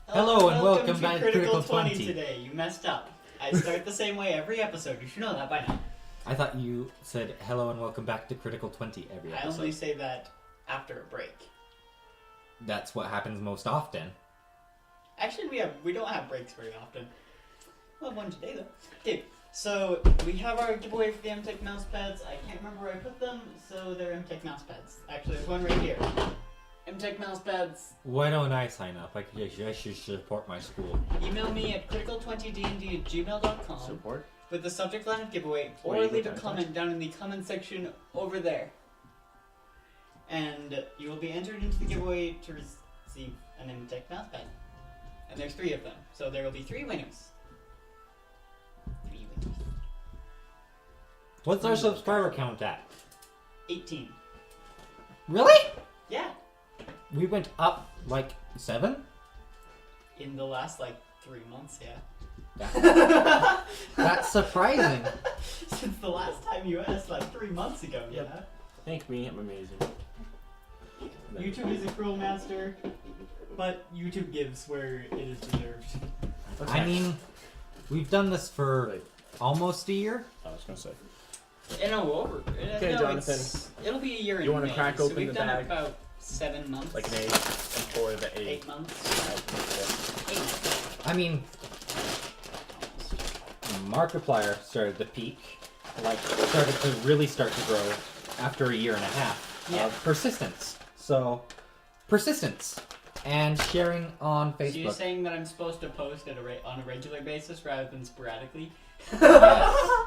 Hello and welcome back to Critical Critical 20 20. today. You messed up. I start the same way every episode. You should know that by now. I thought you said hello and welcome back to Critical 20 every I episode. only say that after a break. That's what happens most often. Actually, we don't have breaks very often. We'll have one today though. Okay, so we have our giveaway for the MTech mouse pads. I can't remember where I put them, so they're MTech mouse pads. Actually, there's one right here. MTech mouse pads. Why don't I sign up? I should support my school. Email me at critical20dnd@gmail.com Support? with the subject line of giveaway, or Wait, leave a okay. comment down in the comment section over there. And you will be entered into the giveaway to receive an MTech mousepad. And there's 3 of them, so there will be 3 winners. 3 winners. What's our subscriber count at? 18. Really? Yeah. We went up like 7? In the last 3 months, yeah. That's surprising. Since the last time you asked 3 months ago, Yep. yeah. Thank me, I'm amazing. YouTube is a cruel master, but YouTube gives where it is deserved. Okay. I mean, we've done this for almost a year. I was gonna say. Over. Okay, no, Jonathan. It'll be a year in You wanna May, crack so open we've the done bag? about 7 months. Like an 8 and for the 8. 8 months. 8 months. I mean, Markiplier started to peak, started to really start to grow after a year and a half Yeah. of persistence. So, persistence and sharing on So you're Facebook. saying that I'm supposed to post at on a regular basis rather than sporadically? Yes.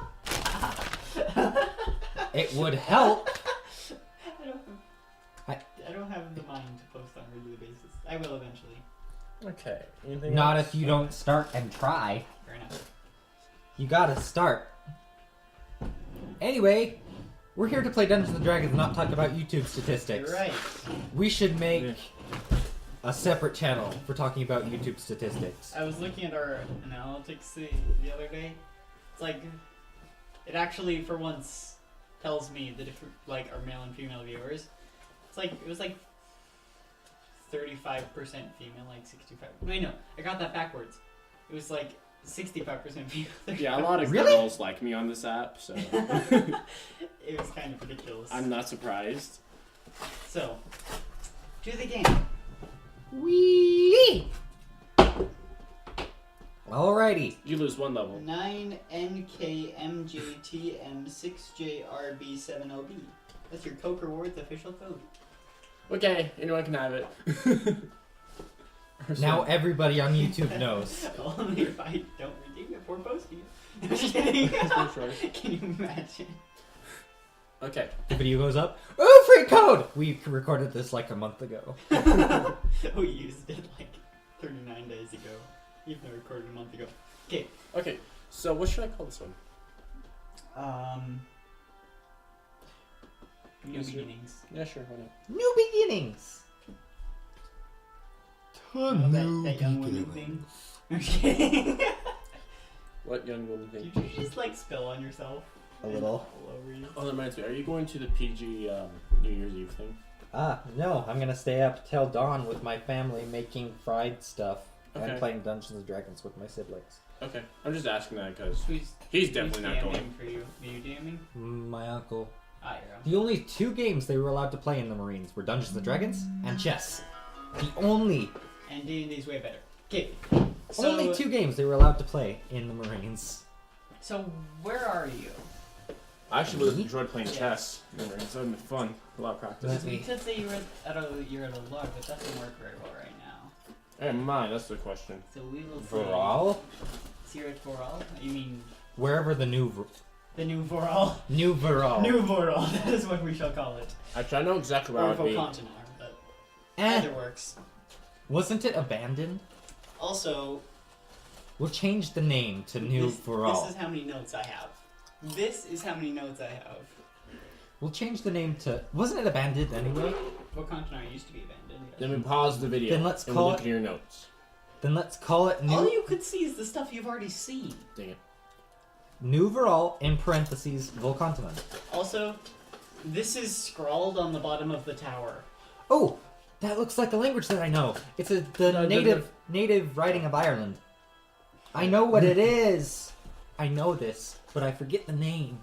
It would help. I don't have the mind to post on a regular basis. I will eventually. Okay. Anything Not else? if you don't start and try. Fair enough. You gotta start. Anyway, we're here to play Dungeons and Dragons, not talk about YouTube statistics. You're right. We should make a separate channel for talking about YouTube statistics. I was looking at our analytics the other day. It's it actually for once tells me the different our male and female viewers. It was 35% female, 65. Wait, no, I got that backwards. It was 65% female. Yeah, a lot of Really? girls like me on this app, so It was kind of ridiculous. I'm not surprised. So, do the game. Wee! Alrighty. You lose 1 level. 9NKMJTM6JRB70B. That's your Coke Rewards official code. Okay, anyone can have it. Now everybody on YouTube knows. Only if I don't redeem it for posting it. No, just kidding. Can you imagine? Okay. The video goes up. Ooh, free code! We recorded this a month ago. We used it 39 days ago. Even though I recorded a month ago. Okay. Okay, so what should I call this one? New beginnings. Yeah, sure, why not? New beginnings. That young woman thing. I'm kidding. What young woman Did thing? you just spill on yourself? A little. All over you. Oh, that reminds me. Are you going to the PG New Year's Eve thing? No, I'm gonna stay up till dawn with my family making fried stuff Okay. and playing Dungeons and Dragons with my siblings. Okay. I'm just asking that because Who's he's definitely not DMing going. for you? Are you DMing? My uncle. Ah, you're on. The only 2 games they were allowed to play in the Marines were Dungeons and Dragons and chess. The only And D&D's way better. Okay. only 2 games they were allowed to play in the Marines. So, where are you? I actually would have enjoyed playing Yeah. chess. That would have been fun. A lot of practice. Let You me- could say you're at a log, but that doesn't work very well right now. Hey, mine. That's the question. So we will see. Voral? So you're at Voral? You mean Wherever the new the new Voral? New Voral. New Voral. That is what we shall call it. Actually, I know exactly where I Or would be. Vocontinar, but Eh, either works. wasn't it abandoned? Also, We'll change the name to New Voral. this is how many notes I have. This is how many notes I have. We'll change the name to... Wasn't it abandoned anyway? Vocontinar used to be abandoned. Yes. Then we pause the video. Then let's and call we look it- at your notes. Then let's call it All New you could see is the stuff you've already seen. Dang it. New Voral in parentheses Volcontinent. Also, this is scrawled on the bottom of the tower. Oh, that looks like a language that I know. It's the native native writing of Ireland. I know what it is. I know this, but I forget the name.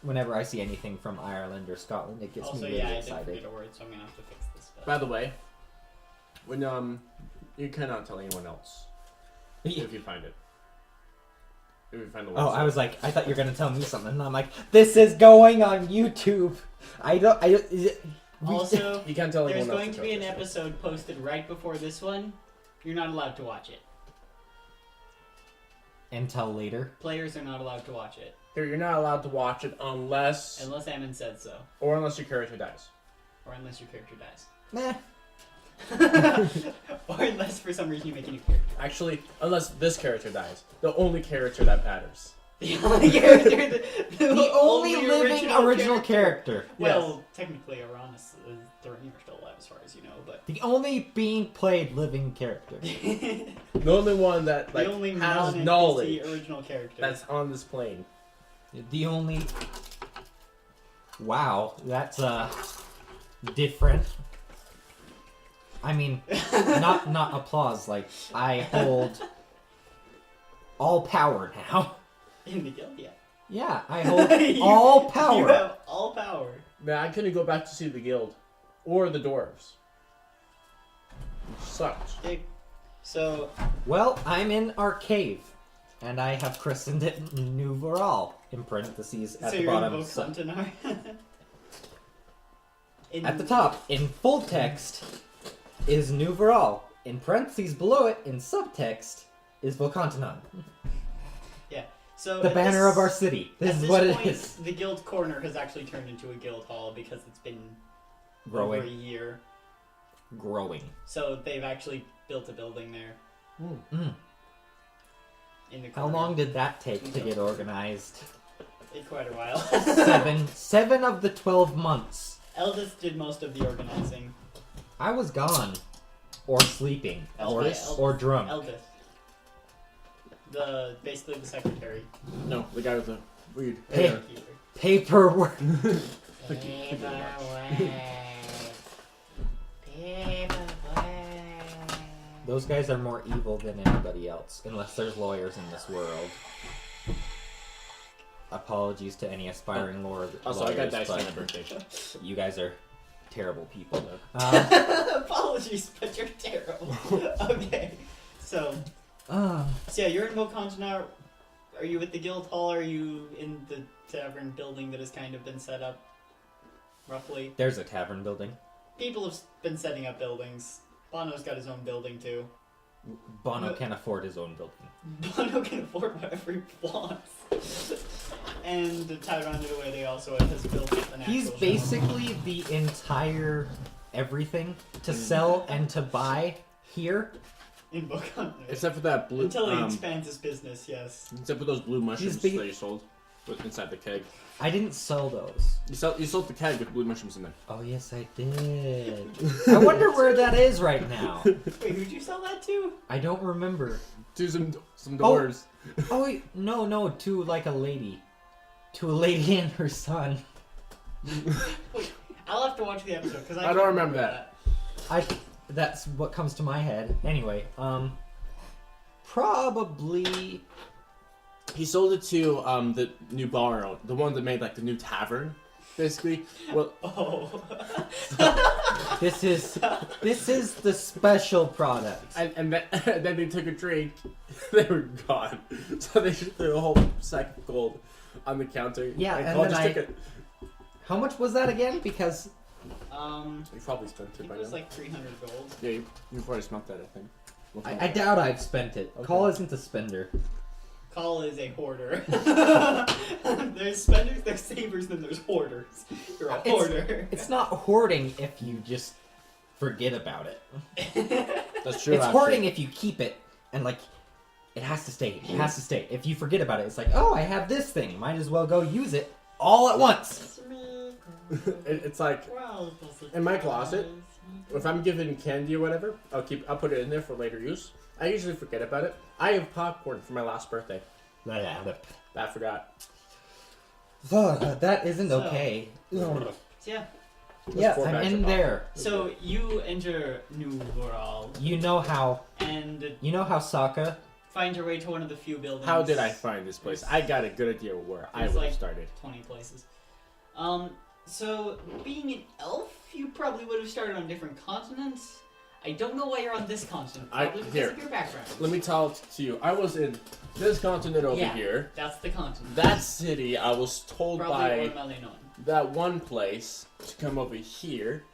Whenever I see anything from Ireland or Scotland, it gets Also, me really yeah, I did excited. forget a word, so I'm gonna have to fix this. By the way, when you cannot tell anyone else if you find it. If you find the Oh, website. I was like, I thought you were gonna tell me something. And I'm like, this is going on YouTube. Also, You can't tell there's anyone else. going to be an until episode posted right before this one. You're not allowed to watch it. Until later. Players are not allowed to watch it. You're not allowed to watch it unless Ammon said so. or unless your character dies. Or unless your character dies. Meh. Or unless for some reason you make a new character. Actually, unless this character dies. The only character that matters. The only character The only living original character. Well, technically Uranus and Thorin are still alive as far as you know, but The only being played living character. The only one that the only has non-NPC knowledge original character. that's on this plane. The only... Wow, that's different. I mean, not applause, like, I hold all power now. In the guild, yeah. Yeah, I hold all power. You have all power. Man, I couldn't go back to see the guild. Or the dwarves. It sucks. So, Well, I'm in our cave, and I have christened it New Voral, in parentheses at so the you're bottom. in Vokantanar? At the top, in full text, is New Voral. In parentheses below it, in subtext, is Vokantanan. Yeah. So The at banner this- of our city. This at is what point, it is. The guild corner has actually turned into a guild hall because it's been over a Growing. year. Growing. So they've actually built a building there Mm. in the How corner. long did that take to get organized? In quite a while. Seven of the 12 months. Eldest did most of the organizing. I was gone. Or sleeping. Eldest. Or drunk. Eldest. Basically the secretary. No, the guy with the weird Hey. hair. Paperwork. Those guys are more evil than anybody else, unless there's lawyers in this world. Apologies to any aspiring lawyers, Also, I got dice on but my birthday. you guys are terrible people. Apologies, but you're terrible. Okay. So yeah, you're in Vokantanar. Are you at the guild hall? Or are you in the tavern building that has kind of been set up? Roughly. There's a tavern building. People have been setting up buildings. Bono's got his own building too. Bono can afford his own building. Bono can afford whatever he wants. And the Tyrone away they also has built an actual He's shop. basically the entire everything to sell and to buy here. In Vokantanar. Except for that blue. Until he expands his business, yes. Except for those blue mushrooms He's that you sold inside the keg. I didn't sell those. You sold the keg with blue mushrooms in there. Oh, yes, I did. I wonder where that is right now. Wait, who'd you sell that to? I don't remember. To some doors. Oh, wait, no, to like a lady. To a lady and her son. Wait, I'll have to watch the episode because I don't remember that. That's what comes to my head. Anyway, probably... He sold it to the new bar, the one that made like the new tavern, basically. Well, Oh. This is the special product. and then they took a drink, they were gone. So they just threw a whole sack of gold on the counter. Yeah, and Cole then just I- took it. How much was that again? Because You probably spent I it think by it was now. like 300 gold. Yeah, you probably smelt that, I think. I doubt I've spent it. Okay. Call isn't a spender. Call is a hoarder. There's spenders, there's savers, then there's hoarders. You're a hoarder. It's not hoarding if you just forget about it. That's true. It's actually. hoarding if you keep it and like it has to stay. It has to stay. If you forget about it, it's like, oh, I have this thing. Might as well go use it all at once. It's like in my closet. If I'm given candy or whatever, I'll put it in there for later use. I usually forget about it. I have popcorn for my last birthday. I forgot. That isn't So- okay. So yeah, Yes, four I'm bags in of there. So you enter New World You know how and Sokka. find your way to one of the few buildings. How did I find this place? I got a good idea of where I There's would have like started. 20 places. So being an elf, you probably would have started on different continents. I don't know why you're on this continent. Probably because of your background. Let me tell it to you. I was in this continent over here. That's the continent. That city, I was told Probably by that one place to come over here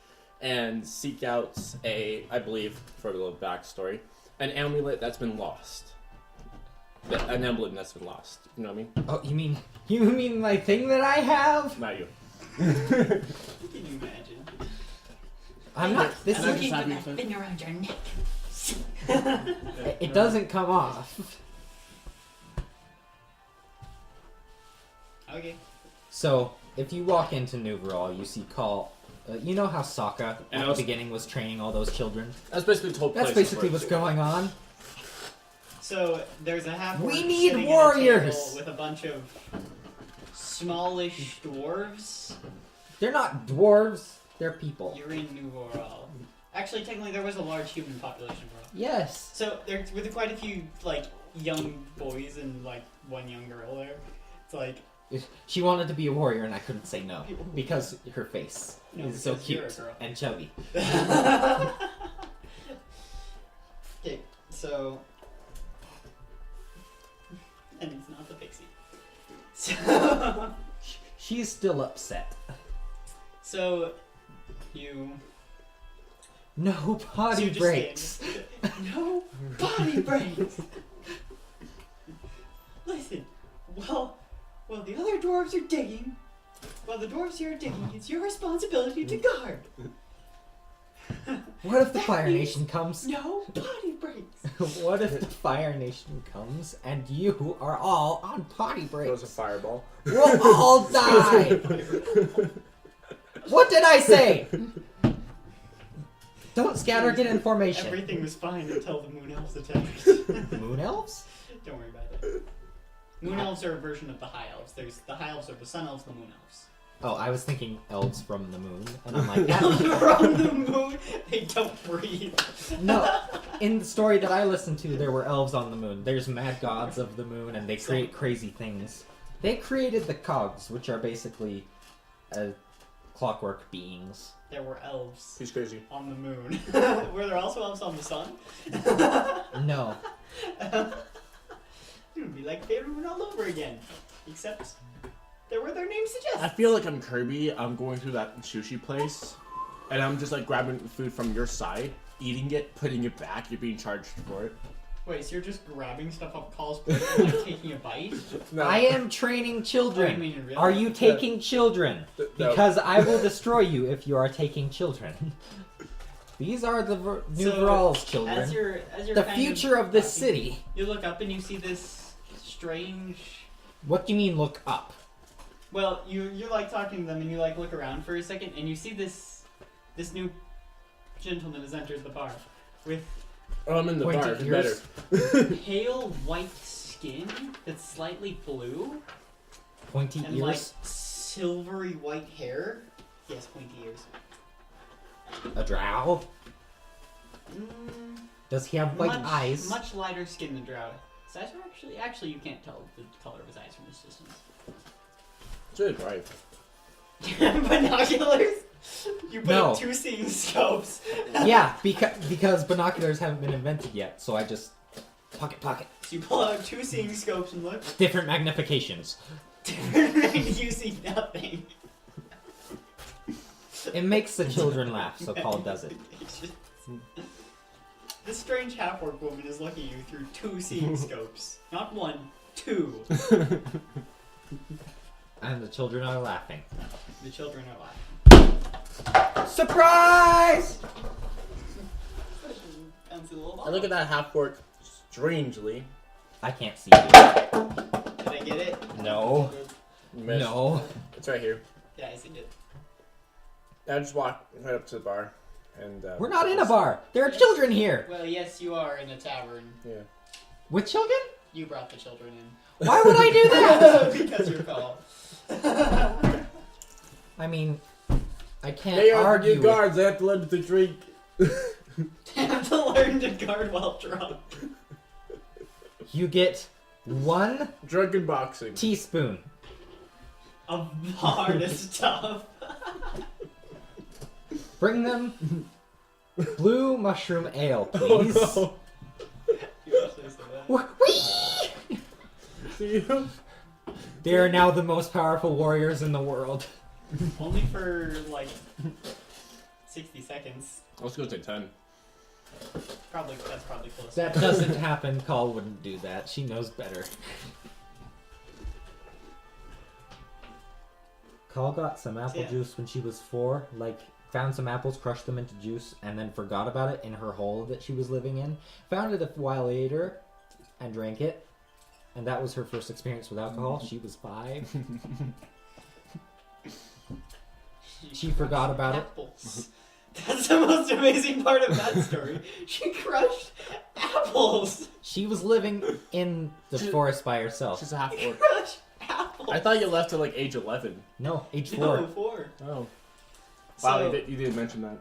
and seek out I believe, for a little backstory, an amulet that's been lost. An emblem that's been lost. You know what I mean? Oh, you mean my thing that I have? Not you. Can you imagine? I'm not. This I'm is. looking for that thing around your neck. It doesn't come off. Okay. So if you walk into Nuvaral, you see Call. You know how Sokka And at I was- the beginning was training all those children? That's basically the whole place. That's basically what's going on. So there's a half. We need warriors! with a bunch of smallish dwarves. They're not dwarves. They're people. You're in New World. Actually, technically, there was a large human population for all. Yes. So there's with quite a few like young boys and like one young girl there. It's like She wanted to be a warrior, and I couldn't say no because her face No, is so because you're cute a girl. and chubby. Okay, so and it's not the pixie. So She's still upset. so you No potty you just breaks. stand. No potty breaks. Listen, well, the other dwarves are digging. While the dwarves here are digging, it's your responsibility to guard. What if the That Fire means Nation comes? No potty breaks. What if the Fire Nation comes and you are all on potty There was a breaks? fireball. We'll all die! What did I say? Don't scatter, get information. Everything was fine until the moon elves attacked. Moon elves? Don't worry about it. Moon elves are a version of the high elves. There's the high elves are the sun elves, the moon elves. Oh, I was thinking elves from the moon, and I'm like, Elves that, are on the moon. They don't breathe. no. In the story that I listened to, there were elves on the moon. There's mad gods of the moon, and they create crazy things. They created the cogs, which are basically clockwork beings. There were elves He's crazy. on the moon. Were there also elves on the sun? No. It would be like Faerun all over again. Except there were their names suggested. I feel like I'm Kirby. I'm going through that sushi place, and I'm just like grabbing food from your side, eating it, putting it back. You're being charged for it. Wait, so you're just grabbing stuff off Call's plate and like taking a bite? No. I am training children. Oh, you mean in real Are life? you taking children? No. Because I will destroy you if you are taking children. These are the New Viral's children. As you're The kind future of this walking, city. You look up and you see this strange. What do you mean look up? Well, you're like talking to them and you like look around for a second and you see this new gentleman has entered the bar with Oh, I'm in the bar. Pointed Even better. ears. pale white skin that's slightly blue Pointy and ears. like silvery white hair. Yes, pointy ears. A drow. Mm, Does he have white much, eyes? Much lighter skin than Drow. His eyes are actually you can't tell the color of his eyes from this distance. It's really bright. Binoculars? You put No. up 2 seeing scopes. Yeah, because binoculars haven't been invented yet, so I just pocket. So you pull out 2 seeing scopes and look. Different magnifications. You see nothing. It makes the children laugh, so Paul does it. This strange half-orc woman is looking at you through 2 seeing scopes. Not 1, 2. And the children are laughing. The children are laughing. Surprise! Bouncy little I look at that half orc strangely. I can't see you. Did I get it? No. Missed. No. It's right here. Yeah, I see it. I just walk right up to the bar, and We're not in a bar. There are children here. Well, yes, you are in a tavern. Yeah. With children? You brought the children in. Why would I do that? Because you're called. I mean, I can't They are the argue. new guards. They have to learn to drink. I have to learn to guard while drunk. You get 1 Drunken boxing. teaspoon. Of the hardest stuff. Bring them blue mushroom ale, please. Oh, You actually said that. Whee! no. They are now the most powerful warriors in the world. Only for like 60 seconds. I was gonna say 10. That's probably close. That doesn't happen. Call wouldn't do that. She knows better. Call got some apple Yeah. juice when she was 4. Like, found some apples, crushed them into juice, and then forgot about it in her hole that she was living in. Found it a while later and drank it. And that was her first experience with alcohol. She was 5. She forgot about it. Apples. That's the most amazing part of that story. She crushed apples. She was living in the forest by herself. She's a half orc. Crushed apples. I thought you left at like age 11. No, age 4. No, 4. Oh. So, Wow, you didn't mention that.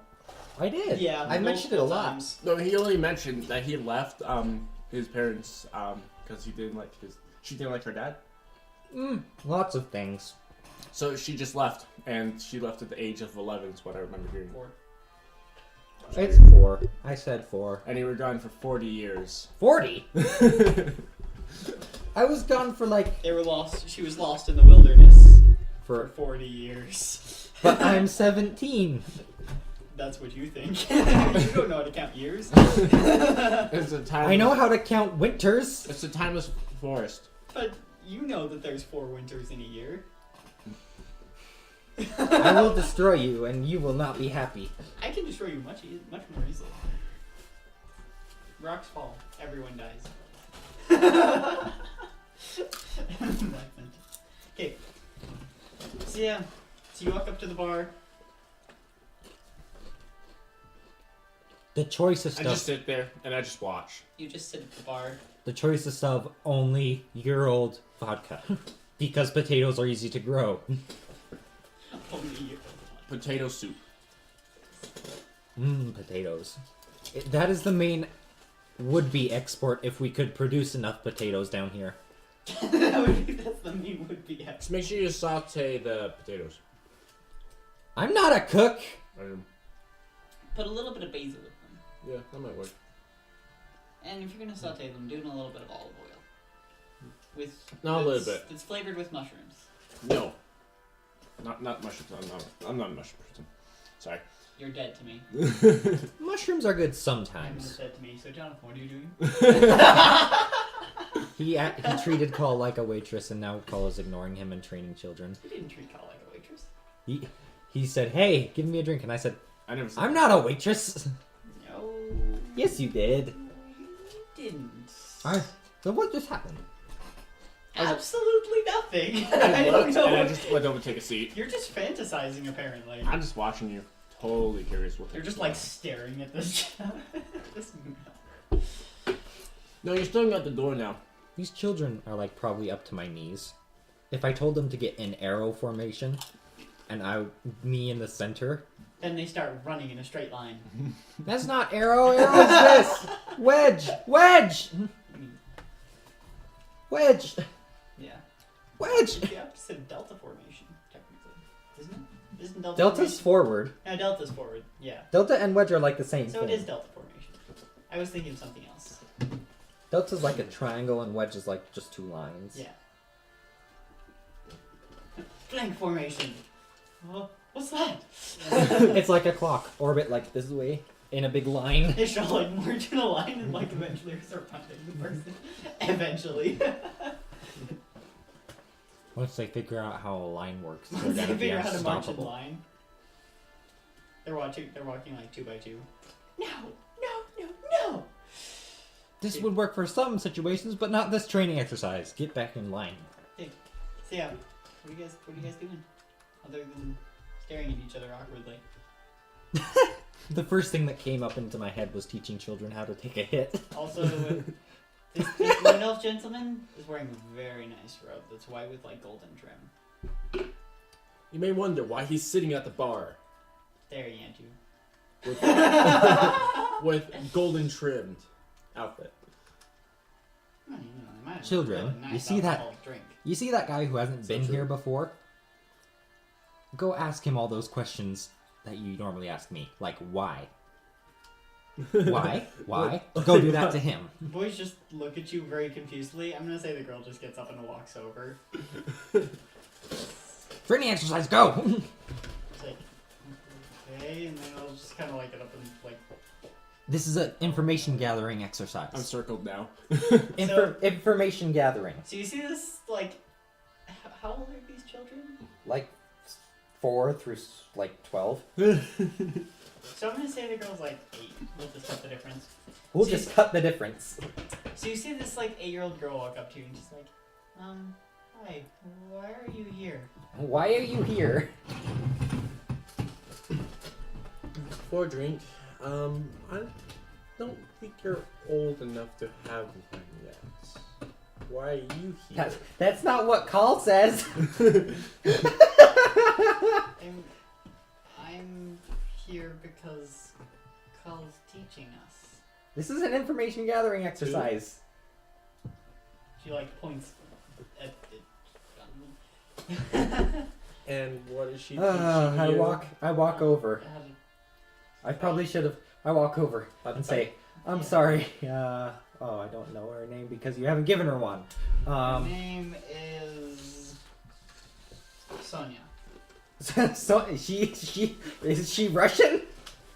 I did. Yeah, I mentioned it a multiple lot. times. No, he only mentioned that he left his parents because she didn't like her dad. Lots of things. So she just left, and she left at the age of 11 is what I remember hearing. 4. It's 4. I said 4. And he were gone for 40 years. 40? I was gone for like... They were lost. She was lost in the wilderness for For, 40 years. but I'm 17. That's what you think. You don't know how to count years. It's a time. I know how to count winters. It's a timeless forest. But you know that there's 4 winters in a year. I will destroy you, and you will not be happy. I can destroy you much more easily. Rocks fall. Everyone dies. Okay. So yeah. So you walk up to the bar. The choicest I of just sit there and I just watch. You just sit at the bar. the choicest of only year-old vodka, because potatoes are easy to grow. Only you. Potato soup. Potatoes. That is the main would-be export if we could produce enough potatoes down here. That's the main would be Just make sure you saute the potatoes. I'm not a cook. Put a little bit of basil with them. Yeah, that might work. And if you're gonna saute them, do it in a little bit of olive oil. Not a little bit. It's flavored with mushrooms. No. Not mushrooms. I'm not a mushroom person. Sorry. You're dead to me. Mushrooms are good I'm sometimes. dead to me. So Jonathan, what are you doing? He treated Call like a waitress, and now Call is ignoring him and training children. You didn't treat Call like a waitress. He said, "Hey, give me a drink," and I said, I never said "I'm not a waitress." No. Yes, you did. You didn't. So what just happened? Absolutely nothing. I I don't looked, know. and I just went over to take a seat. You're just fantasizing, apparently. I'm just watching you. Totally curious what You're just like staring at this. this No, you're staring at the door now. These children are like probably up to my knees. If I told them to get in arrow formation, and me in the center, Then they start running in a straight line. that's not arrow. Arrow's this wedge. Yeah. Wedge. The opposite of delta formation, technically. Isn't it? Isn't delta Delta's formation? forward. No, delta's forward. Yeah. Delta and wedge are like the same So thing. it is delta formation. I was thinking of something else. Delta's like a triangle, and wedge is like just 2 lines. Yeah. Flank formation. What's that? It's like a clock. Orbit like this way in a big line. They shall like merge in a line and like eventually start punching the person. Eventually. Once they figure out how a line works, they're Once they gonna be figure out how to march in unstoppable. line. They're walking like 2 by 2. No! This would work for some situations, but not this training exercise. Get back in line. So yeah, what are you guys doing? Other than staring at each other awkwardly. The first thing that came up into my head was teaching children how to take a hit. Also, this Moon Elf gentleman is wearing a very nice robe that's white with like golden trim. You may wonder why he's sitting at the bar. There, Andrew. With golden trimmed outfit. Well, you know, they might as well Children, have a nice you see that- alcoholic drink. You see that guy who hasn't So been true. here before? Go ask him all those questions that you normally ask me. Like, why? Why? Why? Go do that to him. Boys just look at you very confusedly. I'm gonna say the girl just gets up and walks over. For any exercise, go! It's like, okay, and then I'll just kind of like get up and like. This is an information gathering exercise. I'm circled now. Information gathering. So you see this like, how old are these children? Like 4 through like 12. So I'm gonna say the girl's like 8. We'll just cut the difference. We'll See- just cut the difference. So you see this like 8-year-old girl walk up to you and she's like, hi, why are you here? Why are you here? For a drink. I don't think you're old enough to have one yet. Why are you here? That's not what Call says. I'm here because Carl's teaching us. This is an information gathering exercise. She like points at it. And what is she teaching I you? walk over. How to- I probably should have. I walk over and say, "I'm sorry. I don't know her name because you haven't given her one." Her name is Sonia. So is she Russian?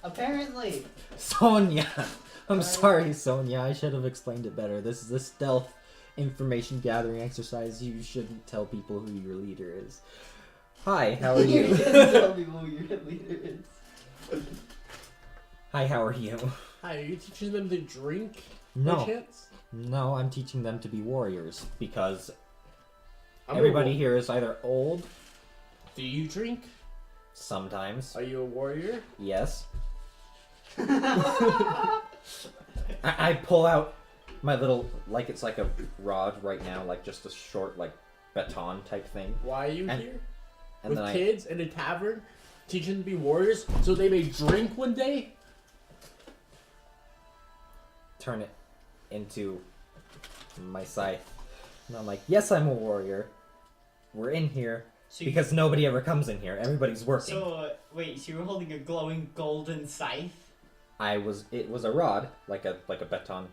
Apparently. Sonia. I'm Right. sorry, Sonia. I should have explained it better. This is a stealth information gathering exercise. You shouldn't tell people who your leader is. Hi, how are you? Tell people who your leader is. Hi, how are you? Hi, are you teaching them to drink? By No, chance? no, I'm teaching them to be warriors because I'm everybody a, here is either old, Do you drink? sometimes, Are you a warrior? yes. I pull out my little, like it's like a rod right now, like just a short, like baton type thing, Why are you And- here? and With then I kids in a tavern? Teaching them to be warriors so they may drink one day? turn it into my scythe, and I'm like, yes, I'm a warrior. We're in here So because nobody ever comes in here. Everybody's working. wait, so you were holding a glowing golden scythe? It was a rod, like a baton,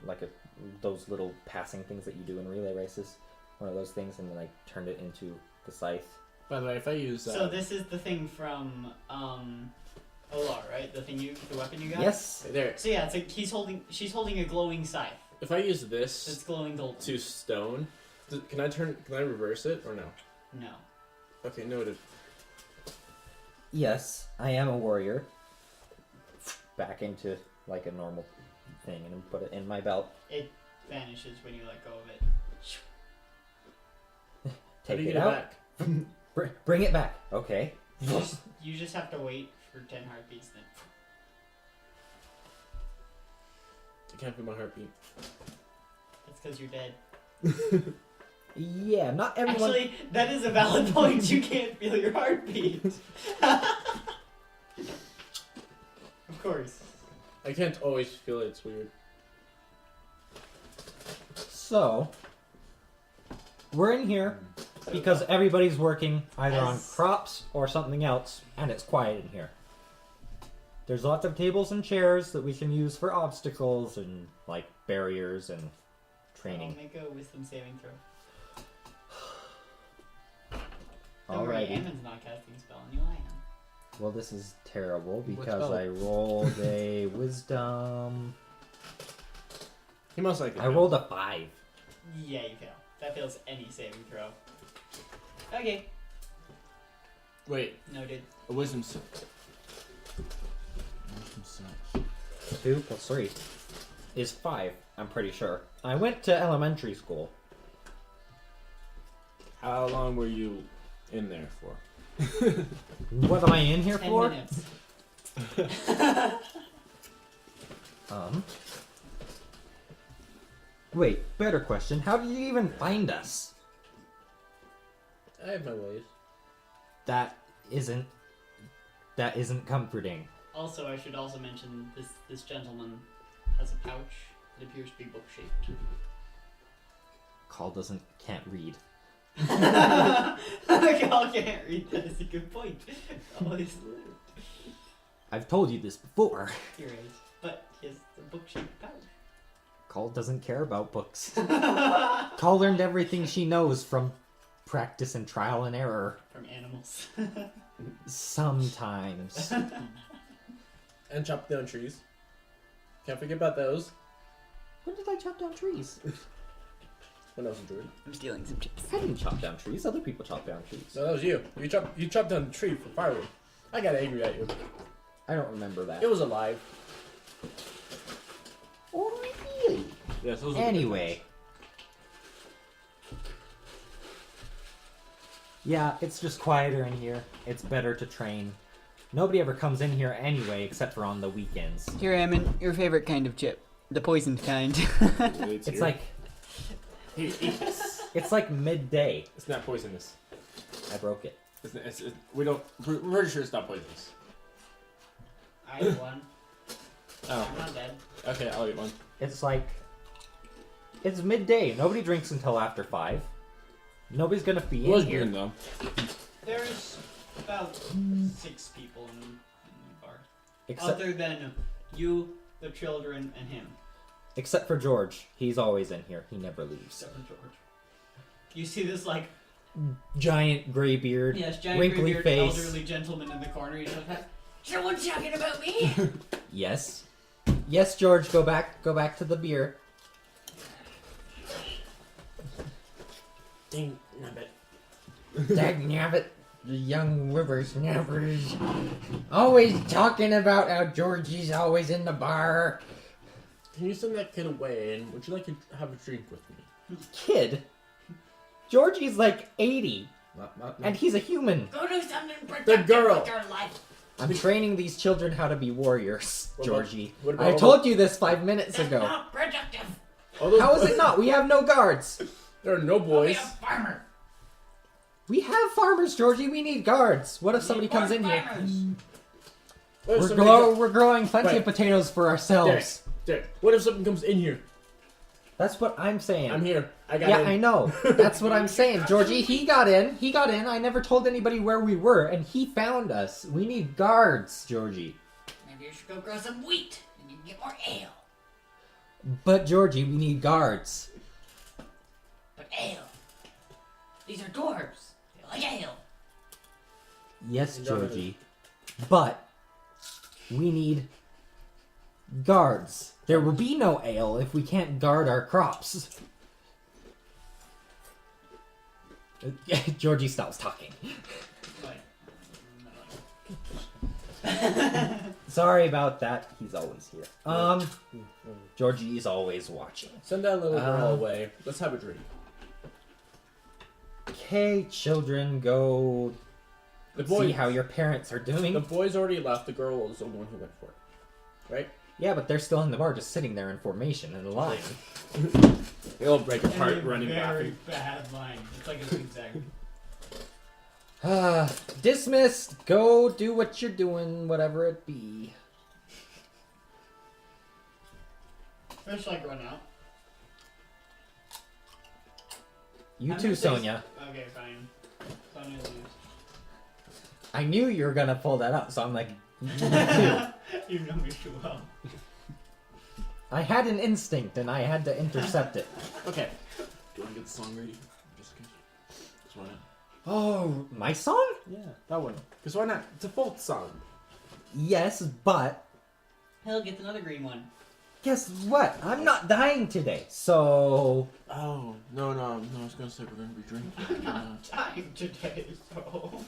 those little passing things that you do in relay races. One of those things, and then I turned it into the scythe. By the way, if I use So this is the thing from Olar, right? The weapon you got? Yes. there, So yeah, it's like she's holding a glowing scythe. if I use It's this glowing golden. to stone, can I reverse it or no? No. Okay, noted. Yes, I am a warrior. Back into like a normal thing, and then put it in my belt. It vanishes when you let go of it. How Take do you it get out. back? Bring it back. Okay. You just have to wait for 10 heartbeats then. I can't feel my heartbeat. That's because you're dead. Yeah, not everyone. Actually, that is a valid point. You can't feel your heartbeat. Of course. I can't always feel it, it's weird. So, we're in here because everybody's working either on As- crops or something else, and it's quiet in here. There's lots of tables and chairs that we can use for obstacles and like barriers and training. Make a wisdom saving throw. Don't worry, Alrighty. Ammon's not casting a spell on you, I am. Well, this is terrible What because spell? I rolled a wisdom. He must like it. I rolled a 5. Yeah, you fail. That fails any saving throw. Okay, Wait, noted. a wisdom save. 2 plus 3 is 5, I'm pretty sure. I went to elementary school. How long were you in there for? What am I in here 10 for? minutes. Wait, better question. How did you even find us? I have my ways. That isn't That isn't comforting. Also, I should also mention this gentleman has a pouch that appears to be book-shaped. Call can't read. Call can't read. That is a good point. Always. I've told you this before. You're right. But he has a book-shaped pouch. Call doesn't care about books. Call learned everything she knows from practice and trial and error. From animals. Sometimes. And chop down trees. Can't forget about those. When did I chop down trees? When else enjoyed? I'm stealing some chips. I didn't chop down trees. Other people chop down trees. So that was you. You chopped down the tree for firewood. I got angry at you. I don't remember that. It was alive. Oh, really? Yes, those Anyway. Yeah, it's just quieter in here. It's better to train. Nobody ever comes in here anyway, except for on the weekends. Here, Ammon, your favorite kind of chip. The poisoned kind. It's like... It's like midday. It's not poisonous. I broke it. We're pretty sure it's not poisonous. I have one. Oh. I'm not dead. Okay, I'll eat one. It's like... It's midday. Nobody drinks until after 5. Nobody's gonna be It was in here. green though. There's about 6 people in the bar. Except, Other than you, the children, and him. except for George. He's always in here. He never leaves. Except for George. You see this, like, Giant gray beard. yes, giant wrinkly gray-bearded face. elderly gentleman in the corner. He's like, someone's talking about me? Yes. Yes, George, go back to the beer. Dang nabbit. Dagnabbit, the young whippersnappers. Always talking about how Georgie's always in the bar. Can you send that kid away and would you like to have a drink with me? Kid? Georgie's like 80, Not and he's a human. Go do something productive The girl. with your life. I'm training these children how to be warriors, What about- Georgie. what about I all told you this 5 minutes That's ago. not productive. How is it not? We have no guards. There are no Be boys. a farmer. We have farmers, Georgie. We need guards. What if somebody comes in here? What if somebody We're growing plenty Right. of potatoes for ourselves. Derek, what if something comes in here? That's what I'm saying. I'm here. I got Yeah, in. I know. That's what I'm saying, Georgie. He got in. I never told anybody where we were, and he found us. We need guards, Georgie. Maybe you should go grow some wheat and you can get more ale. But, Georgie, we need guards. But ale. These are dwarves. They like ale. Yes, Georgie. But we need guards. There will be no ale if we can't guard our crops. Georgie stops talking. Sorry about that. He's always here. Georgie is always watching. Send that little girl away. Let's have a drink. Okay, children, go The boy, see how your parents are doing. the boys already left. The girl is the one who went for it. Right? Yeah, but they're still in the bar, just sitting there in formation in a line. They all break apart And a running very laughing. bad line. It's like a zigzag. Dismissed. Go do what you're doing, whatever it be. Or should I run out? You I'm too, gonna say- Sonia. Okay, fine. Sonia lose. I knew you were gonna pull that up, so I'm like, you too. You know me too well. I had an instinct, and I had to intercept it. Okay. Do you want to get the song ready? Just in case. Just why not? Oh, my song? Yeah, that one. Because why not? It's a folk song. Yes, but Hell gets another green one. guess what? I'm not dying today, so Oh, no, I was going to say we're going to be drinking. Dying today, so.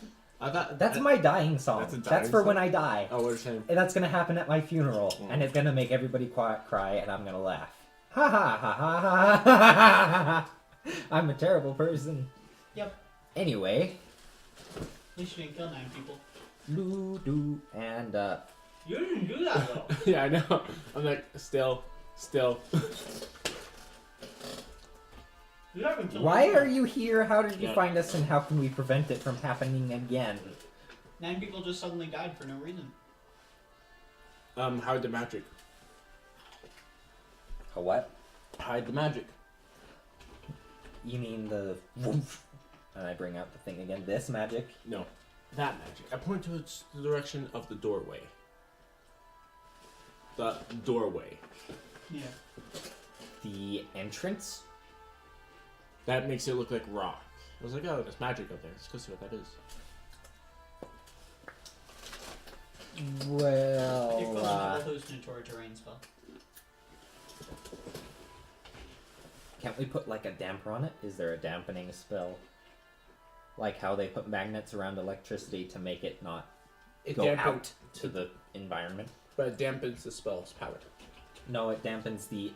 I thought that's my dying song. That's a That's dying for song? when I die. Oh, what a shame. And that's gonna happen at my funeral, and it's gonna make everybody cry, and I'm gonna laugh. Ha ha ha ha ha ha ha ha! I'm a terrible person. Yep. Anyway, At least you didn't kill 9 people. doo and You didn't do that though. Yeah, I know. I'm like, still. You haven't killed why anyone. are you here? How did you Yeah. find us, and how can we prevent it from happening again? 9 people just suddenly died for no reason. Hide the magic. A what? Hide the magic. You mean the woof? And I bring out the thing again. This magic? No, that magic. I point towards the direction of the doorway. The doorway. Yeah. The entrance? That makes it look like rock. I was like, oh, there's magic up there. Let's go see what that is. Well, Equivalent to a hallucinatory terrain spell. can't we put like a damper on it? Is there a dampening spell? Like how they put magnets around electricity to make it not go out to the environment? But it dampens the spell's power. No, it dampens the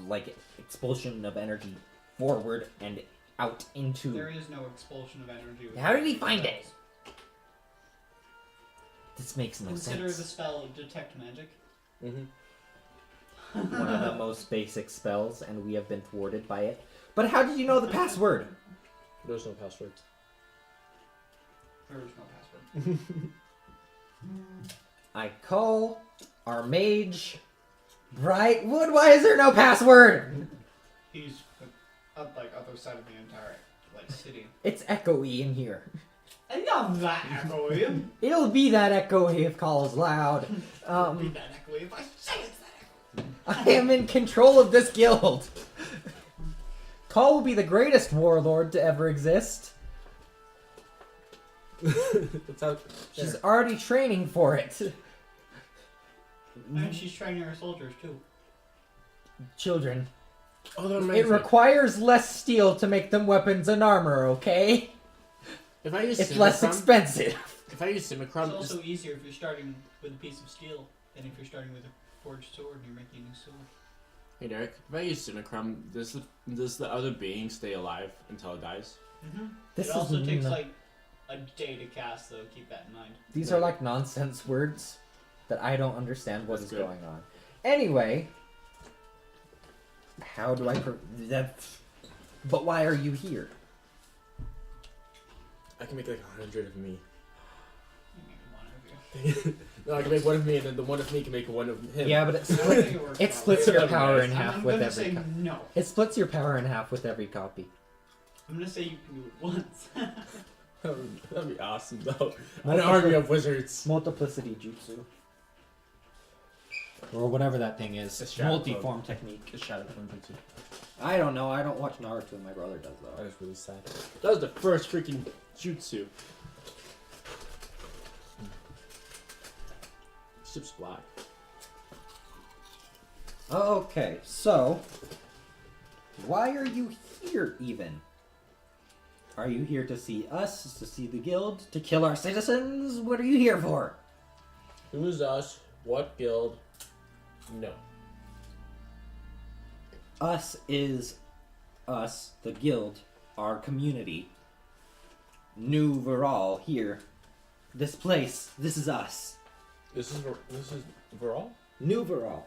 like expulsion of energy forward and out into. There is no expulsion of energy. with How did he spells. find it? This makes no Consider sense. the spell detect magic. Mm-hmm. One of the most basic spells, and we have been thwarted by it. But how did you know the password? There's no password. There is no password. I call our mage Brightwood. Why is there no password? He's up like other side of the entire like city. It's echoey in here. And not that echoey. It'll be that echoey if call's loud. Be that echoey if I say it's that echoey. I am in control of this guild. Call will be the greatest warlord to ever exist. That's how. She's already training for it. And she's training her soldiers too. Children. Oh, that It reminds me. requires less steel to make them weapons and armor, okay? If I use It's less Simicron- expensive. If I use It's Simicron, also easier if you're starting with a piece of steel than if you're starting with a forged sword and you're making a new sword. hey Derek, if I use Simicron, does the other being stay alive until it dies? Mm-hmm. This It also is takes n- like a day to cast, though. Keep that in mind. These are like nonsense words that I don't understand what That's is good. going on. Anyway, how do I that? But why are you here? I can make like 100 of me. You make one of you. No, I can make one of me, and then the one of me can make one of him. Yeah, but I think it works it well. splits your power in I'm half with gonna every. say no. It splits your power in half with every copy. I'm gonna say you can do it once. That'd be awesome, though. An army of wizards. Multiplicity jutsu. Or whatever that thing is. It's shadow Multi-form technique. It's Shadow Clone Jutsu. I don't know. I don't watch Naruto. My brother does though. That was really sad. That was the first freaking jutsu. Ship's black. Okay, so why are you here even? Are you here to see us, to see the guild, to kill our citizens? What are you here for? Who's us? What guild? No. Us is us, the guild, our community. New Veral here. This place, this is us. This is Veral? New Veral.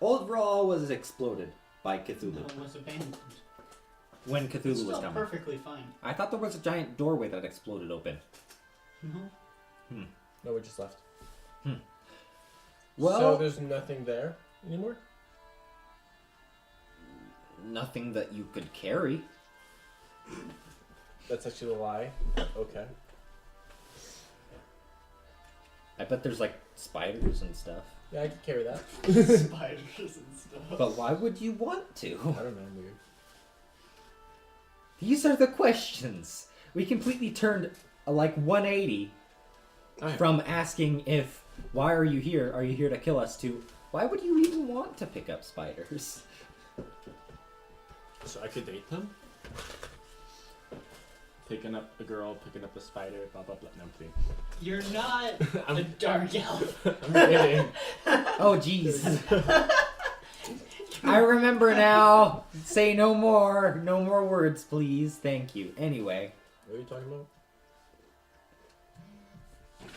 Old Veral was exploded by No, Cthulhu it was abandoned. when It's Cthulhu was still coming. perfectly fine. I thought there was a giant doorway that exploded open. No. No, we just left. Well, So there's nothing there anymore? nothing that you could carry. That's actually a lie. Okay. I bet there's like spiders and stuff. Yeah, I can carry that. Spiders and stuff. But why would you want to? I don't know, weird. These are the questions. We completely turned like 180 Alright. from asking if, why are you here? Are you here to kill us? To, why would you even want to pick up spiders? So I could date them? Picking up a girl, picking up a spider, blah blah blah. No, I'm kidding. You're not a I'm, dark elf. I'm kidding. Oh, jeez. I remember now. Say no more. No more words, please. Thank you. Anyway, What are you talking about?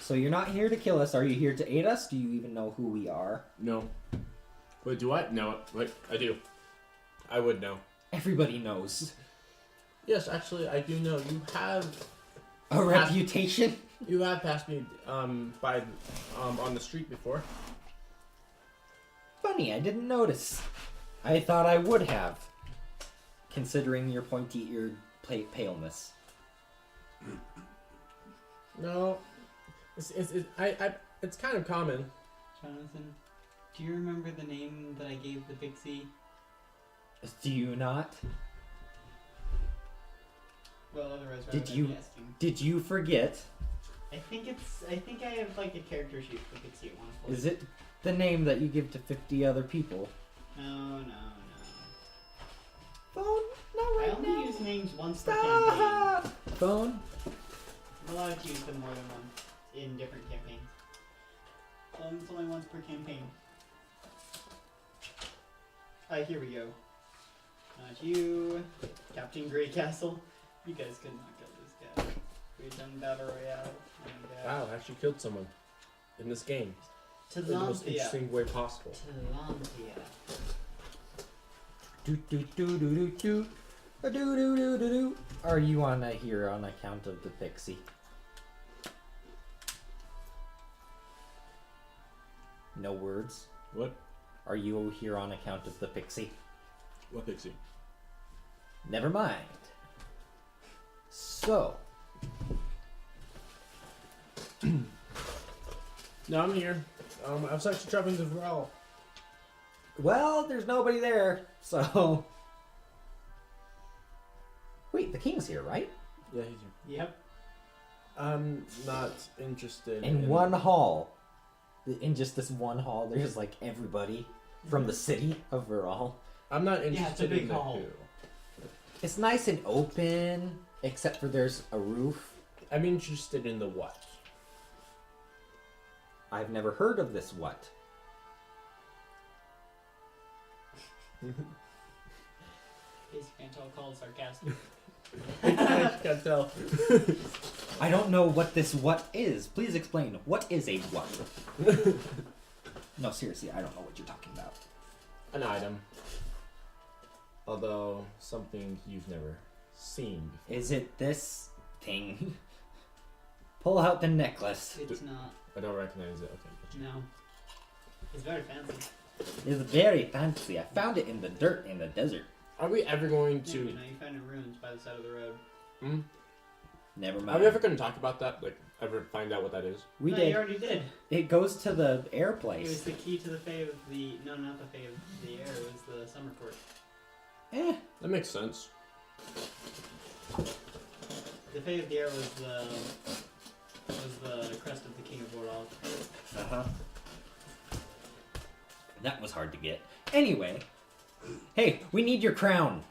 so you're not here to kill us. Are you here to aid us? Do you even know who we are? No. Wait, do I? No. Wait, I do. I would know. Everybody knows. Yes, actually, I do know. You have A reputation? You have passed me by on the street before. Funny, I didn't notice. I thought I would have, considering your pointy-eared paleness. No, it's kind of common. Jonathan, do you remember the name that I gave the pixie? Do you not? Well, otherwise, Did you forget? I think I have like a character sheet for pixie at one point. Is it the name that you give to 50 other people? No. Phone? Not right I only now. use names once per campaign. Phone? I'm allowed to use them more than once in different campaigns. It's only once per campaign. Here we go. Not you, Captain Greycastle. You guys could not kill this guy. We've done battle royale. Oh my god. Wow, I actually killed someone in this game. In the most interesting way possible. Talantia. Do do do do do do. Do do do do do. Are you on here on account of the pixie? No words. What? Are you here on account of the pixie? What pixie? Never mind. So, No, I'm here. I was actually traveling to Varel. well, there's nobody there, so... Wait, the king's here, right? Yeah, he's here. Yep. I'm not interested In one hall. In just this one hall, there's like everybody from the city of Viral. I'm not Yeah, it's a interested big in the hall. who. It's nice and open, except for there's a roof. I'm interested in the what. I've never heard of this what. In case you can't tell, called sarcastic. I can't tell. I don't know what this what is. Please explain. What is a what? No, seriously, I don't know what you're talking about. An item. Although, something you've never seen before. Is it this thing? Pull out the necklace. It's not. I don't recognize it. Okay. Gotcha. No. It's very fancy. It's very fancy. I found it in the dirt in the desert. Are we ever going Yeah, to... you found it in ruins by the side of the road. Hmm? Never Are mind. we ever going to talk about that? Like, ever find out what that is? We No, did. you already did. It goes to the air It was place. the key to the Fae of the... No, not the Fae of the Air. It was the Summer Court. That makes sense. The Fae of the Air was the crest of the King of Orlov. Uh-huh. That was hard to get. Anyway. Hey, we need your crown.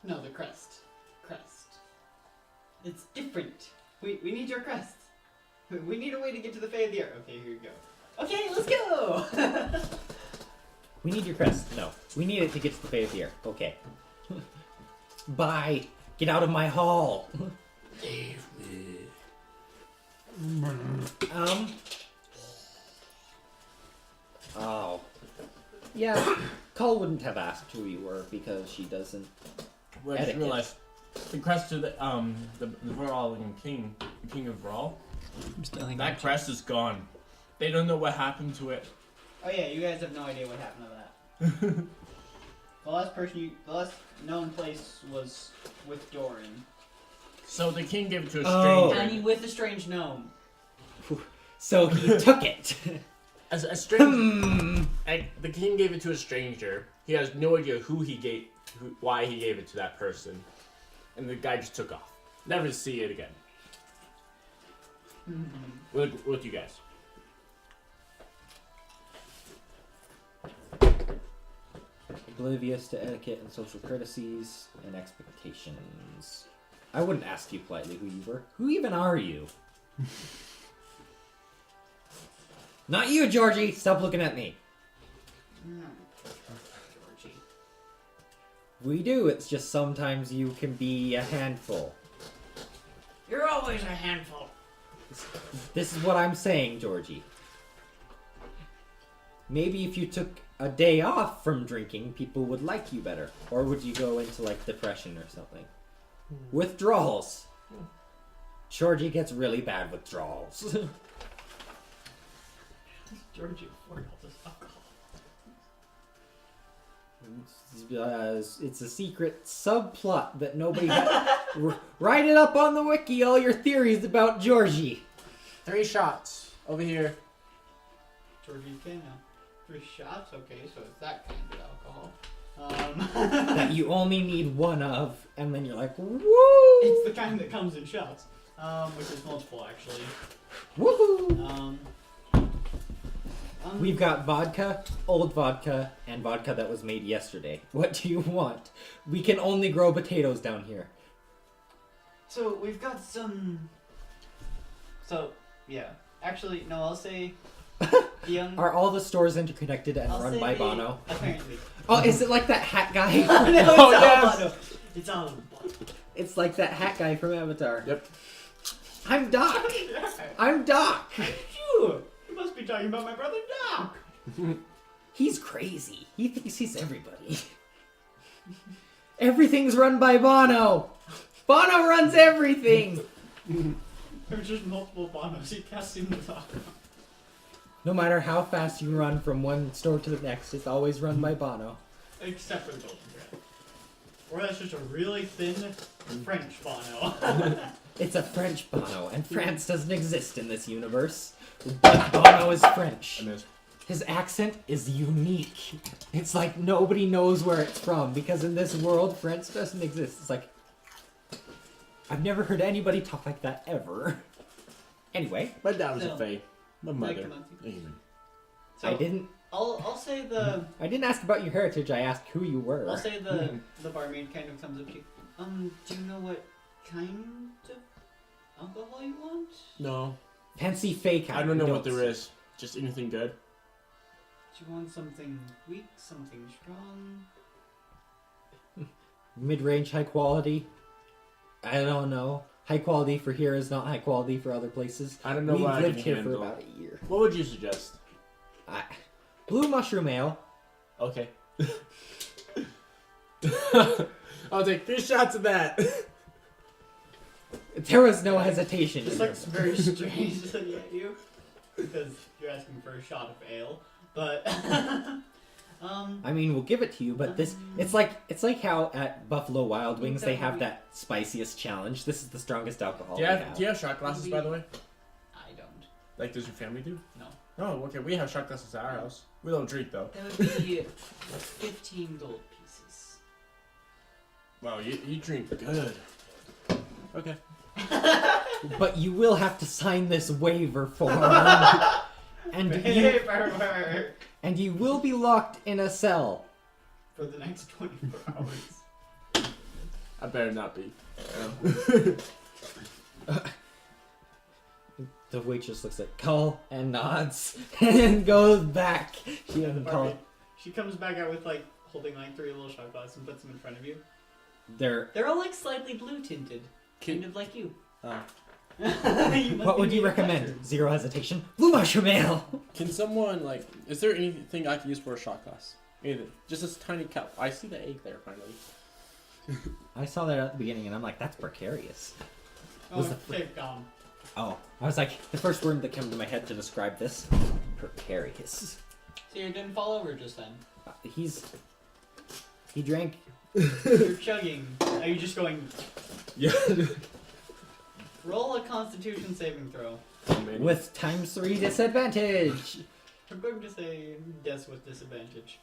No, the crest. Crest. It's different. We need your crest. We need a way to get to the Fae of the Air. Okay, here you go. Okay, let's go! We need your crest. No. We need it to get to the Fae of the Air. Okay. Bye. Get out of my hall. Leave me. Oh. Yeah. Cole wouldn't have asked who you were because she doesn't. Well, I just Etiquette. realized the crest of the Varol King of Varol. I'm still That crest is gone. They don't know what happened to it. Oh yeah, you guys have no idea what happened to that. The last known place was with Doran. So the king gave it to a Oh. stranger. And with a strange gnome. So he took it. As a stranger, Hmm. the king gave it to a stranger. He has no idea why he gave it to that person, and the guy just took off. Never to see it again. With you guys. Oblivious to etiquette and social courtesies and expectations. I wouldn't ask you politely who you were. Who even are you? Not you, Georgie! Stop looking at me. Georgie. We do, it's just sometimes you can be a handful. You're always a handful. This is what I'm saying, Georgie. Maybe if you took a day off from drinking, people would like you better. Or would you go into, like, depression or something? Withdrawals. Georgie gets really bad withdrawals. Georgie afford all this alcohol? It's a secret subplot that nobody write it up on the wiki, all your theories about Georgie. 3 shots. Over here. Georgie can now. 3 shots? Okay, so it's that kind of alcohol. That you only need one of, and then you're like, woo! It's the kind that comes in shots. Which is multiple, actually. Woohoo! We've got vodka, old vodka, and vodka that was made yesterday. What do you want? We can only grow potatoes down here. So, we've got some... So, yeah. Actually, no, I'll say... Are all the stores interconnected and I'll run say by Bono? Apparently. Oh, is it like that hat guy? No, it's Oh, all yes. Bono. It's all Bono. It's like that hat guy from Avatar. Yep. I'm Doc! I'm Doc! You must be talking about my brother Doc. He's crazy. He thinks he's everybody. Everything's run by Bono! Bono runs everything! There's just multiple Bonos. He can't seem to talk. No matter how fast you run from one store to the next, it's always run by Bono. Except for the Golden Bread. Or that's just a really thin French Bono. It's a French Bono, and France doesn't exist in this universe. But Bono is French. His accent is unique. It's like nobody knows where it's from, because in this world, French doesn't exist. It's like, I've never heard anybody talk like that ever. Anyway. My dad was No. a fae. My mother. So I didn't I'll say the ask about your heritage, I asked who you were. I'll say the barmaid kind of comes up to you. Do you know what kind of alcohol you want? No. Fancy fake. I don't know what there is. Just anything good. Do you want something weak, something strong? Mid-range, high quality. I don't know. High quality for here is not high quality for other places. I don't know We've what I lived can here handle. for about a year. What would you suggest? Blue mushroom ale. Okay. I'll take 3 shots of that. There was no hesitation. This looks very strangely at you because you're asking for a shot of ale, but I mean, we'll give it to you, but it's like how at Buffalo Wild Wings they have that spiciest challenge. This is the strongest alcohol. Do you they have shot glasses, by the way? I don't. Like, does your family do? No. Oh, okay. We have shot glasses at our house. We don't drink, though. That would be 15 gold pieces. Wow, you drink good. Okay. But you will have to sign this waiver form. and you will be locked in a cell. For the next 24 hours. I better not be. The waitress looks at Cull and nods and goes back. She doesn't call it. She comes back out with holding 3 little shot glasses and puts them in front of you. They're all slightly blue tinted. Kind of like you. Oh. What would you recommend? Zero hesitation. Blue mushroom ale. Can someone, is there anything I can use for a shot glass? Anything. Just this tiny cup. I see the egg there, finally. I saw that at the beginning and I'm like, that's precarious. Oh, take gone. Oh, I was like, the first word that came to my head to describe this, precarious. So you didn't fall over just then? He drank. You're chugging. Are you just going... Yeah. Roll a constitution saving throw. With ×3 disadvantage. I'm going to say yes with disadvantage.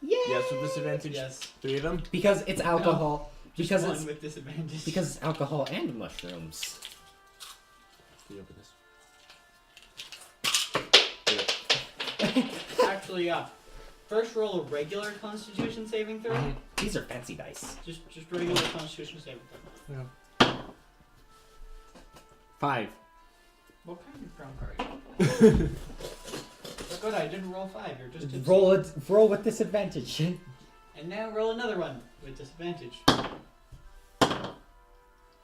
Yay! Yes, with disadvantage. Yes. 3 of them? Because it's alcohol. Just because one it's with disadvantage. because it's alcohol and mushrooms. Can you open this? Actually, yeah. First roll a regular constitution saving throw. These are fancy dice. Just regular constitution saving throw. Yeah. 5. What kind of drunk are you? Oh, good, I didn't roll 5. You're just tipsy. Roll with disadvantage. And now roll another one with disadvantage.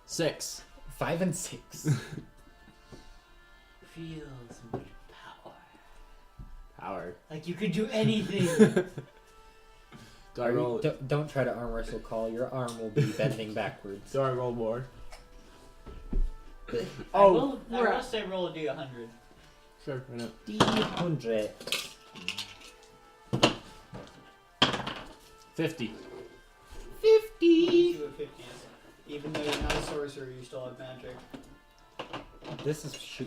6. 5 and 6. Feels much power. Power. Like you could do anything. Do I roll? Don't try to arm wrestle Call. Your arm will be bending backwards. Do I roll more? I will say roll a d100. Sure, why not? D100. 50. 50. See what 50 is. Even though you're not a sorcerer, you still have magic.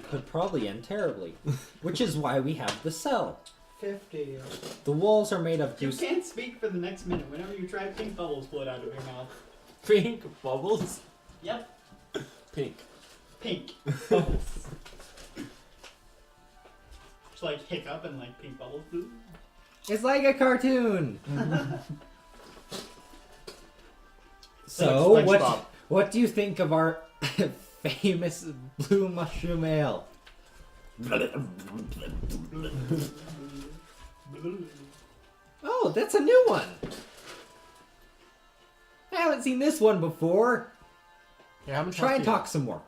Could probably end terribly, which is why we have the cell. 50. The walls are made of You juice. can't speak for the next minute. Whenever you try, pink bubbles float out of your mouth. Pink bubbles? Yep. Pink. Pink bubbles. Just like hiccup and like pink bubbles. It's like a cartoon. So, Like SpongeBob. what do you think of our famous blue mushroom ale? Oh, that's a new one. I haven't seen this one before. Yeah, how much Try and do you- talk some more.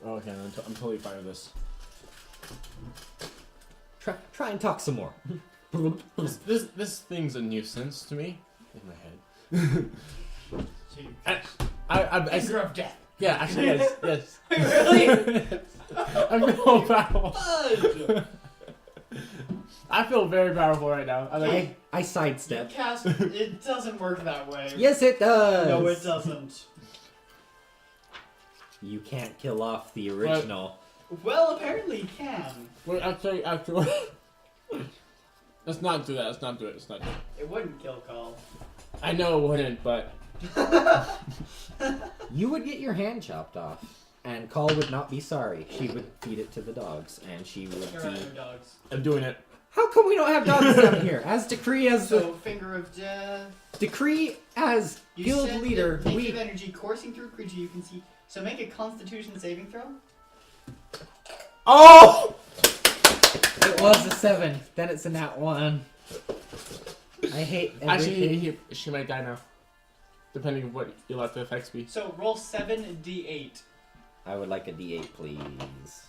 Oh, okay, I'm totally fine with this. Try and talk some more. This thing's a nuisance to me. In my head. I Finger of death. yeah, actually, yes. Really? I feel powerful. Fudge! I feel very powerful right now. I sidestep. You cast. It doesn't work that way. Yes, it does. No, it doesn't. You can't kill off the original. Well, apparently you can. Wait, actually, let's not do that. Let's not do it. It wouldn't kill Call. I know it wouldn't, but You would get your hand chopped off, and Call would not be sorry. She would feed it to the dogs, and she would There be... are no dogs. I'm doing it. How come we don't have dogs down here? As Decree as So, Finger of Death. Decree as You guild send leader, the we... negative energy coursing through a creature you can see. So make a Constitution saving throw. Oh! It was a 7, then it's a nat 1. I hate everything. Actually, she might die now. Depending on what you let the effects be. So roll 7d8. I would like a D8, please.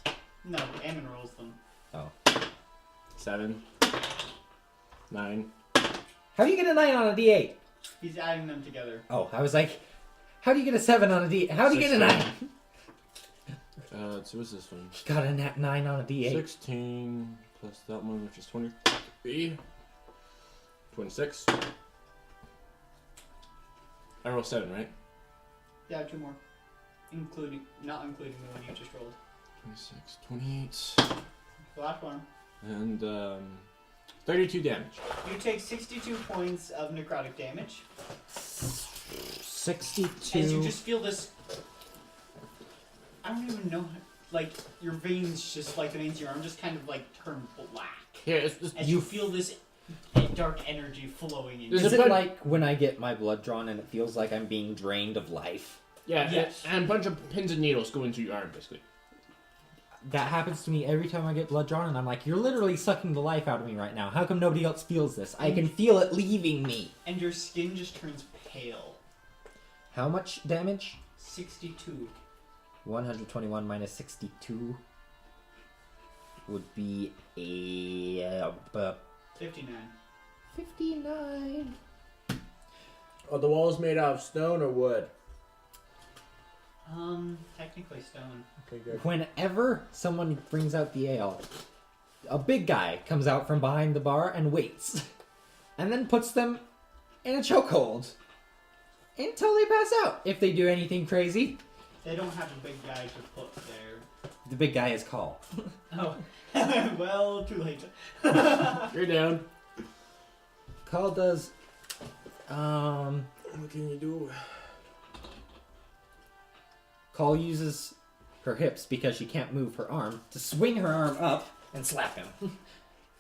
No, Ammon rolls them. 7, 9. How do you get a 9 on a D8? He's adding them together. Oh, I was like, how do you get a 7 on a D8? How do you get a 9? So what's this one? Got a nat 9 on a D8. 16 plus that one, which is 23. 26. I roll 7, right? Yeah, 2 more. Not including the one you just rolled. 26, 28, The last one. and 32 damage. You take 62 points of necrotic damage. 62. As you just feel this... I don't even know... Like, your veins just, like the veins in your arm, just kind of, like, turn black. Yeah, it's As you feel this dark energy flowing in you. Is it like when I get my blood drawn and it feels like I'm being drained of life? yeah, Yes. and a bunch of pins and needles go into your arm, basically. That happens to me every time I get blood drawn, and I'm like, you're literally sucking the life out of me right now. How come nobody else feels this? I can feel it leaving me. And your skin just turns pale. How much damage? 62. 121 minus 62 would be a 59. 59. Are the walls made out of stone or wood? Technically stone. Okay, good. Whenever someone brings out the ale, a big guy comes out from behind the bar and waits, and then puts them in a chokehold until they pass out. If they do anything crazy, They don't have a big guy to put there. the big guy is Call. Oh. Well, too late. You're down. Call does, What can you do? Call uses her hips because she can't move her arm to swing her arm up and slap him.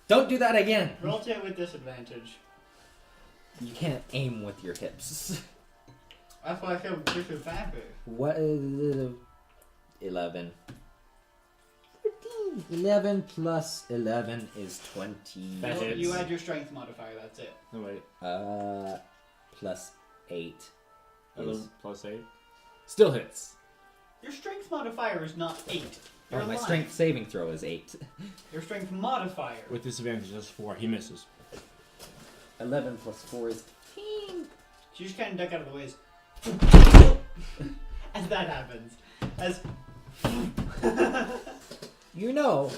Don't do that again. Roll to it with disadvantage. You can't aim with your hips. That's why I feel disadvantage. What is 11? 13. 11 plus 11 is 20. That hits. You add your strength modifier, that's it. No, wait. Plus 8. 11 plus 8. Still hits. Your strength modifier is not 8. You're Oh, my lying. strength saving throw is 8. Your strength modifier. With disadvantage, that's 4. He misses. 11 plus 4 is 15. So you just kind of duck out of the ways. as that happens. As You know,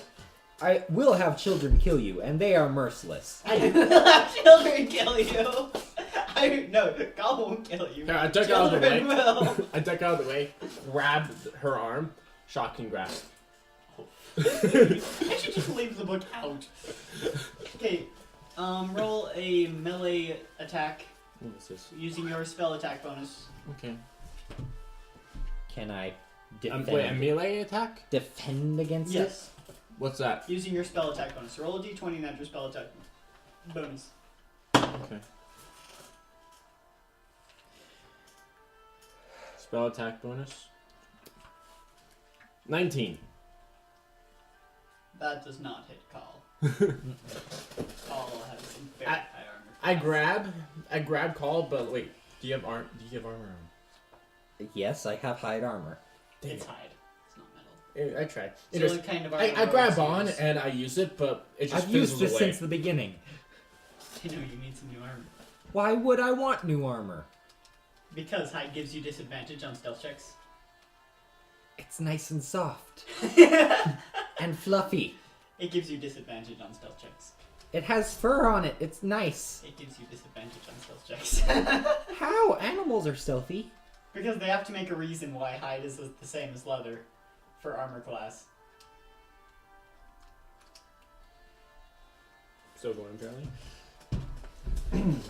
I will have children kill you, and they are merciless. I will have children kill you. No, God won't kill you. Here, I duck out of the way. Children will. I duck out of the way, grab her arm, shocking grasp. I should just leave the book out. Okay, roll a melee attack What is this? using your spell attack bonus. Okay. Can I defend, Wait, a melee attack? defend against Yes, What's that? using your spell attack bonus. Roll a d20 and add your spell attack bonus. Okay. Spell attack bonus. 19. That does not hit Call. Call has some very I- high armor. I grab Call, but wait, do you have armor on? it? Yes, I have hide armor. It's hide. It's not metal. I tried. So what kind of armor I grab bonus on use? and I use it, but it just I've used fizzles this away. since the beginning. You know you need some new armor. Why would I want new armor? Because hide gives you disadvantage on stealth checks. It's nice and soft. And fluffy. It gives you disadvantage on stealth checks. It has fur on it. It's nice. It gives you disadvantage on stealth checks. How? Animals are stealthy. Because they have to make a reason why hide is the same as leather for armor class. Still going, apparently.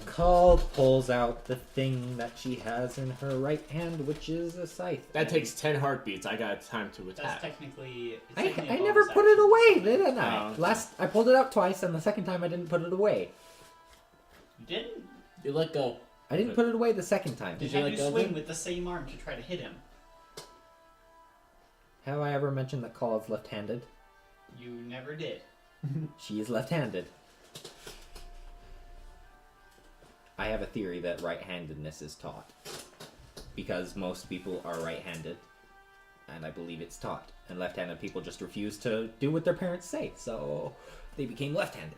Call pulls out the thing that she has in her right hand, which is a scythe. That takes 10 heartbeats. I got time to That's attack. technically. It's I technically a never bonus put it action. away, didn't I? Oh, okay. I pulled it out twice, and the second time I didn't put it away. You didn't? You let go. I didn't put it away the second time. Did you you let go of swing it? with the same arm to try to hit him? Have I ever mentioned that Call is left-handed? You never did. She is left-handed. I have a theory that right-handedness is taught. Because most people are right-handed. And I believe it's taught. And left-handed people just refuse to do what their parents say. So they became left-handed.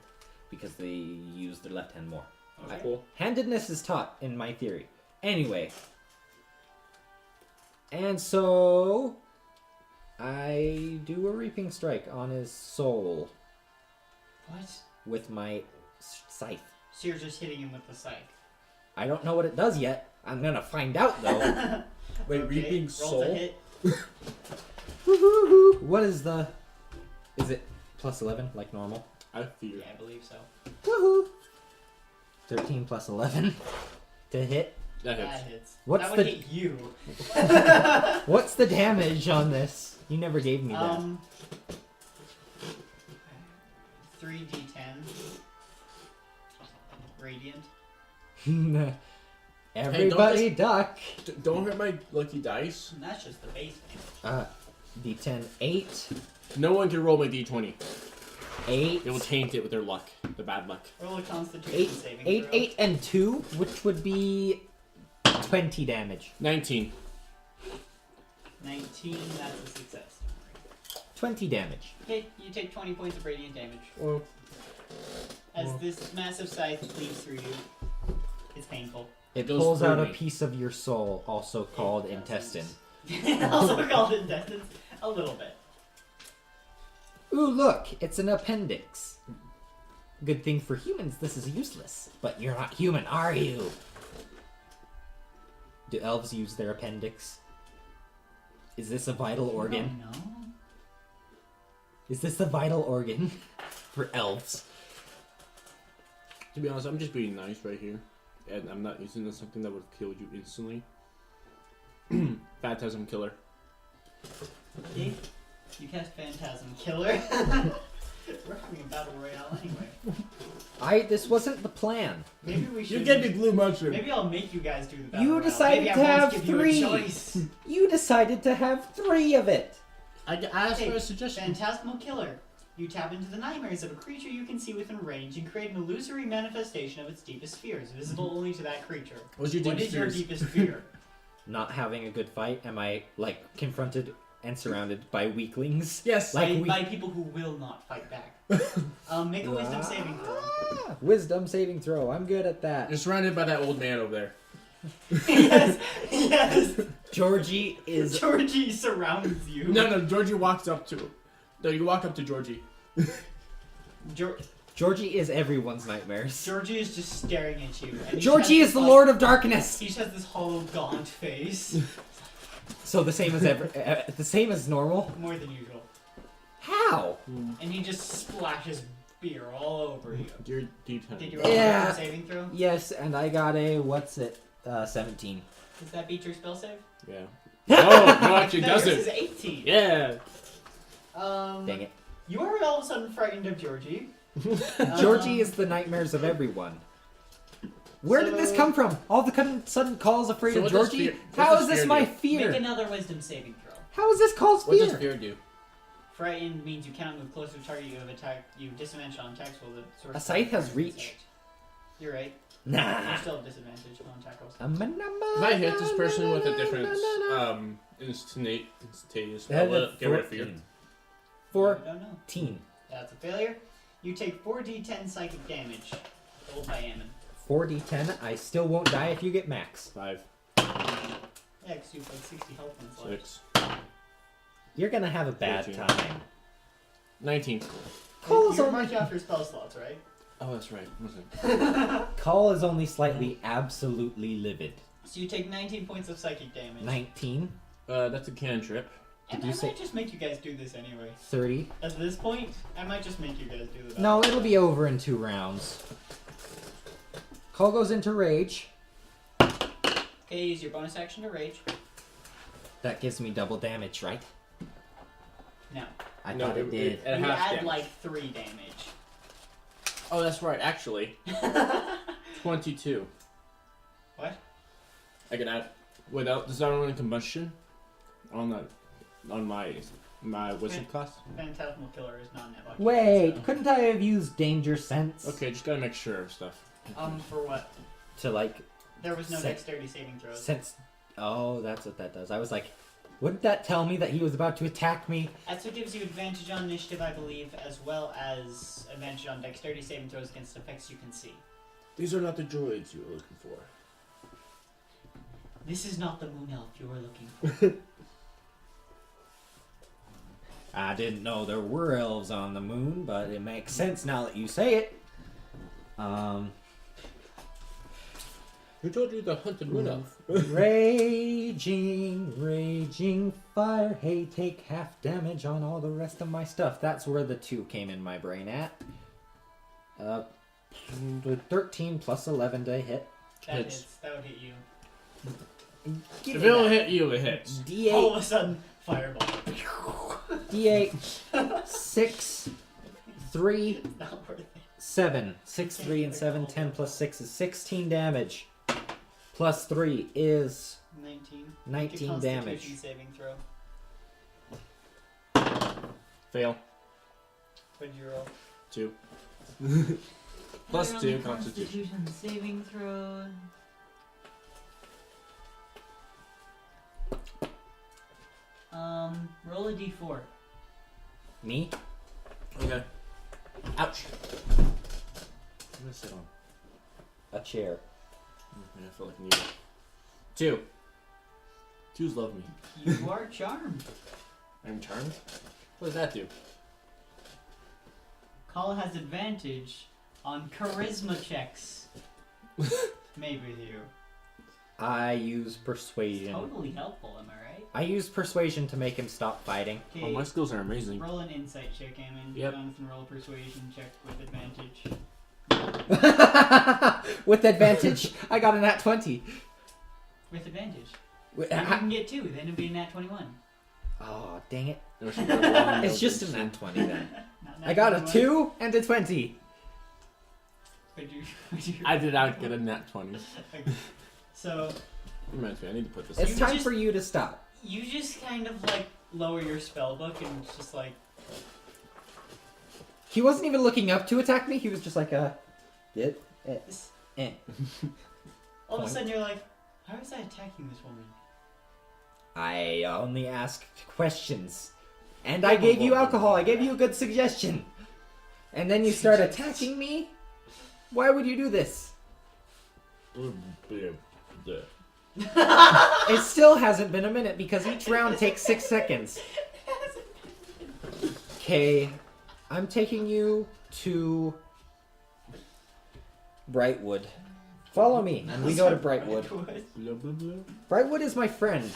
Because they use their left hand more. Okay. Cool. Handedness is taught in my theory. Anyway. And so I do a reaping strike on his soul What? with my scythe. So you're just hitting him with the scythe. I don't know what it does yet. I'm gonna find out though. Wait, Okay, reaping roll soul? to hit. Woo-hoo-hoo. What is the... Is it plus 11 like normal? I fear. Yeah, I believe so. Woohoo! 13 plus 11 to hit. That hits. That hits. What's that would the- hit you. What's the damage on this? You never gave me that. 3d10 radiant. Everybody duck. Don't hurt my lucky dice. And that's just the base damage. D10 8. No one can roll my d20. 8. They will taint it with their luck. The bad luck. Roll a Constitution 8, saving 8, throw. 8, and 2, which would be 20 damage. 19. 19. That's a success. 20 damage. Okay, you take 20 points of radiant damage Well, as this massive scythe cleaves through you. It's painful. It goes pulls through out a me. piece of your soul, also called It intestine. doesn't. Also called intestines. A little bit. Ooh, look, it's an appendix. Good thing for humans, this is useless. But you're not human, are you? Do elves use their appendix? Is this a vital organ? No. Is this a vital organ for elves? to be honest, I'm just being nice right here. And I'm not using something that would kill you instantly. Phantasm Killer. Okay. You cast Phantasm Killer. We're having a battle royale anyway. This wasn't the plan. Maybe we should. You get me blue mushroom. Maybe I'll make you guys do the battle You royale. decided Maybe I to won't have give 3. You a choice. You decided to have 3 of it. I asked Okay, for a suggestion. Phantasmal Killer. You tap into the nightmares of a creature you can see within range and create an illusory manifestation of its deepest fears, visible only to that creature. What's your What deepest is your fears? deepest fear? Not having a good fight? Am I, like, confronted and surrounded by weaklings? Yes. Like by people who will not fight back. Make a wisdom saving throw. Wisdom saving throw. I'm good at that. You're surrounded by that old man over there. Yes, yes. Georgie is. Georgie surrounds you. No, Georgie walks up to him. No, you walk up to Georgie. Georgie is everyone's nightmares. Georgie is just staring at you. And Georgie is the Lord of Darkness. He just has this hollow, gaunt face. So the same as the same as normal. More than usual. How? And he just splashes beer all over you. Your D10. Did you roll a saving throw? Yes, and I got a 17. Does that beat your spell save? Yeah. No, actually No, doesn't. yours is 18. Yeah. Dang it. You are all of a sudden frightened of Georgie. Georgie is the nightmares of everyone. Where did this come from? All the sudden calls afraid of Georgie? How is this my fear? Make another wisdom saving throw. How is this called What fear? does fear do? Frightened means you cannot move closer to target you have attacked. You disadvantage on attacks while the source. A scythe has reach. You're right. Nah. You still have disadvantage on attack rolls. If I hit this person with a different instantaneous spell, will it get rid of fear? 14. That's a failure. You take 4d10 psychic damage. Rolled by Ammon. 4d10. I still won't die if you get max. 5, Yeah, because you have like 60 health points left. 6, You're gonna have a bad 13. time. 19. You're marking off your spell slots, right? Oh, that's right. Wasn't Call is only slightly absolutely livid. So you take 19 points of psychic damage. 19, That's a cantrip. And Did you I say- might just make you guys do this anyway. 30. At this point, I might just make you guys do this. No, it'll be over in 2 rounds. Call goes into rage. Okay, use your bonus action to rage. That gives me double damage, right? No. I No, thought it did. At You half add damage. like 3 damage. Oh, that's right. Actually, 22. What? I can add without. Does that only combustion on my wisdom class? Phantasmal Killer is not net lucky. Wait, so- couldn't I have used danger sense? Okay, just gotta make sure of stuff. For what? To like There was no Sen- dexterity saving throws. sense. Oh, that's what that does. I was like, wouldn't that tell me that he was about to attack me? That's what gives you advantage on initiative, I believe, as well as advantage on dexterity saving throws against effects you can see. These are not the droids you were looking for. This is not the moon elf you were looking for. I didn't know there were elves on the moon, but it makes sense now that you say it. Who told you to hunt the moon elf? Raging fire. Hey, take half damage on all the rest of my stuff. That's where the 2 came in my brain at. 13 plus 11 to hit. That Hits. hits. That would hit you. Give If me it don't that. hit you, it hits. All D8. of a sudden, fireball. D8. 6. 3. Not worth it. 7. 6, 3, and 7. 10 plus 6 is 16 damage. Plus 3 is 19. 19 Make a damage. Constitution saving throw. Fail. What did you roll? 2. Plus Roll 2 the constitution. saving throw. Roll a d4. Me? Okay. Ouch. I'm gonna sit on. A chair. I feel like I need it. 2. 2's love me. You are charmed. I'm charmed. What does that do? Call has advantage on charisma checks made with you. I use persuasion. Totally helpful, am I right? I use persuasion to make him stop fighting. Oh, my skills are amazing. Roll an insight check, Ammon. Yep. Jonathan, roll a persuasion check with advantage. With advantage, I got a nat 20. With advantage. Wait, You can get 2, then it'd be a nat 21. Oh, dang it. No, she got one, It's no, just a she- nat 20 then. Not nat I got a 21. 2 and a 20. Would you, I did not get a nat 20. Okay. So, Reminds me, I need to put this It's in. time just- for you to stop. you just kind of like lower your spell book and it's just like, He wasn't even looking up to attack me. He was just like, this. eh. All of a Point. sudden you're like, how is I attacking this woman? I only asked questions. And I gave you alcohol. I gave you a good suggestion. And then you start attacking me? Why would you do this? It still hasn't been a minute because each round takes 6 seconds. Okay, I'm taking you to Brightwood. Follow me, and we go to Brightwood. Blah, blah, blah. Brightwood is my friend.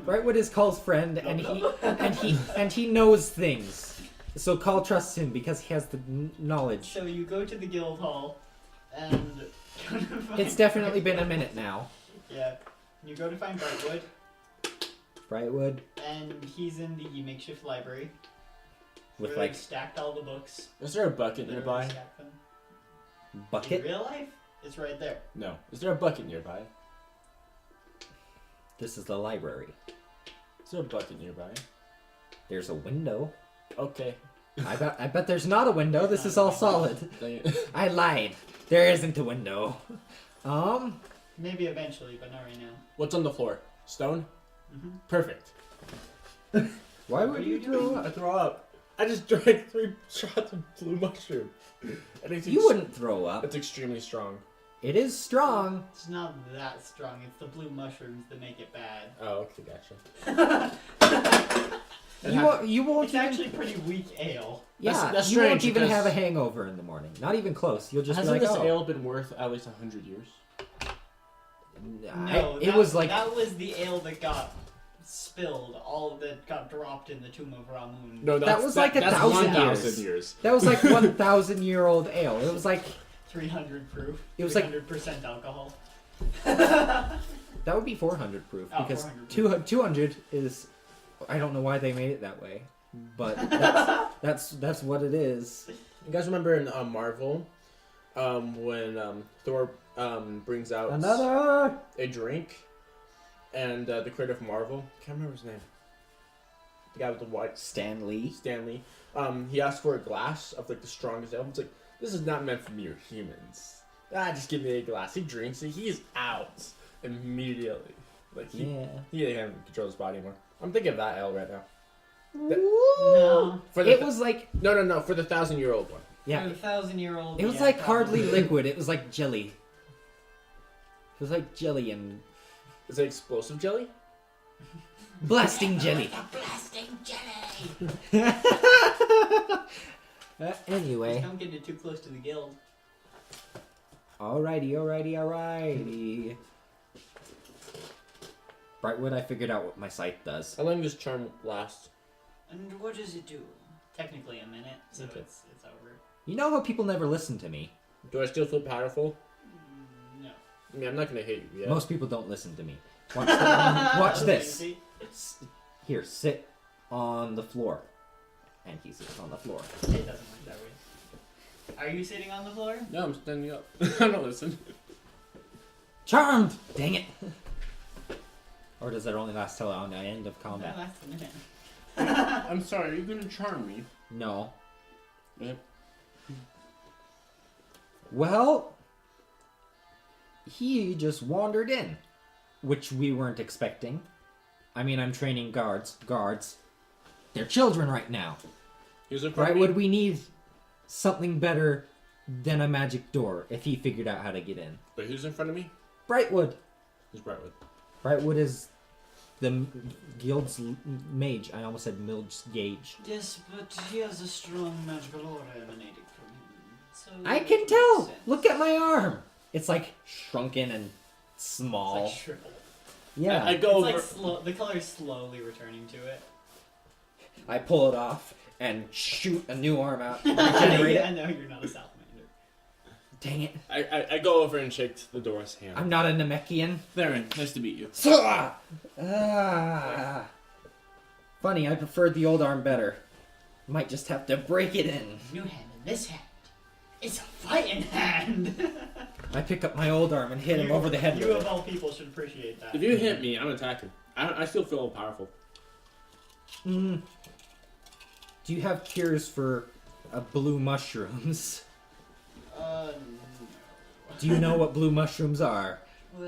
Brightwood is Call's friend, and he knows things. So Call trusts him because he has the knowledge. So you go to the guild hall, and go to find It's definitely been a minute now. Yeah, you go to find Brightwood, Brightwood and he's in the makeshift library. with where like they've stacked all the books. Is there a bucket Literally nearby? stacked them. In bucket. real life, it's right there. No. Is there a bucket nearby? This is the library. Is there a bucket nearby? There's a window. Okay. I bet there's not a window. This is all solid. Dang it. I lied. There isn't a window. Maybe eventually, but not right now. What's on the floor? Stone? Mm-hmm. Perfect. Why What would are you you throw doing? up? I throw up. I just drank 3 shots of blue mushroom. And it's You wouldn't throw up. It's extremely strong. It is strong. It's not that strong. It's the blue mushrooms that make it bad. Oh, okay, gotcha. You won't It's even. actually pretty weak ale. Yeah, That's you won't strange even because- have a hangover in the morning. Not even close. You'll just Hasn't be like, this oh. ale been worth at least 100 years? No, it was like that was the ale that got spilled. All that got dropped in the tomb of Ramun. No, That was like 1,000 1,000 years. that was like 1,000-year-old ale. It was like 300 proof. It was like- 300% alcohol. that would be 400 proof Oh, because 400 200 is. I don't know why they made it that way, but that's what it is. You guys remember in Marvel, when Thor brings out Another. a drink, and the creator of Marvel, can't remember his name, the guy with the white Stanley. Stanley, he asked for a glass of like the strongest ale. It's like, this is not meant for mere humans. Just give me a glass. He drinks it. He's out immediately. Like he can't control his body anymore. I'm thinking of that ale right now. No. For the It was like no, for the 1,000-year-old one. yeah. For the 1,000-year-old. It was like hardly liquid. It was like jelly. It was like jelly and Is it explosive jelly? blasting jelly. Blasting jelly! Anyway, Don't get it too close to the guild. alrighty. Brightwood, I figured out what my scythe does. How long does charm last? And what does it do? Technically a minute, so Okay. it's over. You know how people never listen to me? Do I still feel powerful? No. I mean, I'm not gonna hate you yet. Most people don't listen to me. Watch this. See? Here, sit on the floor. And he sits on the floor. It doesn't work that way. Are you sitting on the floor? No, I'm standing up. I don't listen. Charmed! Dang it! Or does that only last till on the end of That combat? lasts a minute. I'm sorry, are you gonna charm me? No. Yeah. Well, he just wandered in, which we weren't expecting. I mean, I'm training guards. They're children right now. Here's a front of Brightwood, me. we need something better than a magic door if he figured out how to get in. But who's in front of me? Brightwood. Who's Brightwood? Brightwood is the guild's mage. I almost said Milge's gauge. Yes, but he has a strong magical aura emanating from him. So I it can makes tell! sense. Look at my arm! It's like shrunken and It's small. like shriveled. Yeah. I go It's over. like the color's slowly returning to it. I pull it off and shoot a new arm out. I Regenerate it. know you're not a Salamander. Dang it. I go over and shake the Doris' hand. I'm not a Namekian. Theron, nice to meet you. Funny, I preferred the old arm better. Might just have to break it in. New hand in this hand. It's a fighting hand. I pick up my old arm and hit him over the head You with of it. all people should appreciate that. If you hit me, I'm attacking. I still feel powerful. Do you have cures for blue mushrooms? No. Do you know what blue mushrooms are? I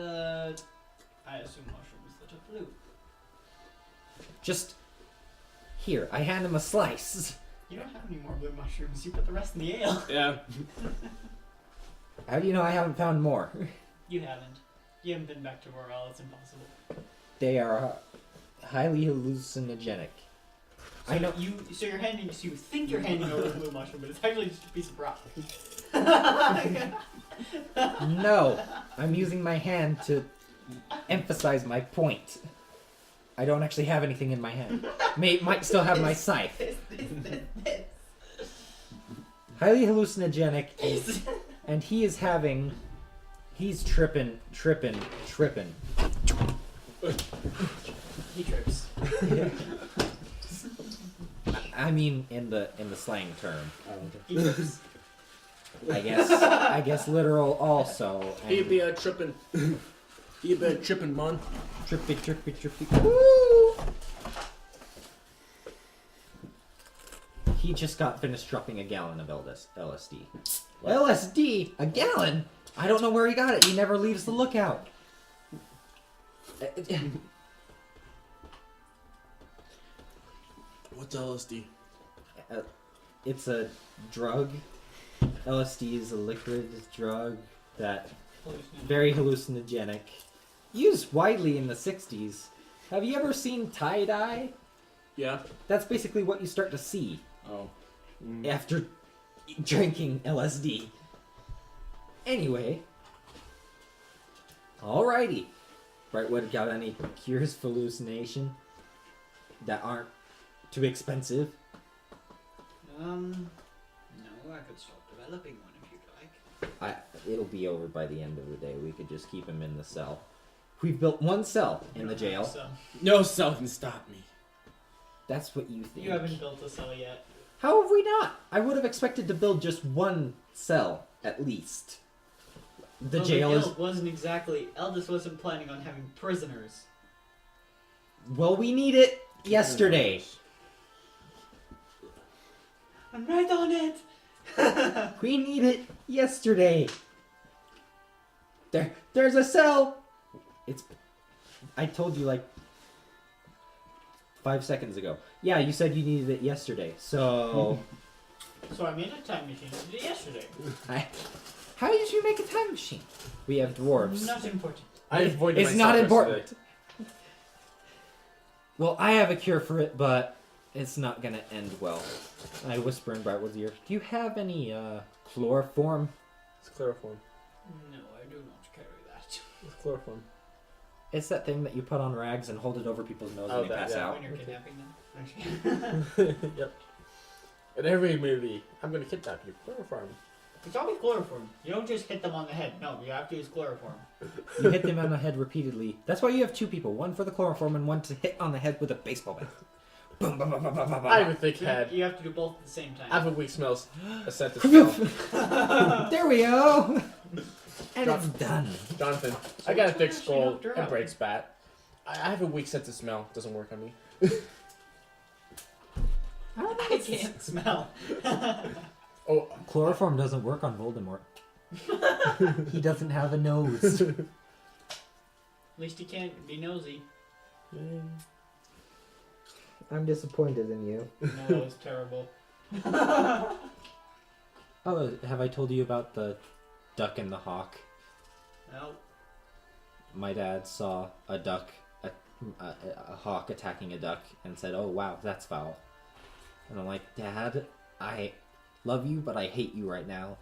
assume mushrooms that are blue. Just here, I hand him a slice. You don't have any more blue mushrooms. You put the rest in the ale. Yeah. How do you know I haven't found more? You haven't. haven't been back to Morale. It's impossible. They are highly hallucinogenic. So I know. you think you're handing over the blue mushroom, but it's actually just a piece of rock. No, I'm using my hand to emphasize my point. I don't actually have anything in my hand. Might still have my scythe. Highly hallucinogenic, and he's tripping. He trips. I mean, in the slang term. He trips. I guess literal also. He be a trippin'. He be a trippin', man. Trippy. Woo! He just got finished dropping a gallon of LSD. What? LSD? A gallon? I don't know where he got it. He never leaves the lookout. What's LSD? It's a drug. LSD is a liquid drug that very hallucinogenic. Used widely in the 60s. Have you ever seen tie-dye? Yeah. That's basically what you start to see Oh. after drinking LSD. Anyway. Alrighty. Brightwood, got any cures for hallucination that aren't too expensive? No, I could start developing one if you'd like. It'll be over by the end of the day. We could just keep him in the cell. We've built one cell in the jail. So, No cell can stop me. That's what you think. you haven't built a cell yet. How have we not? I would have expected to build just one cell, at least. The jail is... Eldest wasn't planning on having prisoners. Well, we need it yesterday. I'm right on it! We need it yesterday. There's a cell. I told you like 5 seconds ago. Yeah, you said you needed it yesterday. So So I made a time machine and did it yesterday. how did you make a time machine? We have dwarves. Not important. I avoided It's myself not important. yesterday. Well, I have a cure for it, but it's not gonna end well. I whisper in Brightwood's ear. Do you have any chloroform? It's chloroform. No, I do not carry that. It's chloroform. It's that thing that you put on rags and hold it over people's nose Oh, and they that, pass yeah. out. When you're kidnapping them. Yep. In every movie, I'm gonna kidnap you. Chloroform. It's always chloroform. You don't just hit them on the head. No, you have to use chloroform. You hit them on the head repeatedly. That's why you have two people. One for the chloroform and one to hit on the head with a baseball bat. Boom, boom, boom, boom, boom, boom. I have a thick head. You have to do both at the same time. I have a weak smells. A scent to smell. There we go. And Drop- it's done. Jonathan, So I got a which thick one skull actually knocked her and out? breaks bat. I have a weak sense of smell. Doesn't work on me. I don't I can't smell. Oh, Chloroform doesn't work on Voldemort. He doesn't have a nose. At least you can't be nosy. I'm disappointed in you. No, that was terrible. Oh, have I told you about the duck and the hawk? No. My dad saw a duck, a hawk attacking a duck, and said, "Oh wow, that's foul." And I'm like, "Dad, I love you, but I hate you right now.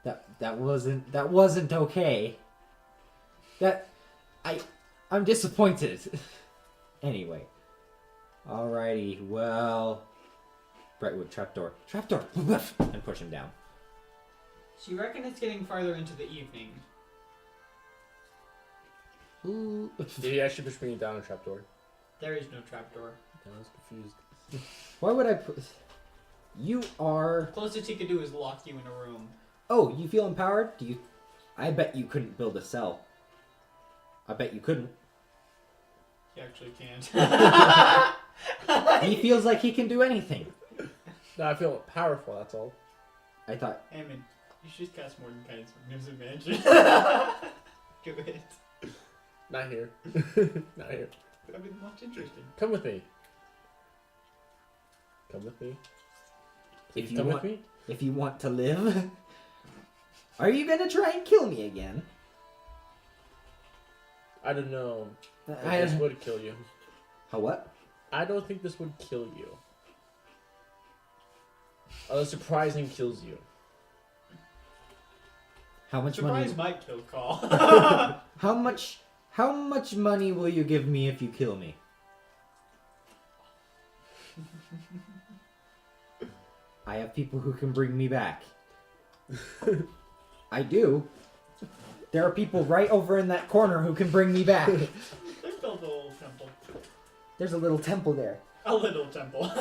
That wasn't okay. I'm disappointed." Anyway, alrighty, well, Brightwood, trapdoor, and push him down. So you reckon it's getting farther into the evening? Ooh. did he actually push me down a trapdoor? There is no trapdoor. I was confused. Why would I put? You are. Closest he could do is lock you in a room. Oh, you feel empowered? Do you? I bet you couldn't build a cell. I bet you couldn't. He actually can't. He feels like he can do anything. No, I feel powerful, that's all. I thought. Eamon, you should cast more than Kindness Magnificent Mansion. Do it. Not here. Not here. That'd be much interesting. Come with me. Come with me. If you Come want, with me? if you want to live, are you gonna try and kill me again? I don't know. I- This would kill you. How what? I don't think this would kill you. The surprising kills you. How much Surprise money? might kill Call. How much money will you give me if you kill me? I have people who can bring me back. I do. There are people right over in that corner who can bring me back. They built a little temple. There's a little temple there. A little temple.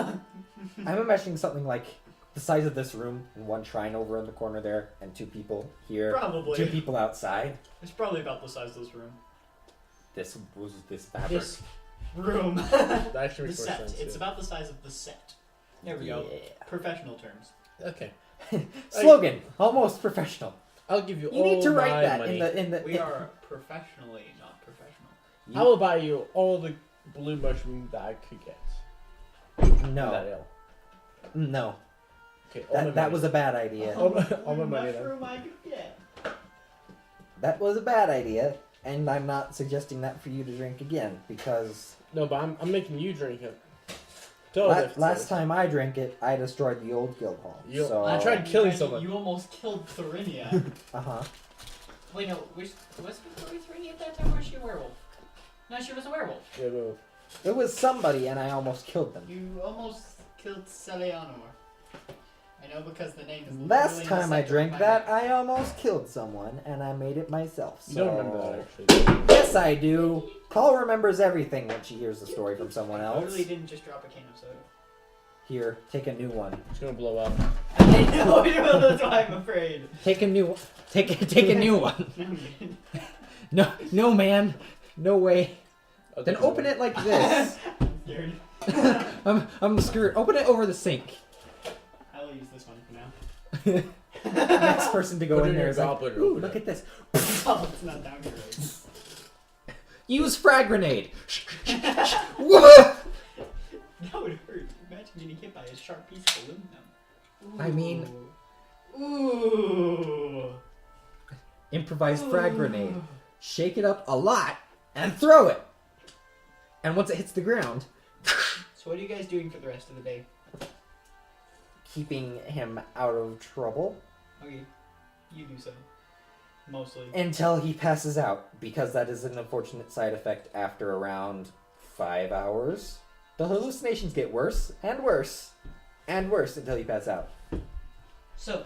I'm imagining something like the size of this room and one shrine over in the corner there and 2 people here. Probably. 2 people outside. It's probably about the size of this room. This fabric. This room. That actually The makes more set. sense. It's yeah. about the size of the set. There we go. Yeah. Professional terms. Okay. Slogan. Almost professional. I'll give you You all need to write my that money. in the. We are professionally not professional. I will buy you all the blue mushroom that I could get. That No. ale. No. Okay, all my That money. was a bad idea. All my money then. Mushroom I could get. That was a bad idea, and I'm not suggesting that for you to drink again because No, but I'm making you drink it. last time I drank it, I destroyed the old guild hall. You- So I tried killing You- someone. You almost killed Thorinia. Uh-huh. Wait, no. Was Thorinia at that time or was she a werewolf? No, she was a werewolf. Yeah, move. It was somebody, and I almost killed them. You almost killed Celeanor. I know because the name is Last literally in the time I center of drank my that, name. I almost killed someone, and I made it myself. You So... don't remember that actually. Yes, I do. Paul remembers everything when she hears the story from someone I else. totally didn't just drop a can of soda. Here, take a new one. It's gonna blow up. I know, that's why I'm afraid. Take a new, take a new one. No, man, no way. I'll Then take open it like this. I'm scared. I'm screwed. Open it over the sink. I will use this one for now. Next person to go Put it in in there your is like, goblet and ooh, open look it." at this. Oh, it's not down here. Right? Use frag grenade. Whoa! That would hurt. Imagine getting hit by a sharp piece of aluminum. I mean- Ooh. Improvised frag grenade. Shake it up a lot and throw it. And once it hits the ground, So what are you guys doing for the rest of the day? keeping him out of trouble Okay, you do so. Mostly. until he passes out, because that is an unfortunate side effect after around 5 hours. The hallucinations get worse and worse and worse until you pass out. So,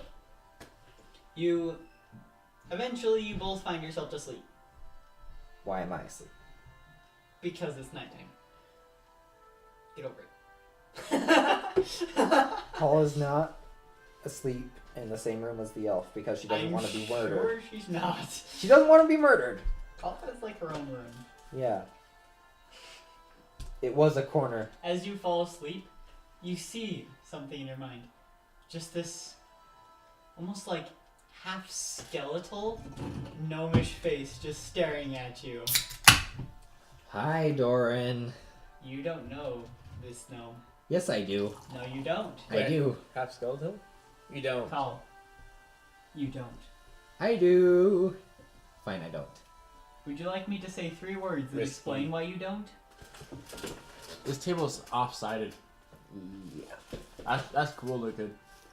eventually you both find yourself asleep. Why am I asleep? Because it's nighttime. Get over it. Paul is not asleep in the same room as the elf because she doesn't I'm want to be murdered. sure she's not. She doesn't want to be murdered. Alpha is like her own room. Yeah. It was a corner. As you fall asleep, you see something in your mind. Just this almost like half skeletal, gnomish face just staring at you. Hi, Doran. You don't know this gnome. Yes, I do. No, you don't. I Wait. do. Half skeleton? You don't. Call. You don't. I do. Fine, I don't. Would you like me to say 3 words that Risky. explain why you don't? This table's off-sided. Yeah. That's cool looking.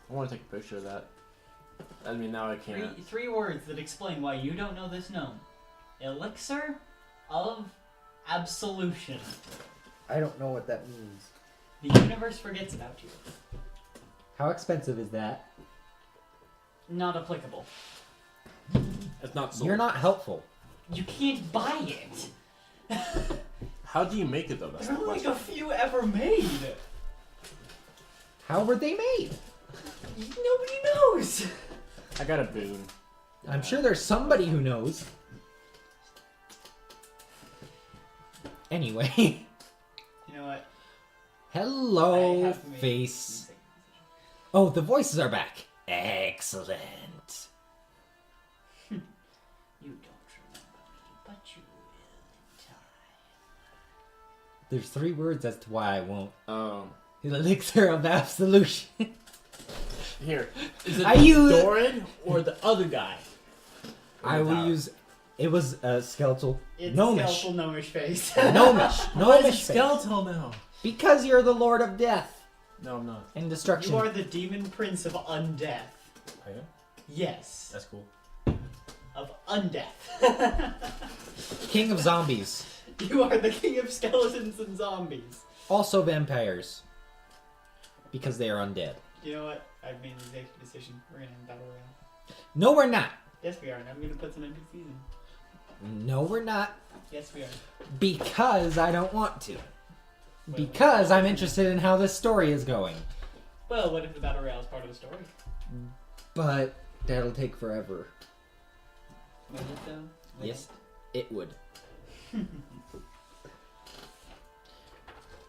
I want to take a picture of that. I mean, now I can't. Three words that explain why you don't know this gnome. Elixir of Absolution. I don't know what that means. The universe forgets about you. How expensive is that? Not applicable. It's not sold. You're not helpful. You can't buy it. How do you make it though? That's There the are like question. a few ever made. How were they made? Nobody knows. I got a boon. I'm sure there's somebody who knows. Anyway. You know what? I Hello, have made face. a mistake. Oh, the voices are back. Excellent. You don't remember me, but you will in time. There's 3 words as to why I won't. Um, Elixir of Absolution. here. Is it I use- Doran or the other guy? I will use It was a skeletal It's gnomish. skeletal gnomish face. Gnomish. Why Gnomish is it face. skeletal now? Because you're the Lord of Death No, I'm not. and Destruction. You are the demon prince of undeath. I am? Yes. That's cool. Of undeath. King of Zombies. You are the king of skeletons and zombies. Also vampires. Because they are undead. You know what? I've made the executive decision. We're gonna have battle royale. No, we're not. Yes, we are. And I'm gonna put some NPCs in. No, we're not. Yes, we are. Because I don't want to. Well, Because I'm interested in how this story is going. Well, what if the battle royale is part of the story? But that'll take forever. Would it though? Would Yes, it would.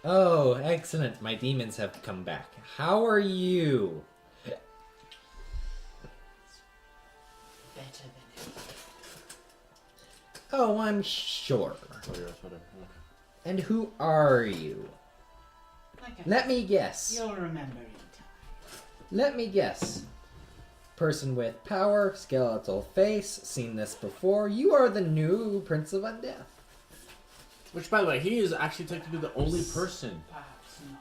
Oh, excellent. My demons have come back. How are you? it? Better than ever. Oh, I'm sure. Whatever. And who are you? Like Let me guess. You'll remember in time. Let me guess. Person with power, skeletal face, seen this before. You are the new Prince of Undeath. Which, by the way, he is actually technically the only person Perhaps not.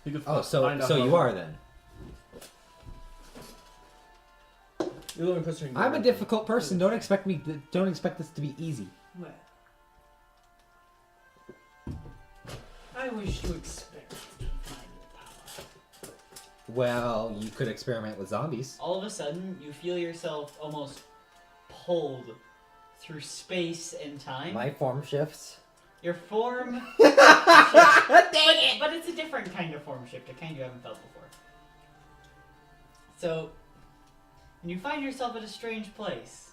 who could Oh, find out so how- you are then. You're the only person who can I'm a do it. difficult person. Don't expect this to be easy. Well, I wish to experiment and find the power. Well, you could experiment with zombies. All of a sudden, you feel yourself almost pulled through space and time. My form shifts. Your form, Dang it! but it's a different kind of form shift, a kind you haven't felt before. So, and you find yourself at a strange place.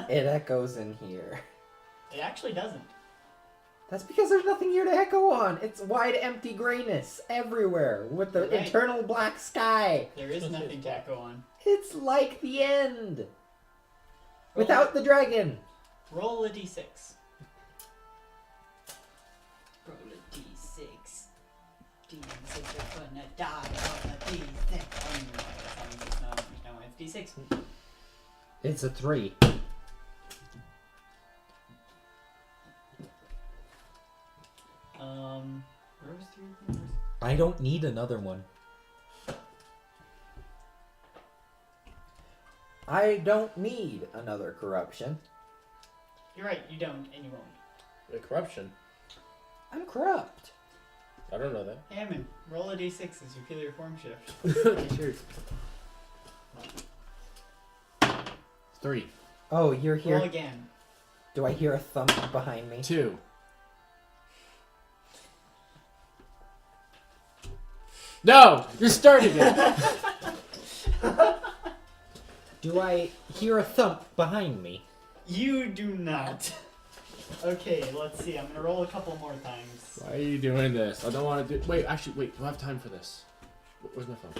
It echoes in here. It actually doesn't. That's because there's nothing here to echo on. It's wide, empty grayness everywhere with the Right. eternal black sky. There is nothing to echo on. It's like the end. Without the dragon. Roll a d6. Roll a d6. D6 are gonna die on a d6. No, it's d6. It's a 3. Where was 3? I don't need another one. I don't need another corruption. You're right, you don't, and you won't. The corruption. I'm corrupt. I don't know that. Hammond, roll a d6 as you feel your form shift. Sure. 3. Oh, you're Roll here. again. Do I hear a thump behind me? 2. No! You started it! Do I hear a thump behind me? You do not. Okay, let's see. I'm gonna roll a couple more times. Why are you doing this? I don't want to do... Wait, do I have time for this? Where's my phone?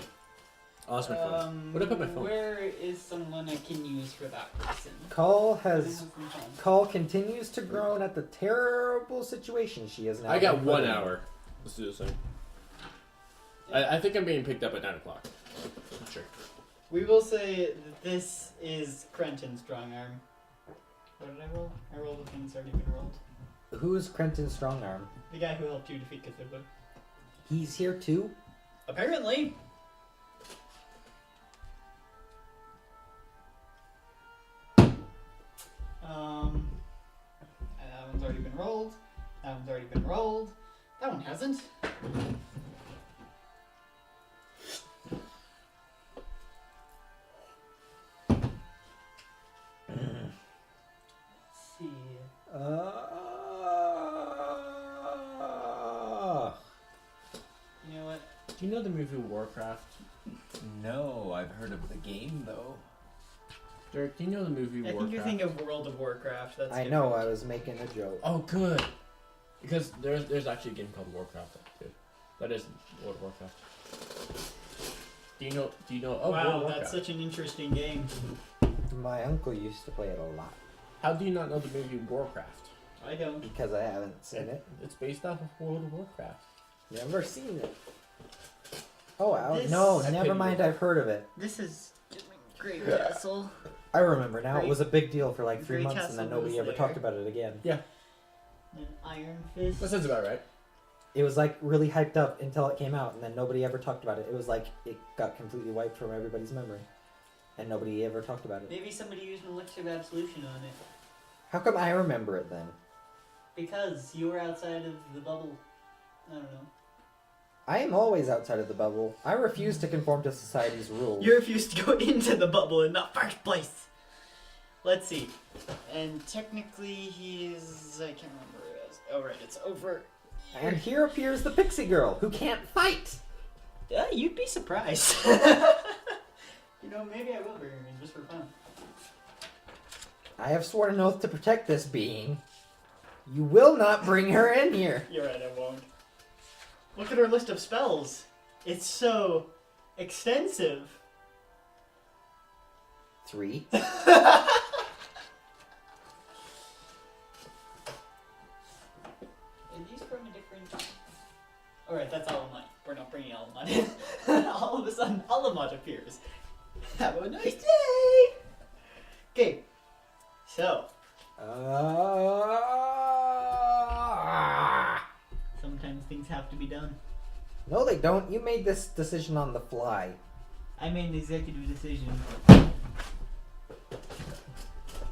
Oh, that's my phone. Where'd I put my phone? Where is someone I can use for that person? Call I have has... some phone. Call continues to groan at the terrible situation she is now. I got been 1 put in. hour. Let's do this thing. I think I'm being picked up at 9 o'clock. Not sure. We will say that this is Crenton's strong arm. What did I roll? I rolled the thing that's already been rolled. Who's Crenton Strongarm? The guy who helped you defeat Cthulhu. He's here too? Apparently. That one's already been rolled. That one's already been rolled. That one hasn't. Let's see. You know what? Do you know the movie Warcraft? No, I've heard of the game though. Derek, do you know the movie I Warcraft? think you're thinking of World of Warcraft. That's I different. know, I was making a joke. Oh, good. Because there's actually a game called Warcraft too. That is World of Warcraft. Do you know? Oh, World Wow, of that's Warcraft. such an interesting game. My uncle used to play it a lot. How do you not know the movie Warcraft? I don't. Because I haven't seen it. It's based off of World of Warcraft. Never seen it. Oh, wow. This- No, I never couldn't mind. do it. I've heard of it. This is Great Castle. I remember now. It Great- was a big deal for like 3 Great months, and then Castle nobody was ever there. talked about it again. And Iron Fist. That sounds about right. It was like really hyped up until it came out, and then nobody ever talked about it. It was like it got completely wiped from everybody's memory, and nobody ever talked about it. Maybe somebody used an elixir of absolution on it. How come I remember it then? Because you were outside of the bubble. I don't know. I am always outside of the bubble. I refuse to conform to society's rules. You refused to go into the bubble in the first place. Let's see. And technically he's... I can't remember where it is. Oh, right. It's over here. And here appears the pixie girl, who can't fight! Yeah, you'd be surprised. You know, maybe I will bring her in just for fun. I have sworn an oath to protect this being. You will not bring her in here. You're right, I won't. Look at her list of spells. It's so extensive. 3. Are these from a different... Alright, that's Alamut. We're not bringing Alamut in. All of a sudden, Alamut appears. Have a nice day! Okay, so... Sometimes things have to be done. No, they don't. You made this decision on the fly. I made an executive decision.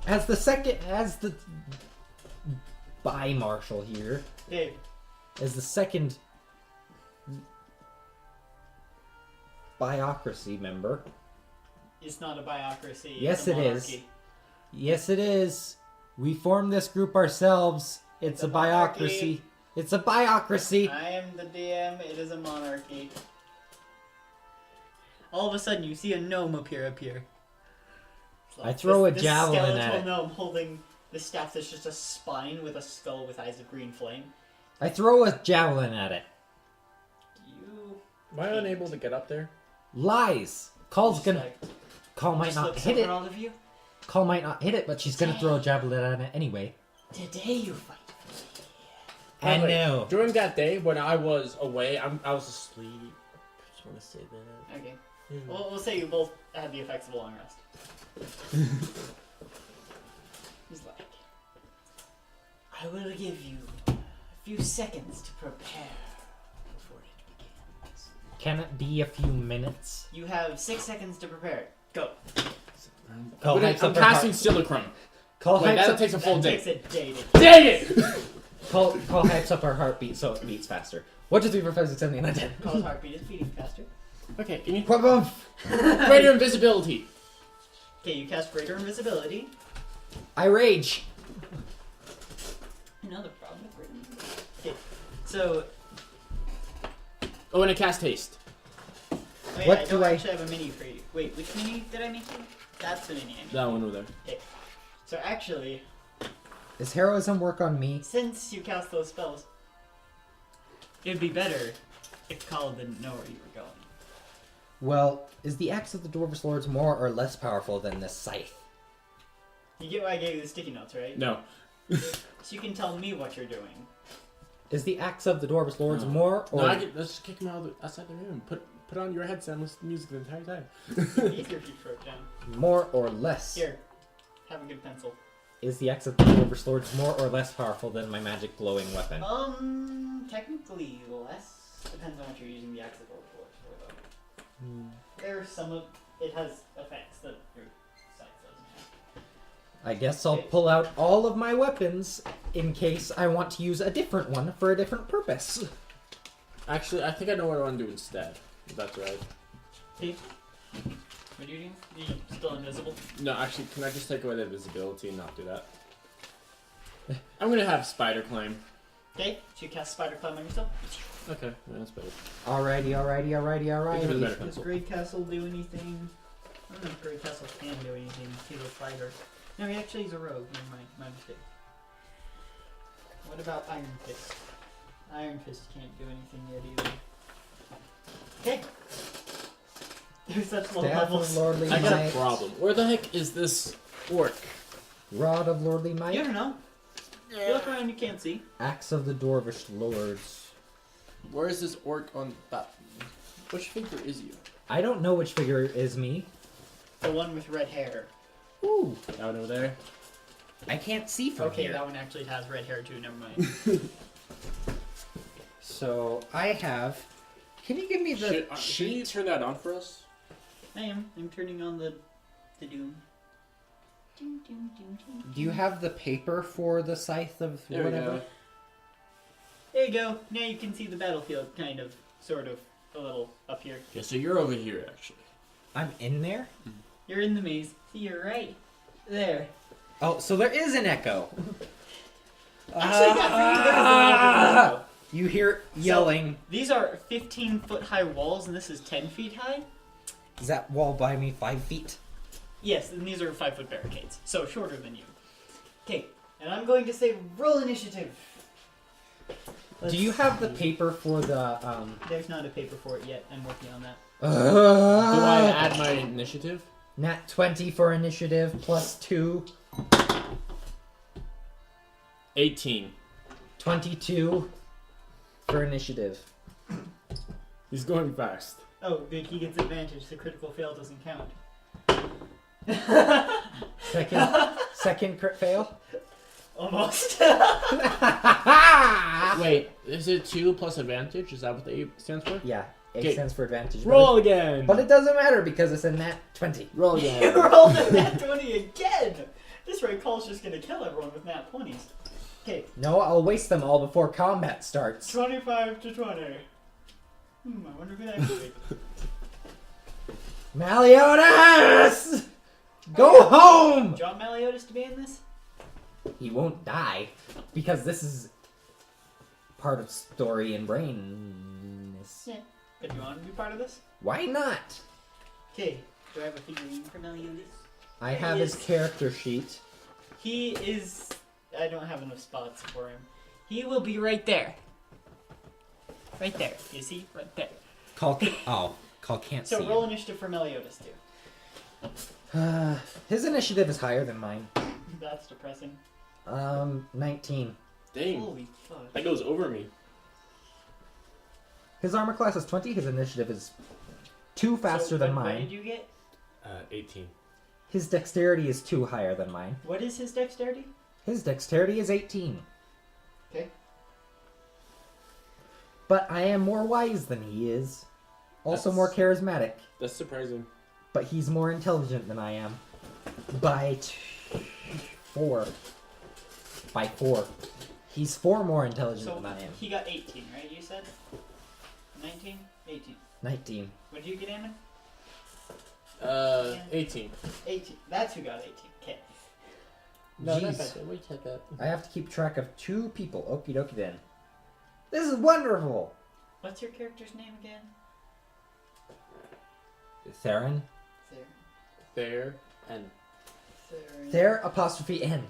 As the by-marshal here, Dave, as the second biocracy member. it's not a biocracy. Yes, it's a it is. monarchy. Yes, it is. We formed this group ourselves. It's a biocracy. monarchy. It's a biocracy. I am the DM, it is a monarchy. All of a sudden, you see a gnome appear up here. It's I throw a this javelin at skeletal it. gnome holding the staff that's just a spine with a skull with eyes of green flame. I throw a javelin at it. You... Am I unable to get up there? Lies. Call's just gonna. like, Call might just not looks hit over it. all of you. Call might not hit it, but she's gonna throw a javelin at it anyway. Today you fight. I By the way, know. During that day when I was away, I was asleep. I just want to say that. Okay. We'll say you both had the effects of a long rest. He's like, I will give you a few seconds to prepare before it begins. Can it be a few minutes? You have 6 seconds to prepare. Go. Call hypes I'm up her casting heart. Silacrum. Call Wait, hypes that up. takes a full That day. takes a day to Dang it! Call hypes up our heartbeat so it beats faster. 1, 2, 3, 4, 5, 6, 7, 8, 9, 10. Call's heartbeat is beating faster. Okay, can you... Ba-bum. Greater invisibility. Okay, you cast Greater Invisibility. I rage. Another problem with Greater Invisibility. Okay, so... Oh, and I cast Haste. Oh yeah, What I do don't I- actually have a mini for you. Wait, which mini did I make you? That's the mini I made. That one over there. So actually, Does heroism work on me? since you cast those spells, it'd be better if Kala didn't know where you were going. Well, is the axe of the Dwarvish Lords more or less powerful than this scythe? You get why I gave you the sticky notes, right? No. So you can tell me what you're doing. Is the axe of the Dwarvish Lords No. more or... No, let's just kick him outside the room. Put on your headset and listen to music the entire time. It'd be easier if you throw it down. More or less? Here, have a good pencil. Is the axe of the Dwarvish Lords more or less powerful than my magic glowing weapon? Technically less. Depends on what you're using the axe of Orc for, though. There's some of... It has effects that your sight doesn't have. I guess I'll pull out all of my weapons in case I want to use a different one for a different purpose. Actually, I think I know what I want to do instead. If that's right. Steve? What are you doing? You still invisible? No, actually, can I just take away the invisibility and not do that? I'm gonna have Spider Climb. Okay, so you cast Spider Climb on yourself. Okay, yeah, that's better. Alrighty. Give it a better Does pencil. Great Castle do anything? I don't know if Great Castle can do anything. He's a fighter. No, he actually is a rogue. Never mind, my mistake. What about Iron Fist? Iron Fist can't do anything yet either. Okay. There's such low Staff levels. of Lordly I got a Might. problem. Where the heck is this orc? Rod of Lordly Might. You don't know. You look around, you can't see. Axe of the Dwarvish Lords. Where is this orc on that? Which figure is you? I don't know which figure is me. The one with red hair. Ooh, That one over there. I can't see from Okay, here. that one actually has red hair too. Never mind. So I have. Can you give me the Should you sheet? turn that on for us? I am. I'm turning on the doom. Do you have the paper for the scythe of There we whatever? go. There you go. Now you can see the battlefield, kind of, sort of, a little up here. Yeah, so you're over here actually. I'm in there. You're in the maze. See, you're right there. Oh, so there is an echo. Actually, yeah, You hear yelling. these are 15-foot high walls, and this is 10 feet high. Is that wall by me 5 feet? Yes, and these are 5-foot barricades, so shorter than you. Okay, and I'm going to say roll initiative. Do you have the paper for the There's not a paper for it yet. I'm working on that. Do I add my initiative? Nat 20 for initiative plus 2. 18. 22 for initiative. He's going fast. Oh, good. He gets advantage. The critical fail doesn't count. Second crit fail. Almost. Wait, is it 2 plus advantage? Is that what the A stands for? Yeah, A Okay. stands for advantage. Roll again! But it doesn't matter because it's a nat 20. Roll You again. rolled a nat 20 again! This Ray Call's just gonna kill everyone with nat 20s. Okay, No, I'll waste them all before combat starts. 25 to 20. I wonder who that could be. Meliodas! Go home! Do you want Meliodas to be in this? He won't die because this is part of story and brain. Yeah. But do you want him to be part of this? Why not? Okay, do I have a figurine for Meliodas? I have his Yes. character sheet. He is... I don't have enough spots for him. He will be right there. Right there. You see? Right there. Call can't So see roll him. initiative for Meliodas too. His initiative is higher than mine. That's depressing. 19. Dang, Holy fuck. that goes over me. His armor class is 20. His initiative is 2 faster than What mine. did you get? 18. His dexterity is 2 higher than mine. What is his dexterity? His dexterity is 18. Okay. But I am more wise than he is. Also That's- more charismatic. That's surprising. But he's more intelligent than I am. By 4. By 4. He's 4 more intelligent So than I am. he got 18, right? You said? 19? 18. 19. What did you get, Ammon? 18. 18. That's who got 18. Okay. No, Jeez. that's bad. We take that. I have to keep track of 2 people. Okie dokie then. This is wonderful! What's your character's name again? Theron? There and There apostrophe N.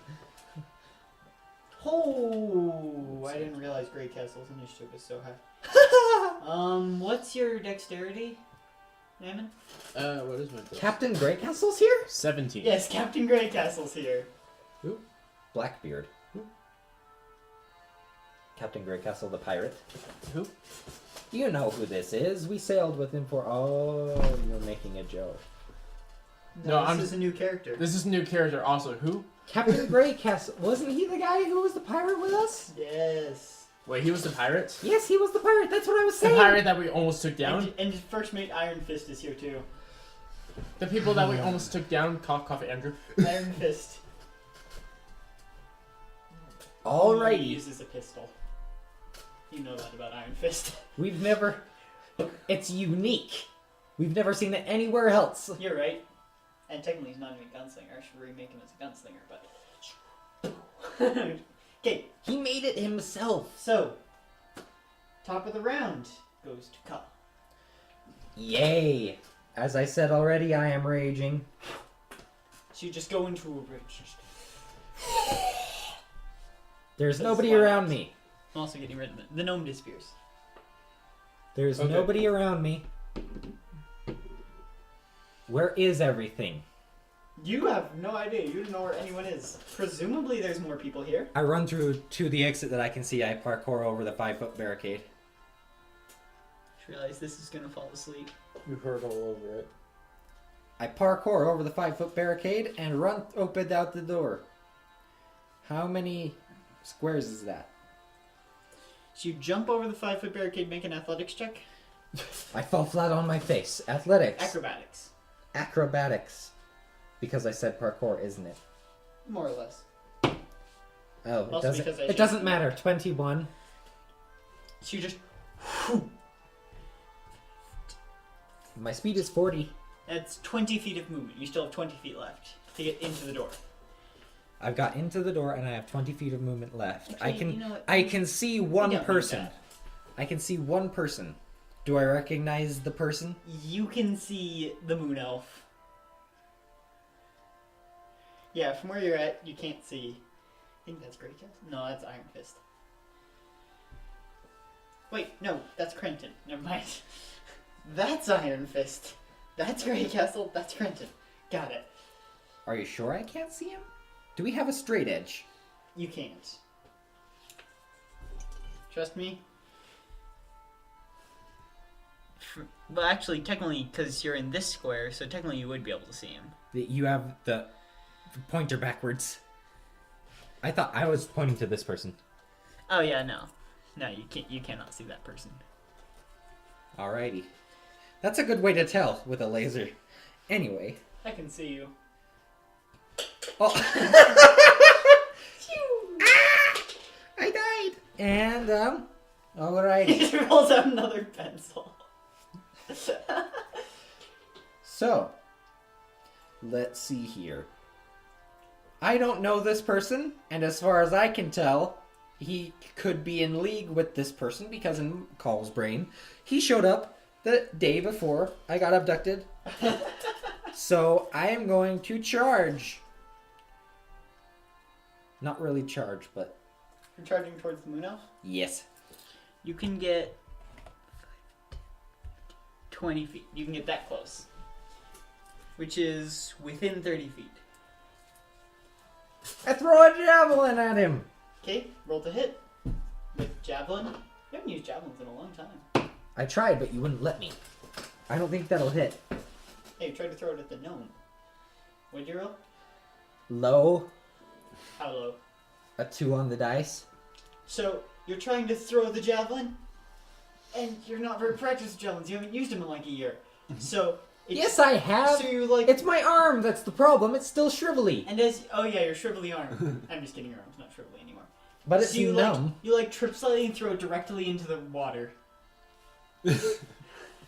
Oh, I didn't realize Grey Castle's initiative was so high. What's your dexterity, Ammon? what is my dex? Captain Greycastle's here? 17. Yes, Captain Grey Castle's here. Blackbeard. Captain Greycastle the pirate. Who? You know who this is. We sailed with him for... Oh, you're making a joke. No, This is a new character. This is a new character also. Who? Captain Greycastle. Wasn't he the guy who was the pirate with us? Yes. Wait, he was the pirate? Yes, he was the pirate. That's what I was The saying. pirate that we almost took down? And his first mate Iron Fist is here too. The people that we almost took down? Cough, cough, Andrew. Iron Fist. He Alrighty. uses a pistol. You know that about Iron Fist. We've never... It's unique. We've never seen it anywhere else. You're right. And technically he's not even a gunslinger. I should remake him as a gunslinger, but... Okay, He made it himself. so... Top of the round goes to Ka. Yay. As I said already, I am raging. So you just go into a rage. There's That's nobody why around not. me. I'm also getting rid of it. The gnome disappears. There's Okay. nobody around me. Where is everything? You have no idea. You don't know where anyone is. Presumably, there's more people here. I run through to the exit that I can see. I parkour over the 5-foot barricade. Just realize this is gonna fall asleep. You heard all over it. I parkour over the 5-foot barricade and run open out the door. How many squares is that? So you jump over the 5-foot barricade, make an athletics check. I fall flat on my face. Athletics. Acrobatics. Acrobatics. Because I said parkour, isn't it? More or less. Oh, Also because I it doesn't matter. 21. So you just... My speed is 40. That's 20 feet of movement. You still have 20 feet left to get into the door. I've got into the door and I have 20 feet of movement left. Actually, I can see one don't need person. that. I can see one person. Do I recognize the person? You can see the moon elf. Yeah, from where you're at, you can't see. I think that's Great Castle. No, that's Iron Fist. Wait, no, that's Crenton. Never mind. That's Iron Fist. That's Great Castle. That's Crenton. Got it. Are you sure I can't see him? Do we have a straight edge? You can't. Trust me. Well, actually, technically, because you're in this square, so technically you would be able to see him. You have the pointer backwards. I thought I was pointing to this person. Oh yeah, no, you can't. You cannot see that person. Alrighty. That's a good way to tell with a laser. Anyway. I can see you. Oh. I died. And alrighty. He rolls out another pencil. So, let's see here. I don't know this person, and as far as I can tell, he could be in league with this person because in Call's brain, he showed up the day before I got abducted. So, I am going to charge. Not really charge, but... You're charging towards the moon elf? Yes. You can get 20 feet. You can get that close. Which is within 30 feet. I throw a javelin at him. Okay, roll to hit. With javelin. You haven't used javelins in a long time. I tried, but you wouldn't let me. I don't think that'll hit. Hey, you tried to throw it at the gnome. What'd you roll? Low. How low? A 2 on the dice. So, you're trying to throw the javelin, and you're not very practiced with javelins. You haven't used them in like a year. So, Yes, I have. So you're like... It's my arm that's the problem. It's still shrivelly. And as... Oh yeah, your shrivelly arm. I'm just kidding, your arm's not shrivelly anymore. But it's so you numb. you trip slightly and throw it directly into the water.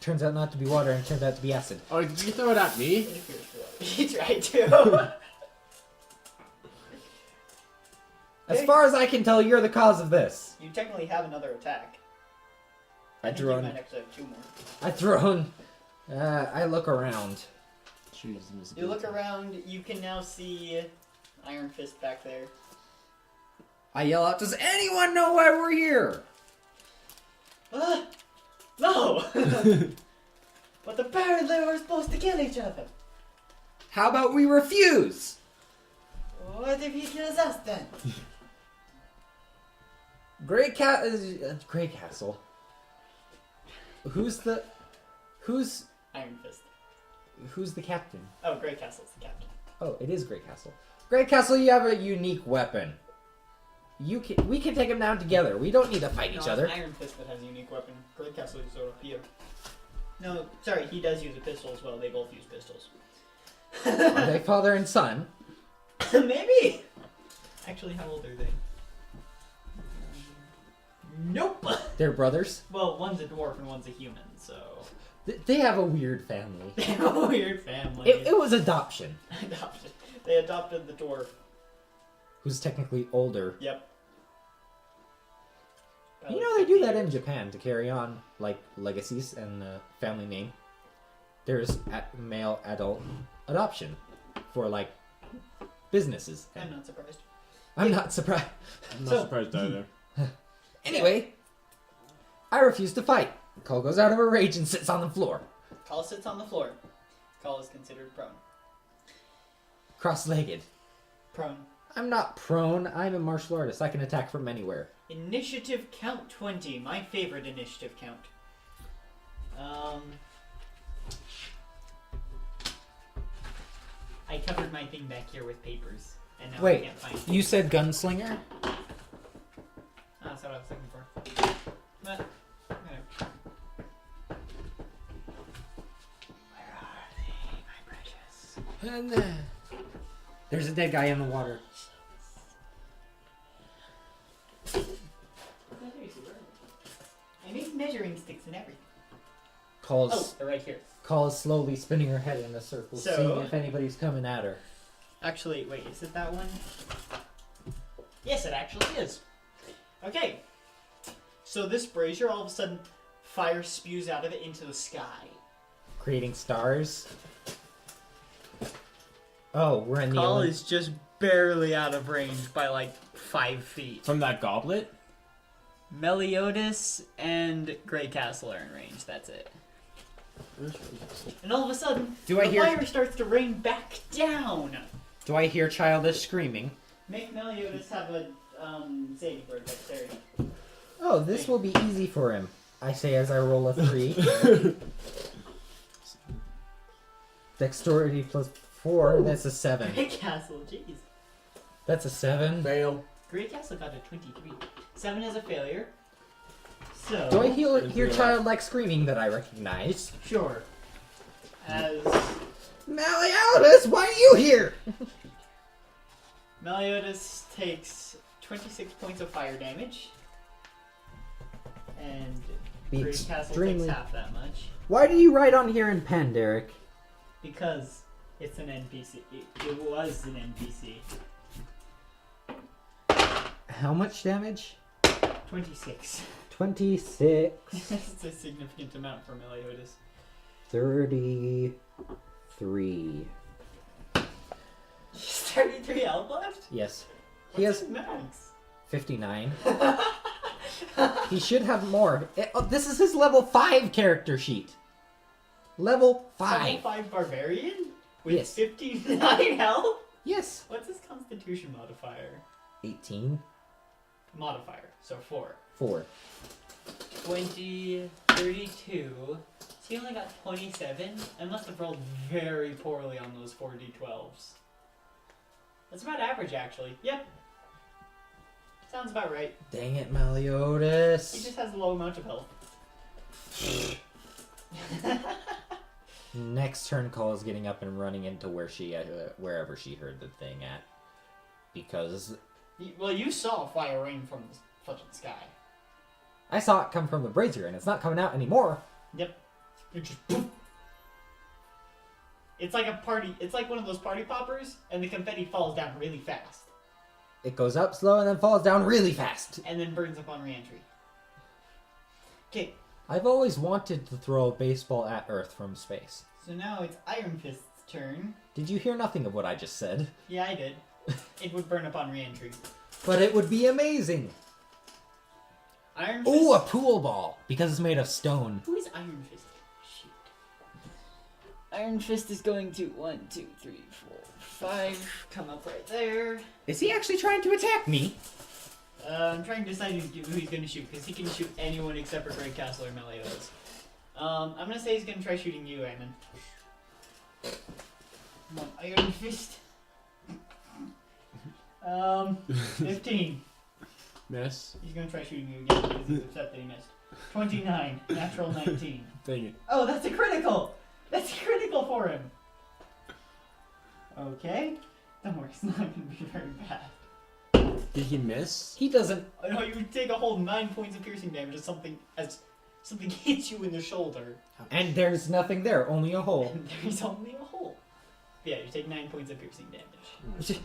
Turns out not to be water and turns out to be acid. Oh, did you throw it at me? He tried to. As far as I can tell, you're the cause of this. You technically have another attack. I think you drone. might actually have 2 more. I drone. I look around. You look around, you can now see Iron Fist back there. I yell out, does anyone know why we're here? No! But apparently we're supposed to kill each other. How about we refuse? What if he kills us then? Grey Castle. Who's Iron Fist. Who's the captain? Oh, Great Castle's the captain. Oh, it is Grey Castle. Grey Castle, you have a unique weapon. We can take him down together. We don't need to fight each other. It's Iron Fist that has a unique weapon. Great Castle uses a rapier. No, sorry, he does use a pistol as well. They both use pistols. Are they father and son? Maybe! Actually, how old are they? Nope! They're brothers? Well, one's a dwarf and one's a human, so... They have a weird family. They have a weird family. It was adoption. Adopted. They adopted the dwarf. Who's technically older. Yep. You know, they do that in Japan to carry on, like, legacies and the family name. There's male adult adoption for, like, businesses. I'm not surprised. I'm not surprised. I'm not surprised either. Anyway, I refuse to fight. Cole goes out of a rage and sits on the floor. Call sits on the floor. Call is considered prone. Cross-legged. Prone. I'm not prone. I'm a martial artist. I can attack from anywhere. Initiative count 20. My favorite initiative count. I covered my thing back here with papers, and now I Wait, can't find it. you said gunslinger? That's what I was looking for. But, whatever. Where are they, my precious? And there's a dead guy in the water. I made measuring sticks and everything. Call Oh, is, they're right here. Call is slowly spinning her head in a circle, So- seeing if anybody's coming at her. Actually, wait, is it that one? Yes, it actually is. Okay. So this brazier, all of a sudden, fire spews out of it into the sky. Creating stars. Oh, we're in the Call Olymp- is just barely out of range by like 5 feet. From that goblet? Meliodas and Grey Castle are in range, that's it. And all of a sudden, Do I the hear- fire starts to rain back down. Do I hear childish screaming? Make Meliodas have a saving throw dexterity. Oh, this will be easy for him. I say as I roll a 3. Dexterity plus 4, that's a 7. Grey Castle, jeez. That's a 7. Fail. Grey Castle got a 23. 7 is a failure. So. Do I hear childlike screaming that I recognize? Sure. As Meliodas, why are you here? Meliodas takes 26 points of fire damage. And Be Grey Castle takes extremely- half that much. Why did you write on here in pen, Derek? Because it's an NPC. It was an NPC. How much damage? 26. 26. That's a significant amount for Meliodas. 33. 33 health left? Yes. What's He has his max? 59. He should have more. This is his level 5 character sheet. Level 5. Level 5 barbarian? With Yes. 59 health? Yes. What's his constitution modifier? 18. Modifier, so 4. 4. 20, 32. So he only got 27. I must have rolled very poorly on those 4d12s. That's about average, actually. Yep. Sounds about right. Dang it, He Meliodas. just has a low amount of health. Next turn, Call is getting up and running into wherever she heard the thing at. Because Well, you saw fire rain from the fucking sky. I saw it come from the brazier, and it's not coming out anymore. Yep. It just poof. It's like a party. It's like one of those party poppers, and the confetti falls down really fast, It goes up slow and then falls down really fast. and then burns upon reentry. Okay, I've always wanted to throw a baseball at Earth from space. so now it's Iron Fist's turn. Did you hear nothing of what I just said? Yeah, I did. It would burn upon reentry. But it would be amazing. Iron Fist. Ooh, a pool ball. Because it's made of stone. Who is Iron Fist? Shoot. Iron Fist is going to 1, 2, 3, 4, 5. Come up right there. Is he actually trying to attack me? I'm trying to decide who he's going to shoot, because he can shoot anyone except for Grey Castle or Meliodas. I'm going to say he's going to try shooting you, Eamon. Come on, Iron Fist. 15. Miss. He's going to try shooting you again, because he's upset that he missed. 29. Natural 19. Dang it. Oh, that's a critical! That's a critical for him! Okay. Don't worry, it's not going to be very bad. Did he miss? He doesn't. I know you take a whole 9 points of piercing damage as something hits you in the shoulder. And there's nothing there, only a hole. And there's only a hole. Yeah, you take 9 points of piercing damage.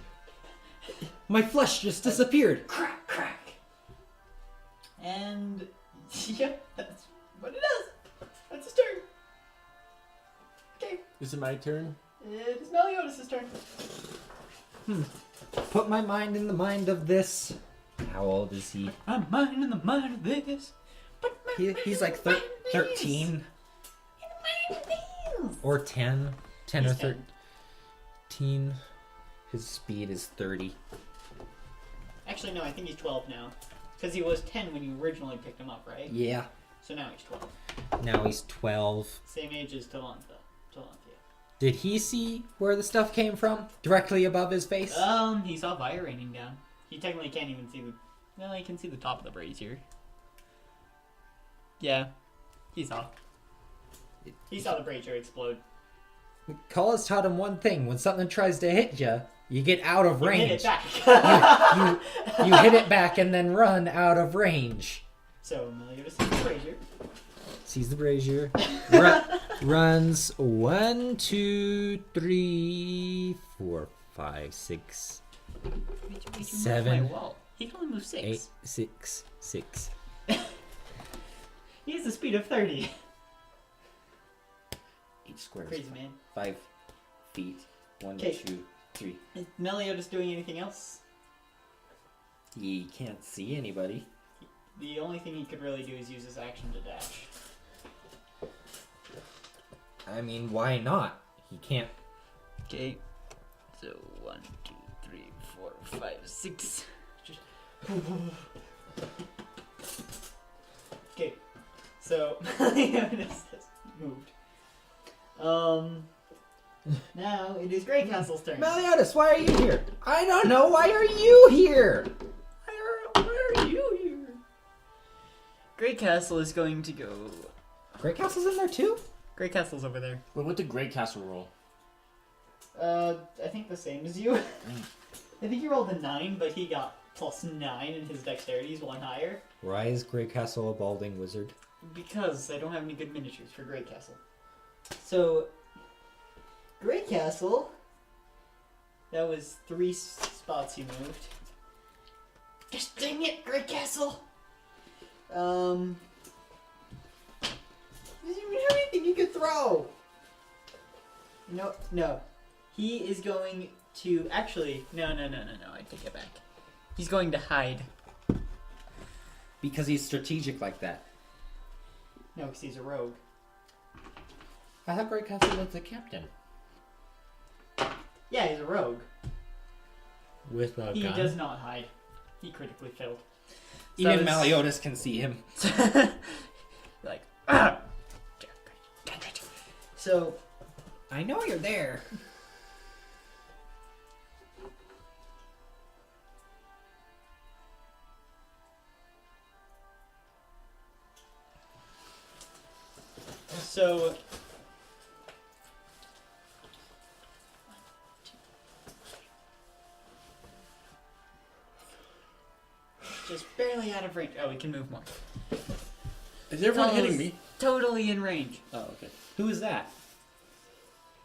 My flesh just disappeared. Crack, crack! And yeah, that's what it does. That's his turn. Okay, Is it my turn? it is Meliodas' turn. Put my mind in the mind of this. How old is he? My mind in the mind of this. But He's like 13 or 10. 10 or He's 10. 13. His speed is 30. Actually, no, I think he's 12 now. Because he was 10 when you originally picked him up, right? Yeah. So now he's 12. Now he's 12. Same age as Talanthia. Did he see where the stuff came from? Directly above his face? He saw fire raining down. He technically can't even see the... Well, he can see the top of the brazier. Yeah. He saw. He saw the brazier explode. Call has taught him one thing. When something tries to hit you, you get out of You range. hit it back. you hit it back and then run out of range. So, Meliodas sees the brazier. Sees the brazier. Runs 1, 2, 3, 4, 5, 6, Wait, you 7, moved my wall. He can only move 6. 8, 6, 6. He has the speed of 30. 8 squares. Crazy man. 5 feet. 1, Okay. 2, 3. Is Meliodas doing anything else? He can't see anybody. The only thing he could really do is use his action to dash. I mean, why not? He can't. Okay. So 1, 2, 3, 4, 5, 6. Just. Okay. So Meliodas has moved. Now it is Grey Castle's turn. Meliodas, why are you here? I don't know. Why are you here? Where are you here? Grey Castle is going to go. Great Castle's in there too? Grey Castle's over there. Wait, what did Great Castle roll? I think the same as you. I think he rolled a 9, but he got +9 and his dexterity is 1 higher. Why is Grey Castle a balding wizard? Because I don't have any good miniatures for Grey Castle. So, Grey Castle, that was 3 spots he moved. Just dang it, Grey Castle! Doesn't even have anything he could throw! No. He is going to, actually, no, I take it back. He's going to hide. Because he's strategic like that. No, because he's a rogue. I thought Grey Castle was the captain. Yeah, he's a rogue. With a He gun? does not hide. He critically failed. Even So Meliodas can see him. like, ah! So, I know you're there. so, just barely out of range. Oh, we can move more. Is everyone Tell hitting us- me? Totally in range. Oh, okay. Who is that?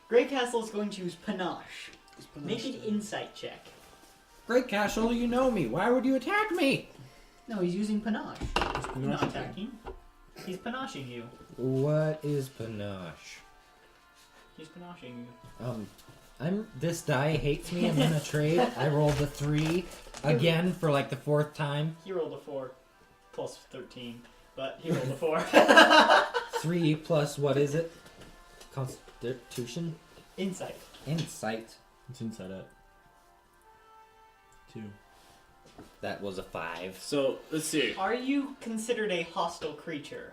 Grey Castle is going to use Panache. Make an insight check. Grey Castle, you know me. Why would you attack me? No, he's using Panache. He's Panache not thing? attacking. He's panaching you. What is panache? He's panaching you. This die hates me. I'm gonna trade. I rolled a 3 again for like the 4th time. He rolled a 4 plus 13, but he rolled a 4. 3 plus what is it? Constitution? Insight. Insight. It's inside out. 2. That was a 5. So, let's see. Are you considered a hostile creature?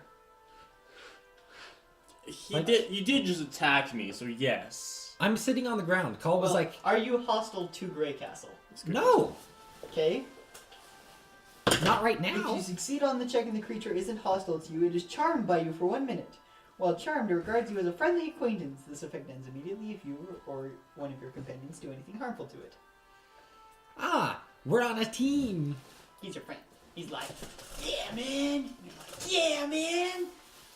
You did just attack me, so yes. I'm sitting on the ground. Cole was Well, like, are you hostile to Grey Castle? no, Okay. not right If now. you succeed on the check and the creature isn't hostile to you, it is charmed by you for 1 minute. While charmed, it regards you as a friendly acquaintance. This effect ends immediately if you or one of your companions do anything harmful to it. Ah, we're on a team. He's your friend. He's like, yeah, man. You're like, yeah, man.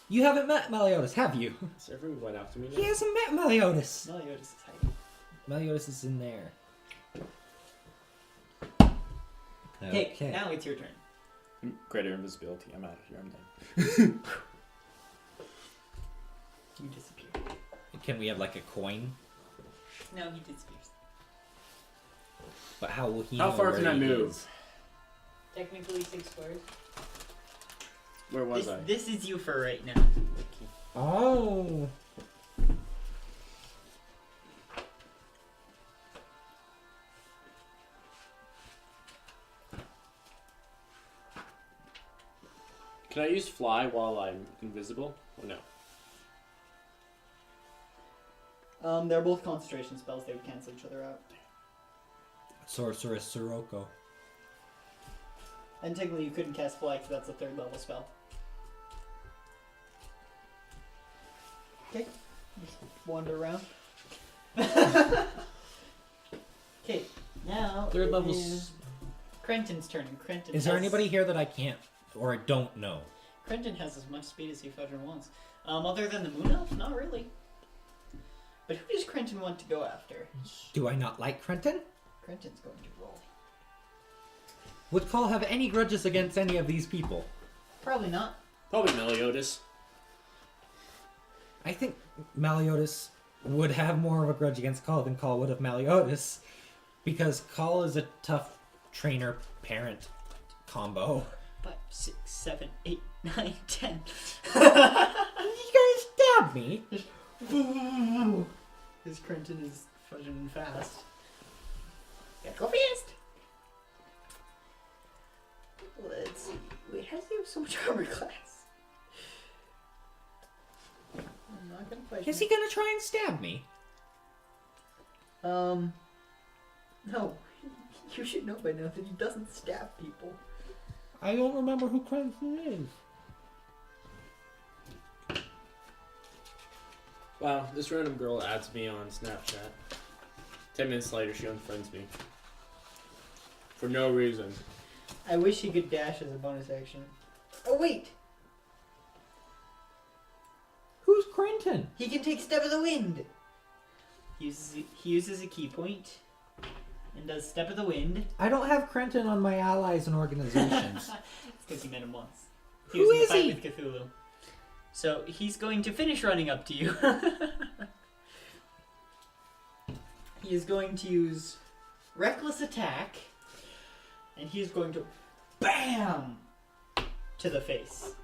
You haven't met Meliodas, have you? So everyone went after me now? He hasn't met Meliodas. Meliodas is hiding. Meliodas is in there. Okay, now it's your turn. Greater invisibility. I'm out of here. I'm done. You disappear. Can we have like a coin? No, he disappears. But how will he How know far where can I he move? is? Technically 6 squares. Where was I? This is you for right now. Oh. Can I use fly while I'm invisible? Or no? They're both concentration spells. They would cancel each other out. Sorceress Sirocco. And technically, you couldn't cast fly because that's a 3rd level spell. Okay, just wander around. Okay, now 3rd it level. is Crenton's turn. And Crenton Is there has- anybody here that I can't or I don't know? Crenton has as much speed as he fucking wants. Other than the Moon Elf, not really. But who does Crenton want to go after? Do I not like Crenton? Crenton's going to roll. Would Call have any grudges against any of these people? Probably not. Probably Meliodas. I think Meliodas would have more of a grudge against Call than Call would have Meliodas. Because Call is a tough trainer-parent combo. 5, 6, 7, 8, 9, 10. You guys stabbed me! Because Crenton is fucking fast. Gotta go fast! Let's see. Wait, how does he have so much armor class? I'm not gonna fight Is him. he gonna try and stab me? No. You should know by now that he doesn't stab people. I don't remember who Crenton is. Wow, this random girl adds me on Snapchat. 10 minutes later, she unfriends me. For no reason. I wish he could dash as a bonus action. Oh, wait! Who's Crenton? He can take Step of the Wind! He uses a key point and does Step of the Wind. I don't have Crenton on my allies and organizations. It's because you met him once. Who was in the is fight he? with Cthulhu. So he's going to finish running up to you. He is going to use Reckless Attack, and he's going to BAM! To the face.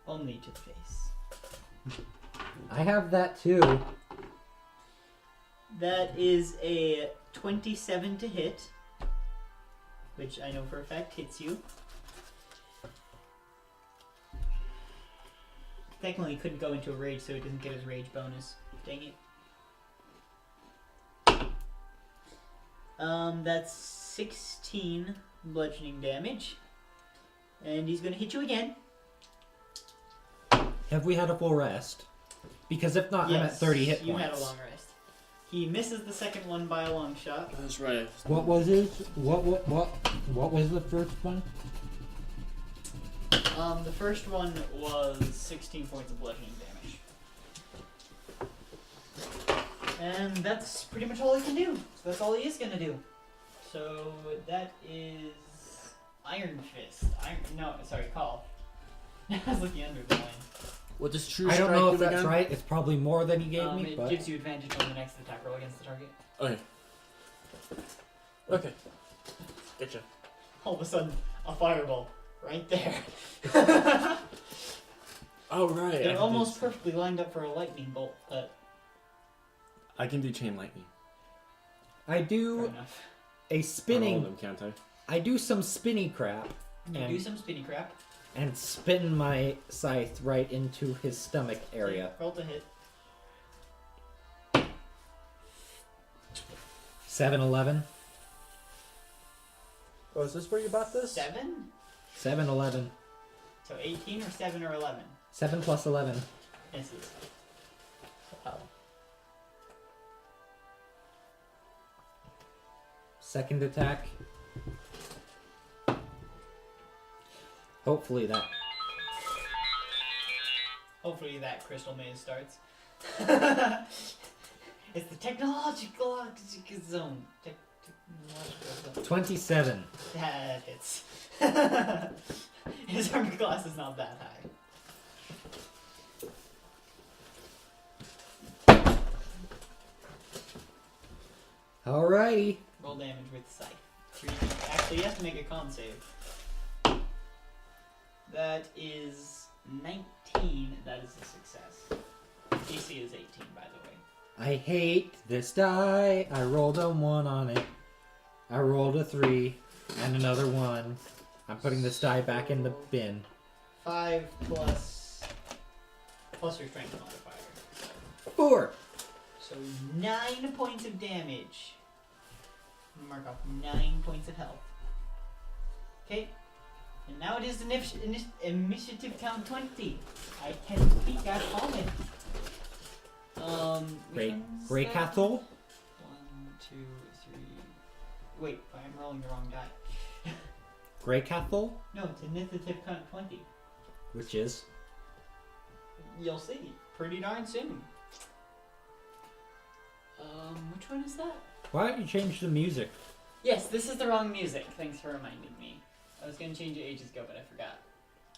Only to the face. I have that too. That is a 27 to hit, which I know for a fact hits you. Technically, he couldn't go into a rage, so he doesn't get his rage bonus. Dang it. That's 16 bludgeoning damage. And he's gonna hit you again. Have we had a full rest? Because if not, I'm at 30 hit you points. had a long rest. He misses the second one by a long shot. That's right. What was his? What was the first one? The first one was 16 points of bludgeoning damage. And that's pretty much all he can do. So that's all he is gonna do. So that is Iron Fist. Call. I was looking under the line. What does True I Strike don't know if do that's again? right. It's probably more than he gave me, It but gives you advantage on the next attack roll against the target. Okay. Okay. Getcha. All of a sudden, a fireball right there. Oh, right. I They're can almost do- perfectly lined up for a lightning bolt, but I can do Chain Lightning. I fair do enough. a On all spinning. of them, can't I? I do some spinny crap You and do some spinny crap. and spin my scythe right into his stomach area. Roll to hit. 7-11. Oh, is this where you bought this? 7? 7-11. So 18 or 7 or 11? 7 plus 11. Misses. Wow. Second attack. Hopefully that. Hopefully that crystal maze starts. It's the technological zone. Technological zone. 27. That hits. His armor class is not that high. Alrighty. Roll damage with scythe. Actually, you have to make a con save. That is 19. That is a success. DC is 18, by the way. I hate this die. I rolled a 1 on it. I rolled a 3 and another 1. I'm putting this die back in the bin. 5 plus your strength modifier. 4. So 9 points of damage. Mark off 9 points of health. Okay. And now it is initiative count 20. I can speak at moment. Grey Castle. 1, 2, 3. Wait, I'm rolling the wrong die. Grey Castle, No, it's initiative count 20. which is You'll see. Pretty darn soon. Which one is that? why don't you change the music? Yes, this is the wrong music. Thanks for reminding me. I was going to change it ages ago, but I forgot.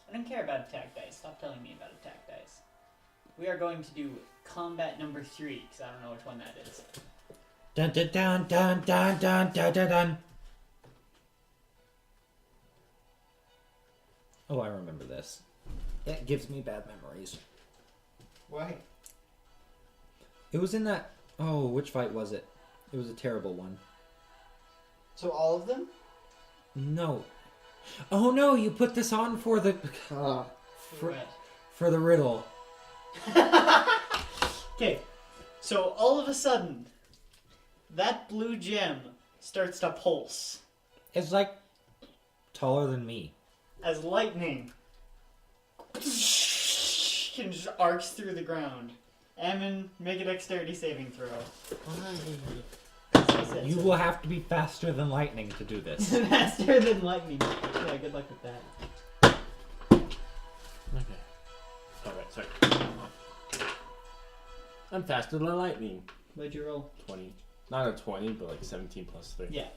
I don't care about attack dice. Stop telling me about attack dice. We are going to do combat number 3, because I don't know which one that is. Dun dun dun dun dun dun dun dun dun. Oh, I remember this. It gives me bad memories. Why? It was in that. Oh, which fight was it? It was a terrible one. So all of them? No. Oh no! You put this on for the for the riddle. Okay, so all of a sudden, that blue gem starts to pulse It's like taller than me. as lightning just arcs through the ground. Ammon, make a dexterity saving throw. You will have to be faster than lightning to do this. Faster than lightning. Yeah, good luck with that. Okay. Alright, sorry. I'm faster than lightning. What'd you roll? 20. Not a 20, but like 17 plus 3. Yeah.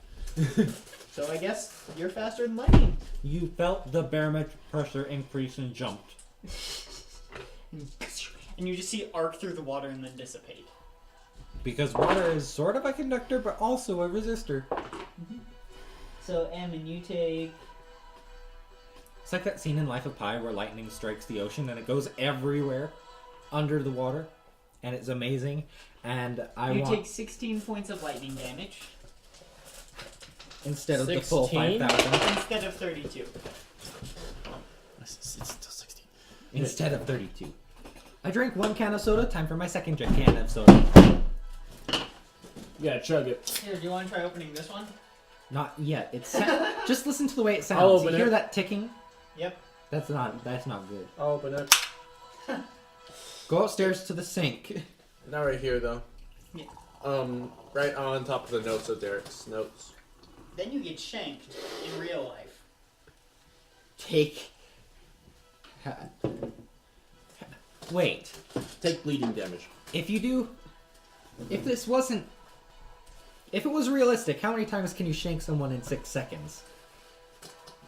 So I guess you're faster than lightning. You felt the barometric pressure increase and jumped. And you just see it arc through the water and then dissipate. Because water is sort of a conductor, but also a resistor. So, Ammon, you take... It's like that scene in Life of Pi where lightning strikes the ocean and it goes everywhere under the water. And it's amazing. And You take 16 points of lightning damage instead of the full 16? 5,000. instead of 32. It's still 16. Instead of 32. I drank 1 can of soda. Time for my second can of soda. Yeah, chug it. Here, do you want to try opening this one? Not yet. It's just listen to the way it sounds. I'll You open hear it. that ticking? Yep. That's not good. I'll open it. Go upstairs to the sink. Not right here, though. Yeah. Right on top of the notes of Derek's notes. Then you get shanked in real life. Take. Wait. Take bleeding damage. If you do. If this wasn't. If it was realistic, how many times can you shank someone in 6 seconds?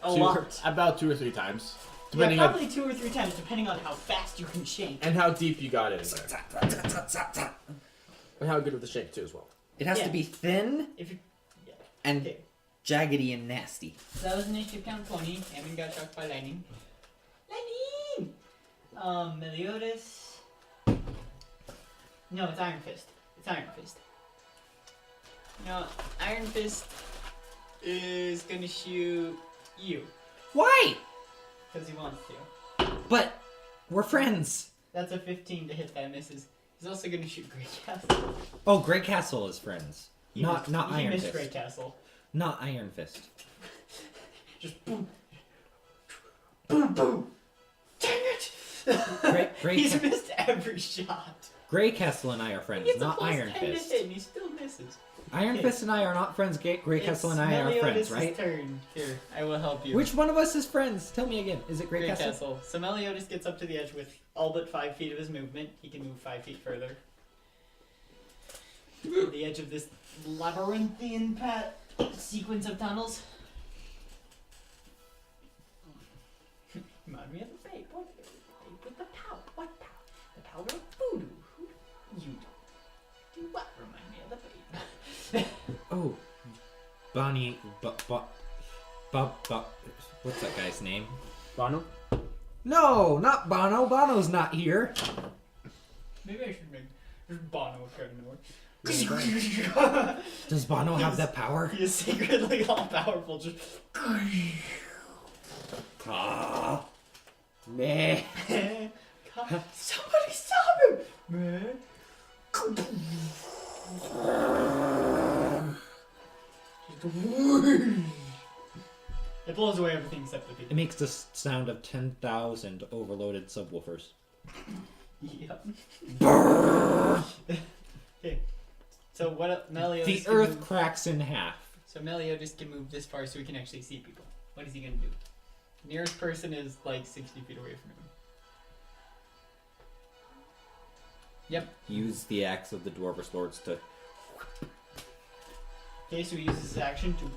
A lot. About 2 or 3 times. Yeah, Depending on probably 2 or 3 times, depending on how fast you can shank. and how deep you got in there. And how good of the shake, too, as well. It has Yeah. to be thin If you, and okay. jaggedy and nasty. So that was initiative count 20. Ammon got shocked by lightning. Lightning! Meliodas. No, it's Iron Fist. It's Iron Fist. No, Iron Fist is gonna shoot you. Why? Because he wants to. But we're friends. That's a 15 to hit, that misses. He's also gonna shoot Grey Castle. Oh, Grey Castle is friends. He Not Iron missed Fist. Grey Castle. Not Iron Fist. Just boom. Boom, boom. Dang it! Grey He's Ca- missed every shot. Grey Castle and I are friends, He gets a not plus Iron 10 to Fist. hit and he still misses. Iron Okay. Fist and I are not friends. Grey Castle and I are friends, Meliodas' right? turn. Here, I will help you. Which one of us is friends? Tell me again. Is it Grey Grey Castle? Castle. So Meliodas gets up to the edge with all but 5 feet of his movement. He can move 5 feet further. To the edge of this labyrinthian sequence of tunnels. Remind me of the babe. What babe with the powder? What powder? The powder of voodoo. Who you do what? Remind me of the babe. Oh, Bonnie. What's that guy's name? Bono? No, not Bono. Bono's not here. Maybe I should make just Bono appear in the north. Does Bono have that power? He is secretly all powerful. Just Ah. Meh. Somebody stop him! Man. It blows away everything except the It people. makes the sound of 10,000 overloaded subwoofers. Yep. Okay. So what? Melio. The just can earth move- cracks in half. So Melio just can move this far so he can actually see people. What is he gonna do? Nearest person is like 60 feet away from him. Yep. Use the axe of the Dwarvish Lords to... Okay, so he uses his action to.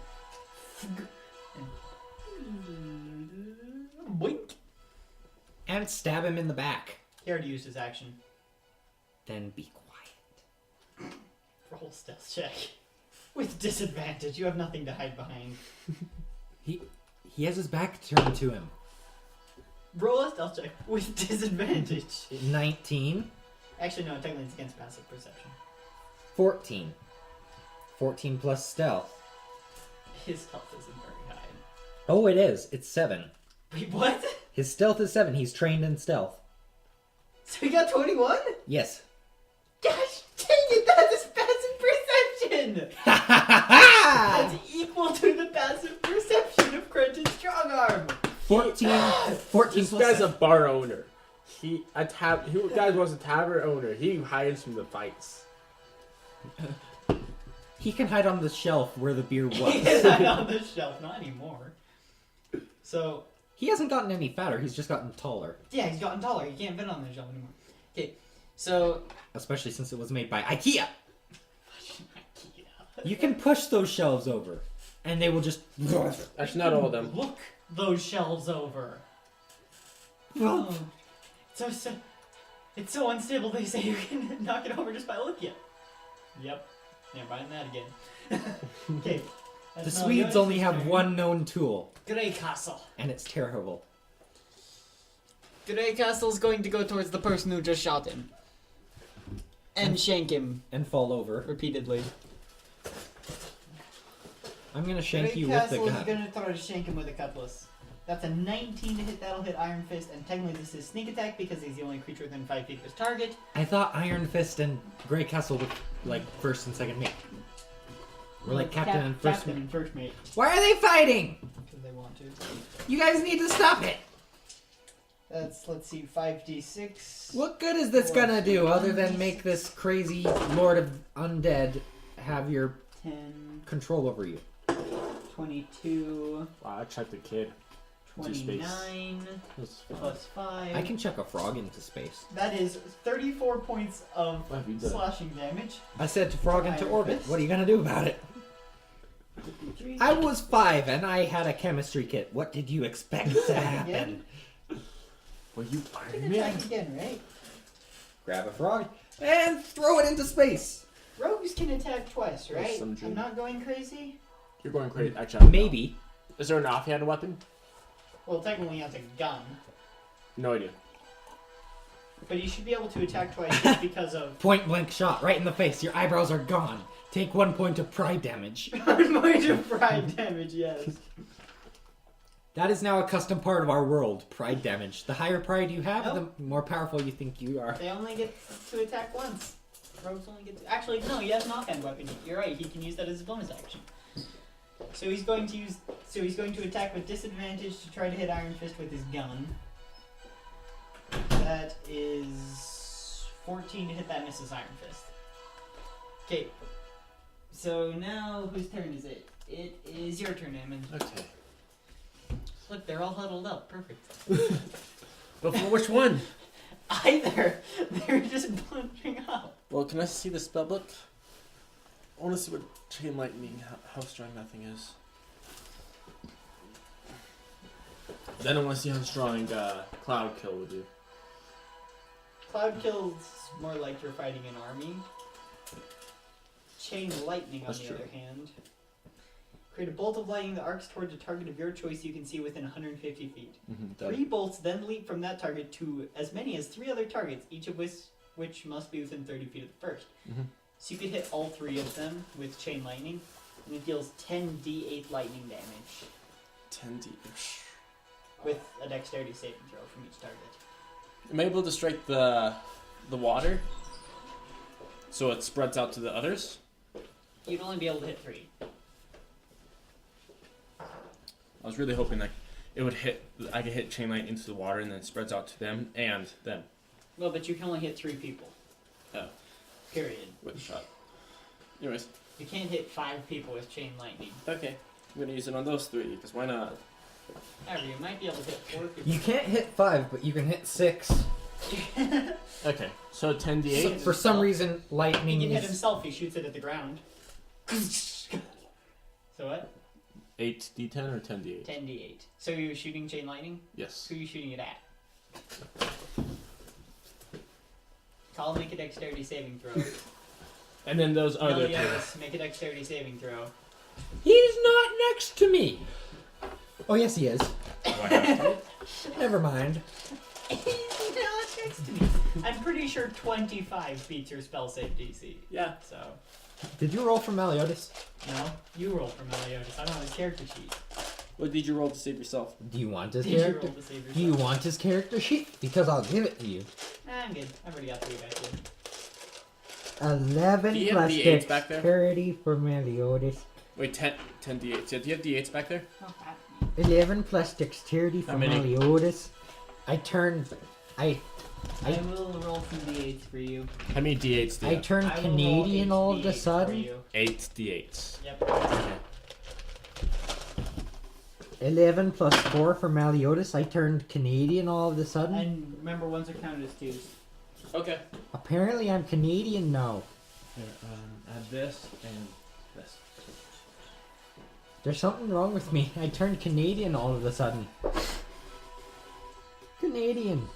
Boink. And stab him in the back. He already used his action. Then be quiet. Roll stealth check. With disadvantage, you have nothing to hide behind. He has his back turned to him. Roll a stealth check with disadvantage. 19. Actually, no, technically it's against passive perception. 14. 14 plus stealth. His stealth isn't very high. Oh, it is. It's 7. Wait, what? His stealth is 7. He's trained in stealth. So he got 21? Yes. Gosh dang it, that's his passive perception! Ah! That's equal to the passive perception of Quentin's Strongarm! 14 This plus guy's a 7. bar owner. He guy was a tavern owner. He hides from the fights. He can hide on the shelf where the beer He's was. not on the shelf, not anymore. So, He hasn't gotten any fatter. He's just gotten taller. yeah, he's gotten taller. He can't fit on the shelf anymore. Okay, so... Especially since it was made by IKEA. You can push those shelves over. And they will just... Actually, not all of them. Look those shelves over. Oh, it's so unstable they say you can knock it over just by looking. Yep. Never mind that again. Okay. The Swedes only have one known tool. Grey Castle. And it's terrible. Grey Castle's going to go towards the person who just shot him. And shank him And fall over. repeatedly. I'm gonna shank Grey you with the Castle is gun. going to try to shank him with a cutlass. That's a 19 to hit. That'll hit Iron Fist, and technically this is sneak attack because he's the only creature within 5 feet of his target. I thought Iron Fist and Grey Castle were like first and second mate. We're like captain and first Captain mate. and first mate. Why are they fighting? Because they want to. You guys need to stop it. That's, let's see, 5d6. What good is this gonna do other than make this crazy Lord of Undead have your 10, control over you? 22, Wow, I checked the kid. 29, plus 5. I can chuck a frog into space. That is 34 points of What have you done? slashing damage. I said to frog into Iron orbit. Fist. What are you gonna do about it? 53. I was 5 and I had a chemistry kit. What did you expect to happen? Well, you You Iron can Man. attack again, right? Grab a frog and throw it into space. Rogues can attack twice, right? some I'm dream. not going crazy. You're going crazy. Actually, I don't know. Maybe. Is there an offhand weapon? Well, technically he has a gun. No idea. But you should be able to attack twice just because of... Point blank shot right in the face. Your eyebrows are gone. Take 1 point of pride damage. Point of pride damage, yes. That is now a custom part of our world. Pride damage. The higher pride you have, Nope. the more powerful you think you are. They only get to attack once. Rogues only get to... Actually, no, he has an offhand weapon. You're right, he can use that as a bonus action. So he's going to attack with disadvantage to try to hit Iron Fist with his gun. That is 14 to hit, that misses Iron Fist. Okay. So now whose turn is it? It is your turn, Eamon. Okay. Look, they're all huddled up. Perfect. But for which one? Either. They're just bunching up. Well, can I see the spellbook? I want to see what chain lightning, how strong that thing is. Then I want to see how strong Cloud Kill would do. Cloud Kill's more like you're fighting an army. Chain Lightning, on That's the true. other hand. Create a bolt of lightning that arcs towards a target of your choice you can see within 150 feet. Mm-hmm. 3 bolts then leap from that target to as many as 3 other targets, each of which must be within 30 feet of the first. Mhm. So you could hit all 3 of them with Chain Lightning, and it deals 10d8 lightning damage. 10d. with a dexterity saving throw from each target. Am I able to strike the water so it spreads out to the others? You'd only be able to hit 3. I was really hoping that it would hit. I could hit chain light into the water and then it spreads out to them and them. Well, but you can only hit 3 people. Oh. Period. With a shot. Anyways, You can't hit 5 people with chain lightning. okay. I'm gonna use it on those 3 because why not? However, you might be able to hit 4 people. You can't hit 5, but you can hit 6. Okay, so 10d8. So, for some reason, He lightning can hit is... himself, he shoots it at the ground. So what? 8d10 or 10d8? 10d8. So you're shooting chain lightning? Yes. Who are you shooting it at? Call, make a dexterity saving throw. And then those other 2. Meliodas, make a dexterity saving throw. He's not next to me! Oh, yes, he is. Do I have to? Never mind. He's not next to me. I'm pretty sure 25 beats your spell save DC. Yeah. So, Did you roll for Meliodas? no, you roll for Meliodas. I don't have his character sheet. What did you roll to save yourself? Do you want his Did you character? roll to save yourself? Do you want his character sheet? Because I'll give it to you. Nah, I'm good. I've already got 3 back here. 11 Do you have plus D8s back there? dexterity for Meliodas. Wait, 10 d8s. Yeah, do you have d8s back there? Oh, 11 plus dexterity for How many? Meliodas. I will roll some d8s for you. How many d8s do you I have? turned I will roll Canadian all of a D8s for sudden. you. 8 d8s. Yep. Okay. 11 plus 4 for Meliodas. I turned Canadian all of a sudden. And remember, ones are counted as 2s. Okay. Apparently I'm Canadian now. Here, add this and this. There's something wrong with me. I turned Canadian all of a sudden. Canadian.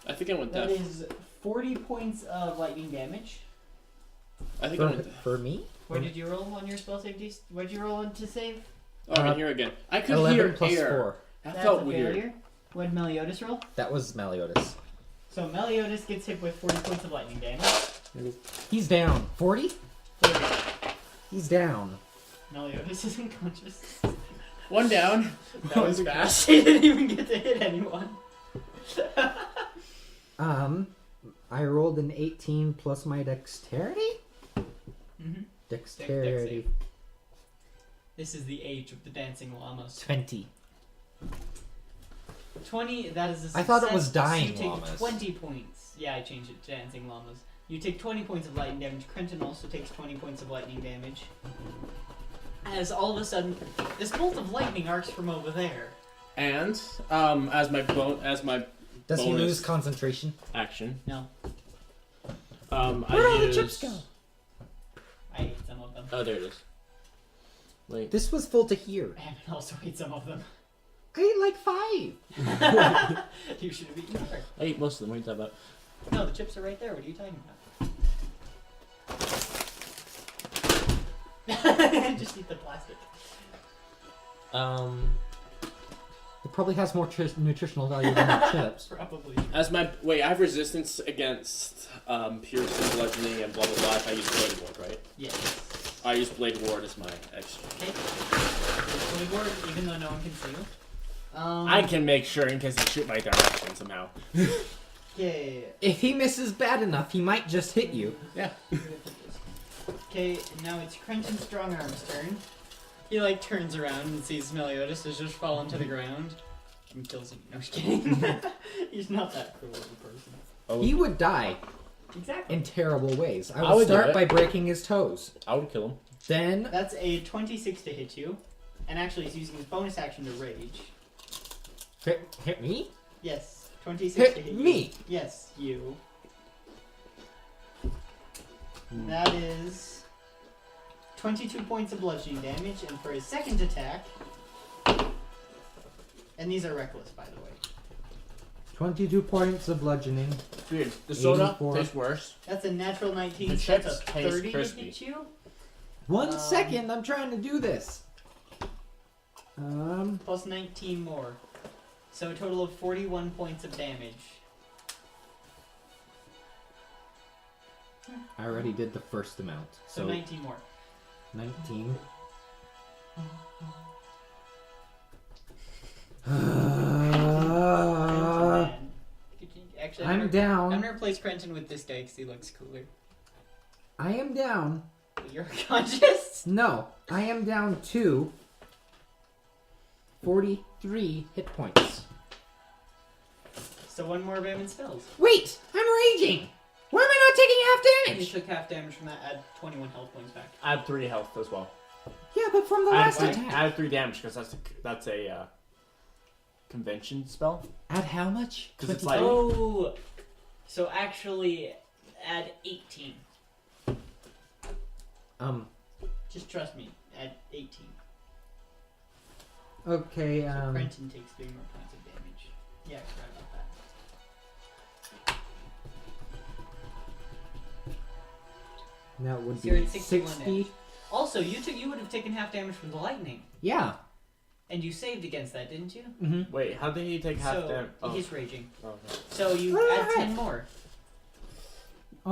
I think I went That deaf. is 40 points of lightning damage. I think I For, went deaf. for me? What did you roll on your spell save DC? What did you roll on to save? Oh, I can hear again. I could 11 hear plus air. 4. That That's felt a weird. failure. What did Meliodas roll? That was Meliodas. So Meliodas gets hit with 40 points of lightning damage. He's down. 40? He's down. Meliodas is unconscious. One down. That was fast. He didn't even get to hit anyone. I rolled an 18 plus my dexterity? Mm-hmm. Dexterity. This is the age of the dancing llamas. 20. 20, that is a success. I thought it was dying You take llamas. 20 points. Yeah, I changed it to dancing llamas. You take 20 points of lightning damage. Crenton also takes 20 points of lightning damage. As all of a sudden, this bolt of lightning arcs from over there. And as my Does he bonus lose concentration? action, No, Where'd all the chips go? I ate some of them. Oh, there it is. Wait. This was full to here. Evan also ate some of them. I ate like 5. You should have eaten more. I ate most of them. What are you talking about? No, the chips are right there. What are you talking about? Just eat the plastic. It probably has more nutritional value than the chips. Probably. As my I have resistance against piercing, bludgeoning, and blah blah blah. If I use blade ward, right? Yes. I use blade ward as my extra. Okay. Blade ward, even though no one can see you. I can make sure in case he shoot my direction somehow. Okay. If he misses bad enough, he might just hit you. Yeah. Okay, now it's Crenton Strongarm's turn. He turns around and sees Meliodas has just fallen to the ground and kills him. No, just kidding. He's not that cruel of a person. Oh, He would die Exactly. in terrible ways. I I would would do start it. by breaking his toes. I would kill him. Then That's a 26 to hit you. And actually, he's using his bonus action to rage. hit me? Yes, 26 Hit to hit me. you. Yes, you. That is 22 points of bludgeoning damage, and for his second attack, and these are reckless, by the way. 22 points of bludgeoning. Dude, the soda 84. tastes worse. That's a natural 19. The So that's chips a taste 30 to crispy. hit you. 1 second, I'm trying to do this. Plus 19 more. So a total of 41 points of damage. I already did the first amount. So So 19 more. 19. Actually, I'm I'm down. gonna replace Crenton with this guy because he looks cooler. I am down. You're unconscious? No, I am down to 43 hit points. So one more Bam and spells. Wait, I'm raging. Why am I not taking half You damage? took half damage from that. Add 21 health points back. Add 3 health as well. Yeah, but from the last attack. Add 3 damage because that's a convention spell. Add how much? 'Cause it's 20? like- Oh, so actually, add 18. Just trust me. Add 18. Okay. So Crenton takes 3 more points of damage. Yeah, I forgot about that. That would So you're be at 61 60. damage. Also, you would have taken half damage from the lightning, Yeah. and you saved against that, didn't you? Mm-hmm. Wait, how did he take half So damage? Oh. he's raging. Oh, okay. So you Alright. add 10 more.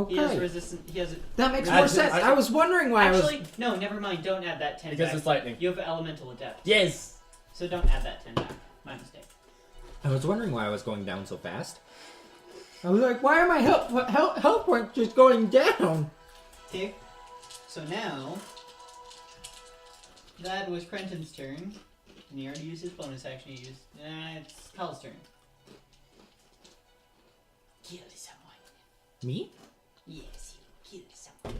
He has Okay. resistance. He has. That makes Add more to- sense. I- I was wondering why Actually, no. Never mind. Don't add that 10 Because back. it's lightning. You have elemental adept, Yes! so don't add that 10 back. My mistake. I was wondering why I was going down so fast. I was like, why are my health points just going down? Okay. So now that was Crenton's turn, and he already used his bonus action. He used. It's Kyle's turn. Kill someone. Me? Yes, he killed someone.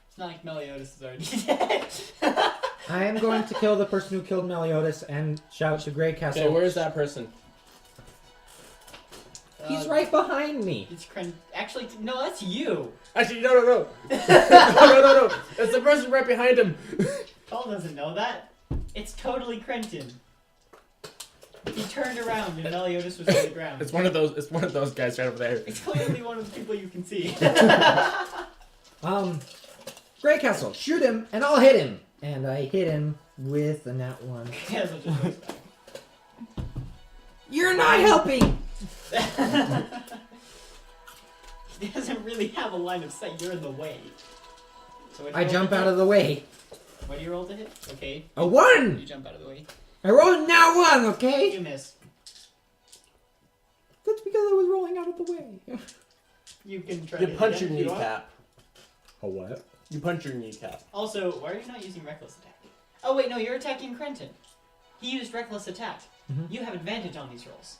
It's not like Meliodas is already dead. I am going to kill the person who killed Meliodas and shout to Grey Castle. Okay, where is that person? He's right behind me. It's Actually, no, that's you. Actually, no. No. It's the person right behind him. Paul doesn't know that. It's totally Crenton. He turned around and Meliodas was on the ground. It's one of those guys right over there. It's clearly one of the people you can see. Grey Castle, shoot him and I'll hit him. And I hit him with a nat 1. Yeah, so just goes back. You're not helping! He doesn't really have a line of sight. You're in the way. So I jump out of the way. What do you roll to hit? Okay. A 1! You jump out of the way. I rolled now 1, okay? You miss. That's because I was rolling out of the way. You can try You to punch hit your again if you want. kneecap. A what? You punch your kneecap. Also, why are you not using reckless attack? Oh wait, no, you're attacking Crenton. He used reckless attack. Mhm. You have advantage on these rolls.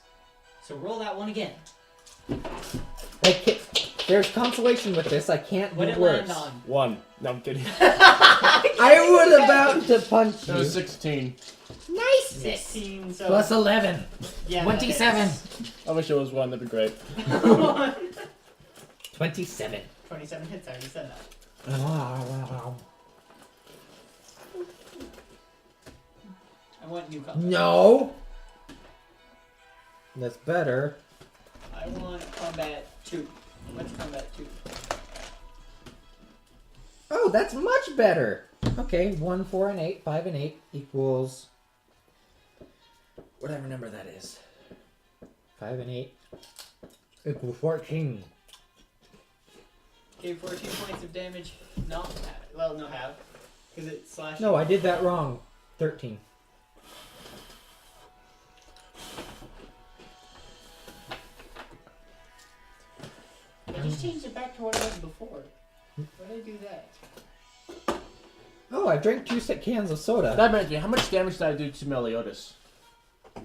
So roll that one again. There's consolation with this. I can't What do did it worse. land on? 1. No, I'm kidding. I was about to punch That you. was 16. Nice! 16, so... Plus 11. yeah, 27. I wish it was 1. That'd be great. 27. 27 hits, I already said that. I want new combat. No! That's better. I want combat 2. What's combat 2? Oh, that's much better. Okay, 1, 4, and 8. 5 and 8 equals... whatever number that is. 5 and 8 equals 14. Okay, 14 points of damage. Not half. Well, no half. Because it slashed. No, I did that wrong. 13. I just changed it back to what it was before. Why did I do that? Oh, I drank 2 cans of soda. That reminds me, how much damage did I do to Meliodas?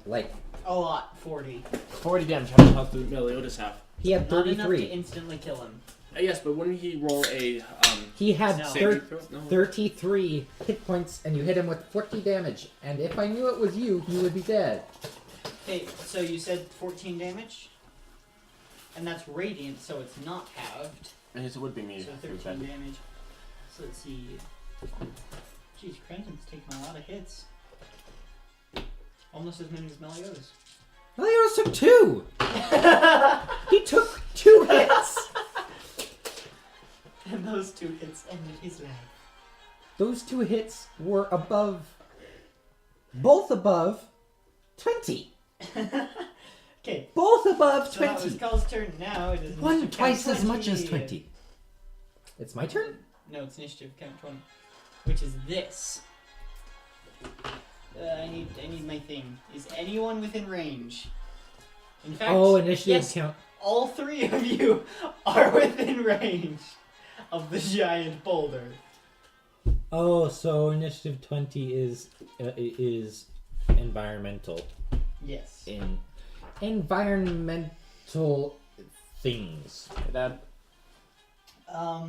Like, A lot. 40. 40 damage. How much health did Meliodas have? he had Not enough to 33. instantly kill him. Yes, but wouldn't he roll a He had No. saving throw? No. 33 hit points, and you hit him with 40 damage. And if I knew it was you, you would be dead. Okay, so you said 14 damage? And that's radiant, so it's not halved. I guess it would be me. So if it was 13 bad. damage. So let's see. Jeez, Crenton's taking a lot of hits. Almost as many as Meliodas. Meliodas took 2! He took 2 hits! And those 2 hits ended his life. Those 2 hits were both above 20. Okay, Both above so that was 20. Carl's turn now. It is One initiative twice count as much as 20. It's my turn? No, it's initiative count 20. Which is this. I need my thing. Is anyone within range? In fact, initiative yes, count. all three of you are within range of the giant boulder. Oh, so initiative 20 is environmental. Yes. In environmental things. Hey, Dad.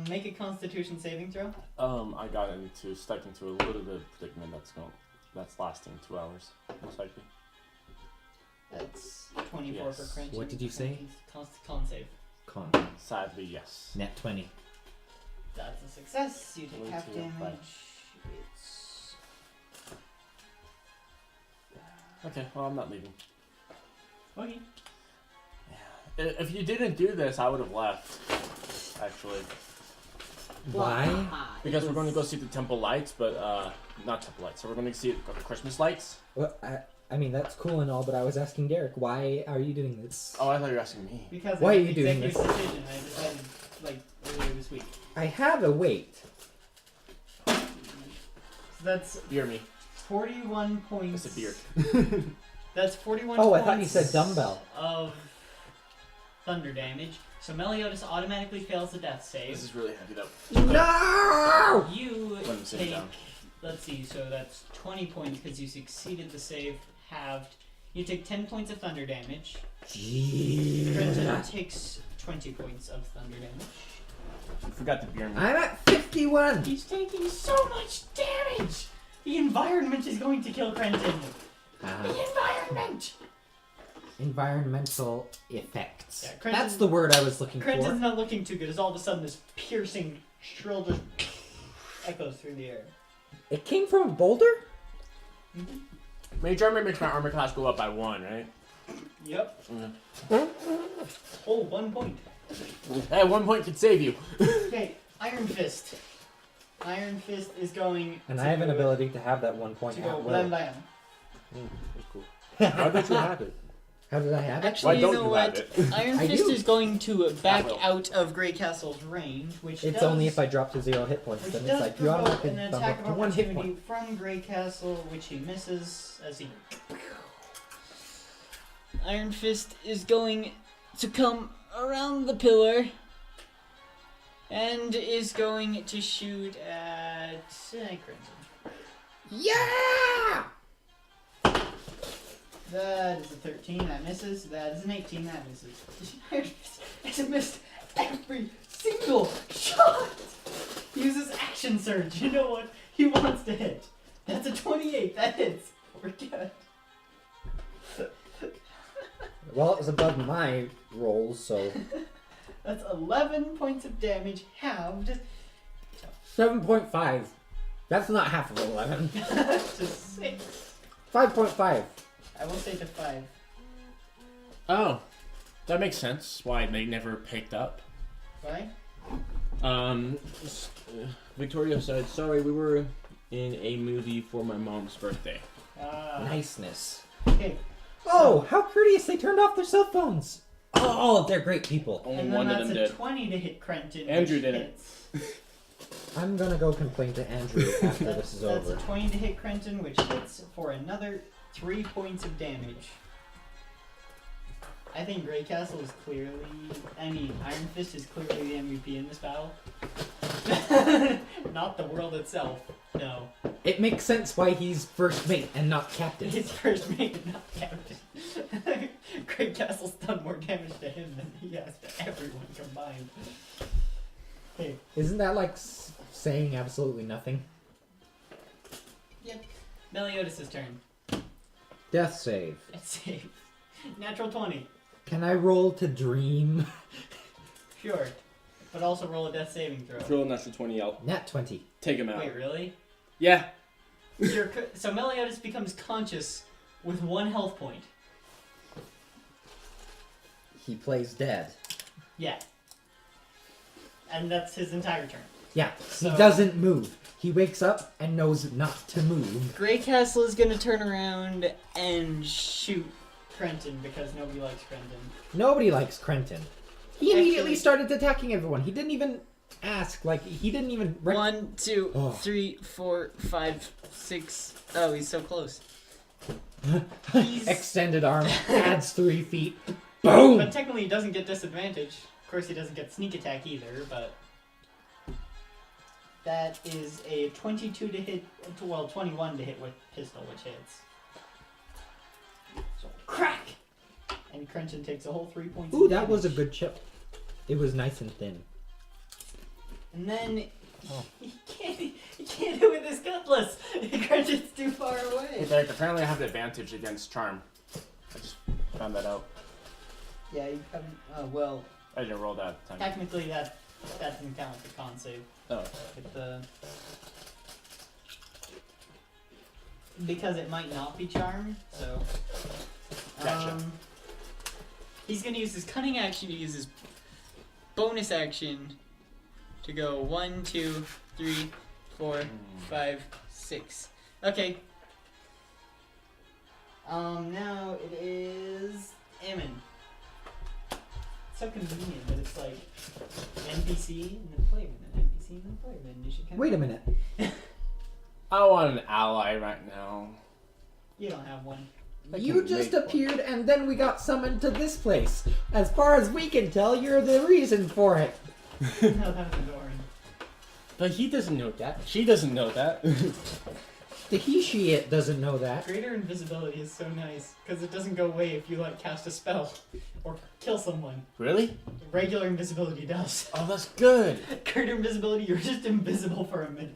Make a Constitution saving throw. I got stuck into a little bit of predicament that's lasting 2 hours, most likely. That's 24 Yes. for crunching. What did you say? Con save. Con. Sadly, yes. Net 20. That's a success. You take 22, half damage. five. It's Okay, well, I'm not leaving. okay. If you didn't do this, I would have left, actually. Why? Because we're going to go see the temple lights, but, not temple lights, so we're going to see Christmas lights. Well, I mean, that's cool and all, but I was asking Derek, why are you doing this? Oh, I thought you were asking me. Because Why of are you doing executive this? decision, I decided like earlier this week. I have a weight. So that's Beer me. 41 points. It's a beer. That's 41 Oh, I points thought you said dumbbell. of thunder damage. So Meliodas automatically fails the death save. This is really heavy, though. No! You Let him sit take, down. let's see, so that's 20 points because you succeeded the save, halved. You take 10 points of thunder damage. Trenton Yeah. takes 20 points of thunder damage. You forgot the beer me. I'm at 51! He's taking so much damage! The environment is going to kill Crenton. The environment! Environmental effects. Yeah, Crenton- That's the word I was looking Crenton's for. not looking too good as all of a sudden this piercing shrill just echoes through the air. It came from a boulder? Mage armor makes my armor class go up by 1, right? Yep. Mm. Oh, 1 point. Hey, 1 point could save you. Okay, Iron Fist. Iron Fist is going And to I have an ability to have that 1 point to at go will. blam blam. That's cool. How did you have it? How did I have it? Actually, Why you don't know you what? have it? Iron I Fist do. is going to back will. out of Grey Castle's range, which It's does, only if I drop to 0 hit points, which then does it's like you provoke automatically an bump attack up of to 1 hit opportunity point. from Grey Castle, which he misses as he. Iron Fist is going to come around the pillar and is going to shoot at Crimson. Yeah! That is a 13, that misses. That is an 18, that misses. Iron Fist has missed every single shot! He uses action surge. You know what? He wants to hit. That's a 28, that hits. We're good. Well, it was above my rolls, so... That's 11 points of damage halved 7.5. That's not half of 11. to 6. 5.5. I will say to 5. Oh, that makes sense. Why they never picked up. Right? Victoria said, "Sorry, we were in a movie for my mom's birthday." Niceness. Okay. Oh, how courteous they turned off their cell phones. Oh, they're great people. Only And then one of that's them a did. 20 to hit Crenton. Andrew which did it. hits. I'm gonna go complain to Andrew after this is That's over. a 20 to hit Crenton, which hits for another 3 points of damage. I think Grey Castle is clearly... Iron Fist is clearly the MVP in this battle. Not the world itself. No. It makes sense why he's first mate and not captain. He's first mate, not captain. Grey Castle's done more damage to him than he has to everyone combined. Okay. Isn't that like saying absolutely nothing? Yep. Meliodas' turn. Death save. Let's save. Natural 20. Can I roll to dream? Sure. But also roll a death saving throw. Roll a natural 20 out. Nat 20. Take him out. Wait, really? Yeah. So Meliodas becomes conscious with 1 health point. He plays dead. Yeah. And that's his entire turn. Yeah, So- he doesn't move. He wakes up and knows not to move. Grey Castle is gonna turn around and shoot Crenton because nobody likes Crenton. Nobody likes Crenton. He Actually- immediately started attacking everyone. He didn't even ask. Like, he didn't even... 1, 2, Oh. 3, 4, 5, 6. Oh, he's so close. He's- Extended arm adds 3 feet. Boom! But technically, he doesn't get disadvantage. Of course, he doesn't get sneak attack either, but. That is a 22 to hit. Well, 21 to hit with pistol, which hits. So, crack! And Crunchen takes a whole 3 points. Ooh, of that was a damage. good chip. It was nice and thin. And then. He can't do it with his cutlass! Crunchen's too far away! In fact, apparently I have the advantage against charm. I just found that out. Yeah, you haven't. Well, I didn't roll that at the time. technically that doesn't count with the con save. Oh. With the... Because it might not be charm, so. Gotcha. He's gonna use his cunning action to use his bonus action to go 1, 2, 3, 4, 5, 6. Okay. Now it is Ammon. So convenient that it's like NPC and then playerman, and NPC and then playerman. You should kind of. Wait a minute. I want an ally right now. You don't have one. I You can just make one. appeared and then we got summoned to this place. As far as we can tell, you're the reason for it. No, that's adoring. But he doesn't know that. She doesn't know that. The he-she-it doesn't know that. Greater invisibility is so nice because it doesn't go away if you like cast a spell or kill someone. Really? Regular invisibility does. Oh, that's good. Greater invisibility, you're just invisible for a minute.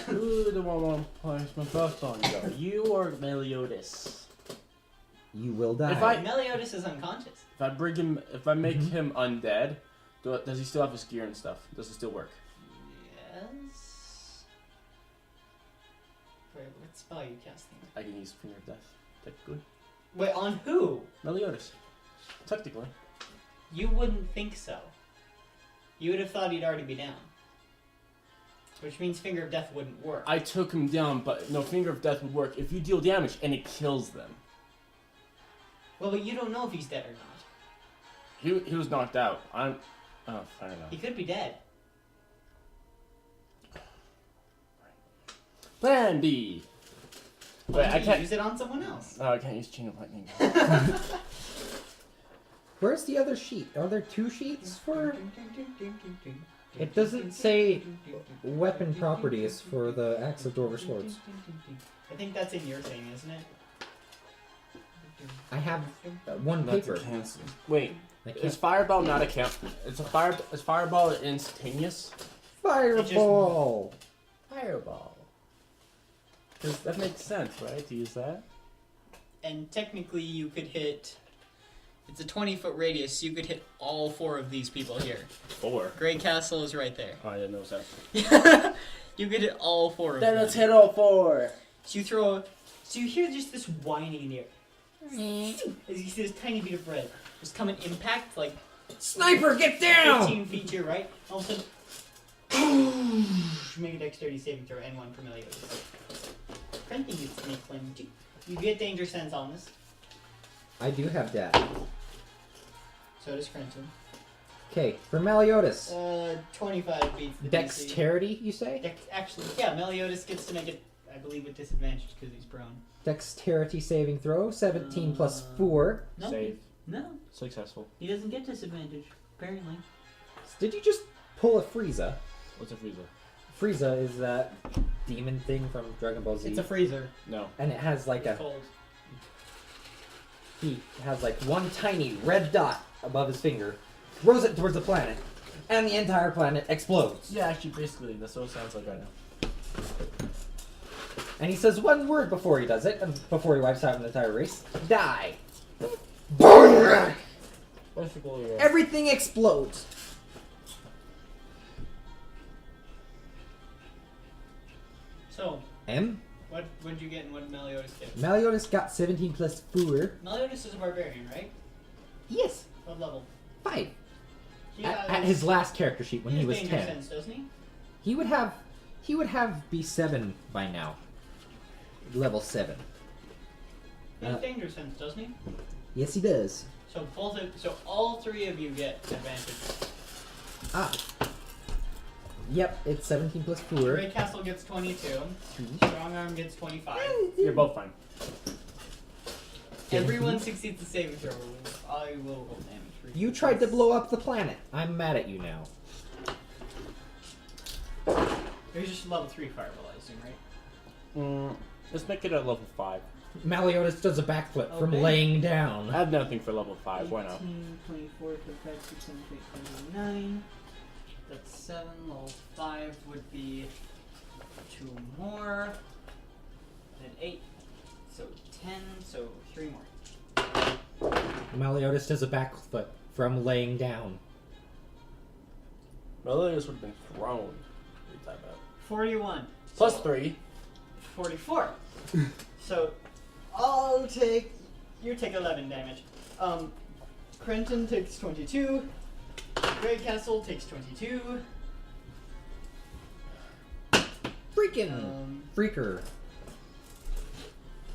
Who do I want to place my first on? You or Meliodas? You will die. If I- Meliodas is unconscious. If I bring him, if I make him undead, does he still have his gear and stuff? Does it still work? Yes. Wait, what spell are you casting? I can use Finger of Death. Technically. Wait, on who? Meliodas. Technically. You wouldn't think so. You would have thought he'd already be down. Which means Finger of Death wouldn't work. I took him down, but no, Finger of Death would work if you deal damage and it kills them. Well, but you don't know if he's dead or not. He was knocked out. I don't know. He could be dead. Plan B. Wait, Why I don't you can't. use it on someone else. Oh, I can't use Chain of Lightning. Where's the other sheet? Are there 2 sheets for... It doesn't say weapon properties for the Axe of Dwarven Swords. I think that's in your thing, isn't it? I have one paper. cancel. Wait, I is can't... Fireball not a count? Is Fireball instantaneous? Fireball! Fireball. Because that makes sense, right? To use that. And technically you could hit... It's a 20-foot radius, so you could hit all 4 of these people here. 4. Grey Castle is right there. Oh, I didn't know that. You could hit all 4 of Then them. let's hit all 4. So you throw... So you hear just this whining in the air. As you see this tiny bit of bread just come and impact, like... Sniper, get down! 15 feet to your right. All of a sudden... Make a dexterity saving throw, and 1 for Meliodas. Printing is snake flame too. You get danger sense on this. I do have that. So does Crenton. Okay, for Meliodas. 25 beats the Dexterity, you say? Actually, yeah, Meliodas gets to make it, I believe, with disadvantage because he's prone. Dexterity saving throw, 17 plus 4. No, Save. no, Successful. he doesn't get disadvantage, apparently. Did you just pull a Frieza? What's a freezer? Frieza is that demon thing from Dragon Ball Z. It's a freezer. No. And it has like It's a... cold. He has like one tiny red dot above his finger, throws it towards the planet, and the entire planet explodes. Yeah, actually, basically, that's what it sounds like right now. And he says one word before he does it, and before he wipes out an entire race. Die. Basically, Everything explodes. So, M? what would you get and what did Meliodas get? Meliodas got 17 plus 4. Meliodas is a barbarian, right? Yes. What level? 5. He At his last character sheet when he was danger 10. sense, doesn't he? He would have be 7 by now. Level 7. He has danger sense, doesn't he? Yes, he does. So all 3 of you get advantage. Ah. Yep, it's 17 plus 4. Grey Castle gets 22. Strong Arm gets 25. you're both fine. everyone succeeds the saving throw, I will roll damage for You tried to blow up the planet. I'm mad at you now. There's just level 3 fireball, I assume, right? Let's make it a level 5. Maliotis does a backflip from Okay. laying down. I have nothing for level 5. Why not? 18, 24, 25, 6, 7, 8, 9. That's 7. Level 5 would be 2 more. Then 8. So 10. So 3 more. Maliotis does a backflip from laying down. Melodius would have been thrown. What are you talking about? 41. Plus So 3. 44. So you take 11 damage. Crenton takes 22. Grey Castle takes 22. Freaking freaker.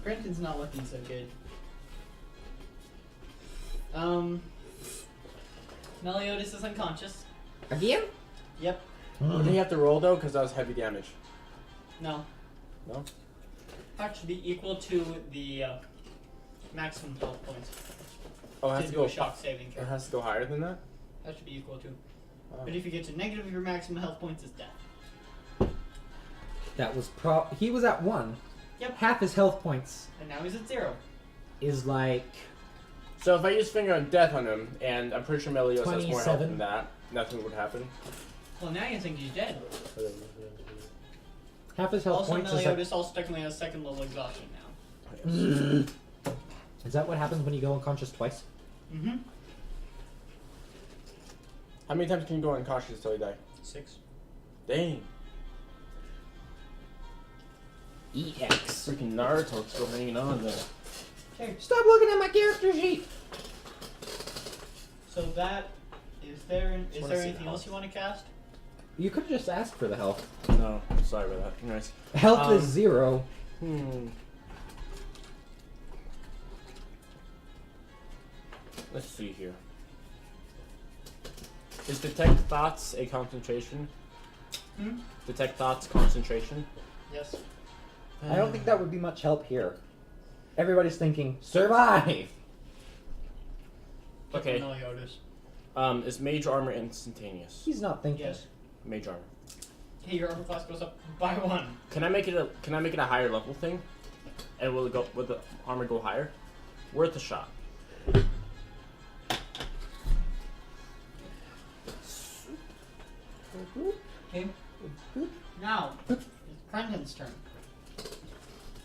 Crenton's not looking so good. Meliodas is unconscious. Again? Yep. Would he have to roll though? Because that was heavy damage. No. No? That should be equal to the maximum health points Oh, it has to to do go. a shock saving It throw. has to go higher than that. That should be equal to. Oh. But if you get to negative, your maximum health points is death. That was he was at 1. Yep. Half his health points And now he's at 0. is like So if I use finger on death on him, and I'm pretty sure Meliodas has more health 27. than that, nothing would happen. Well, now you think he's dead. half his health Also, points is like, Meliodas also technically has second level exhaustion now. Is that what happens when you go unconscious twice? Mm-hmm. How many times can you go unconscious till you die? 6. Dang. EX. Freaking Naruto's still hanging on there. Okay. Stop looking at my character sheet. So that is there. Is wanna there see anything the else you want to cast? You could just ask for the health. No, sorry about that. Nice. Health is 0. Let's see here. Is detect thoughts a concentration? Hmm? Detect thoughts concentration? Yes. I don't think that would be much help here. Everybody's thinking, survive! Okay. Meliodas. Is mage armor instantaneous? He's not thinking. Yes. Mage armor. Hey, your armor class goes up by 1. Can I make it a higher level thing? And will the armor go higher? Worth a shot. Okay. Now, it's Crenton's turn.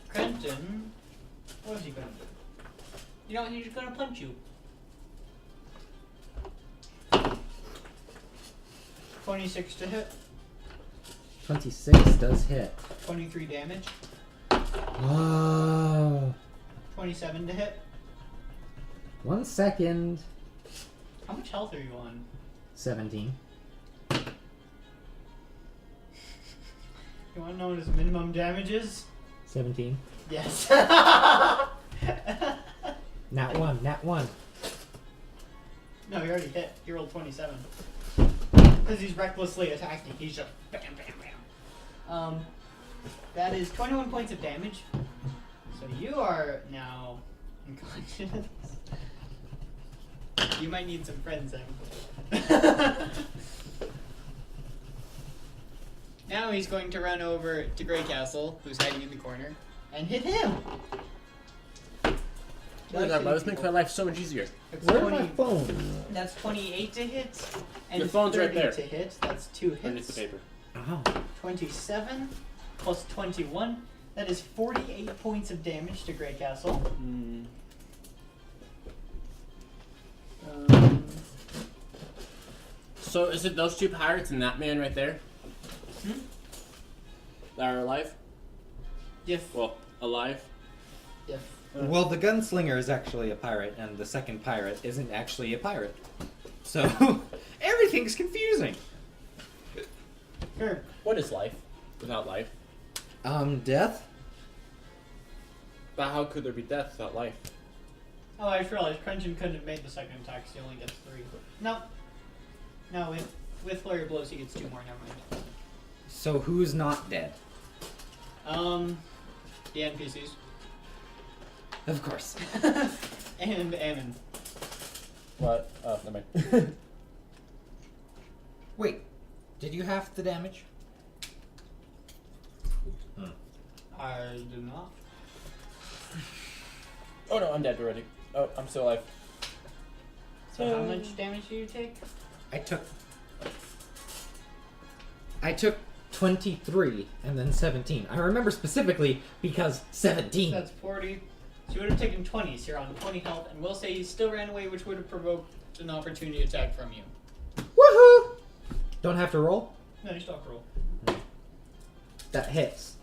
Crenton, what is he gonna do? You know, he's just gonna punch you. 26 to hit, 26 does hit. 23 damage, Whoa. 27 to hit. 1 second. How much health are you on? 17. You want to know what his minimum damage is? 17. Yes. Nat 1. Nat 1. No, he already hit. He rolled 27. Because he's recklessly attacking. He's just bam, bam, bam. That is 21 points of damage. So you are now unconscious. You might need some friends then. Now he's going to run over to Grey Castle, who's hiding in the corner, and hit him. This makes my life so much easier. That's Where's 20 my phone? That's 28 to hit. And Your phone's 30 right there. to hit. That's 2 Underneath the hits. paper. Oh. 27 plus 21. That is 48 points of damage to Grey Castle. So is it those two pirates and that man right there Hmm? that are alive? Yes. Well, alive. Yes. Well, the gunslinger is actually a pirate, and the second pirate isn't actually a pirate. So, everything's confusing. Sure. What is life without life? Death? But how could there be death without life? Oh, I just realized Crunchen couldn't have made the second attack, so he only gets 3. No. No, with flurry of blows he gets 2 more, never mind. So who's not dead? The NPCs. Of course. And Ammon. What? Oh, never mind. Wait, did you half the damage? I do not. Oh no, I'm dead already. Oh, I'm still alive. So how much damage do you take? I took 23 and then 17. I remember specifically because 17. That's 40. So you would have taken 20, so you're on 20 health, and we'll say you still ran away, which would have provoked an opportunity attack from you. Woohoo! Don't have to roll? No, you still have to roll. That hits.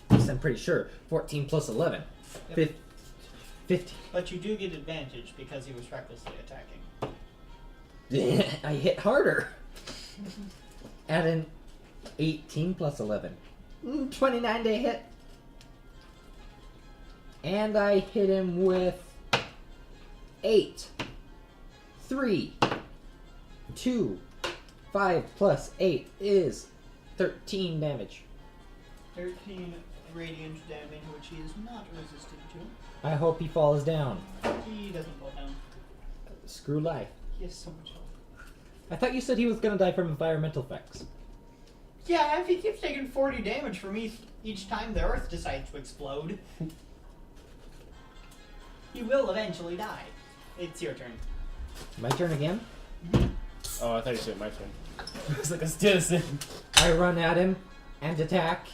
At least I'm pretty sure. 14 plus 11. Yep. 50. But you do get advantage because he was recklessly attacking. I hit harder. Add an 18 plus 11. 29 to hit. And I hit him with 8. 3. 2. 5 plus 8 is 13 damage. 13 radiant damage, which he is not resistant to. I hope he falls down. He doesn't fall down. Screw life. He has so much health. I thought you said he was gonna die from environmental effects. Yeah, if he keeps taking 40 damage from each time the Earth decides to explode, he will eventually die. It's your turn. My turn again? Oh, I thought you said my turn. It's like a citizen. I run at him and attack.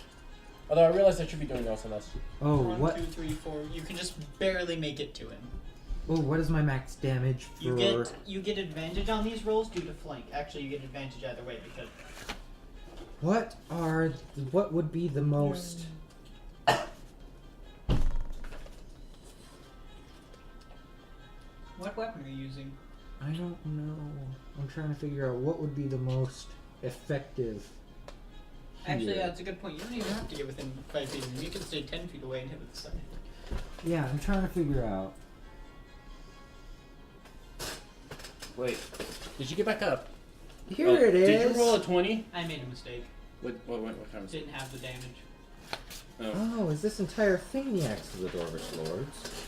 Although I realized I should be doing else on us. Oh, 1, what? 2, 3, 4. You can just barely make it to him. Oh, what is my max damage for? You get advantage on these rolls due to flank. Actually, you get advantage either way because What would be the most? what weapon are you using? I don't know. I'm trying to figure out what would be the most effective. Actually, here. that's a good point. You don't even have to get within 5 feet of him. You can stay 10 feet away and hit with the side. Yeah, I'm trying to figure out. Wait, did you get back up? Here it is. Did you roll a 20? I made a mistake. What kind of Didn't have the damage. Oh, is this entire thing the Axe of the Dwarvish Lords?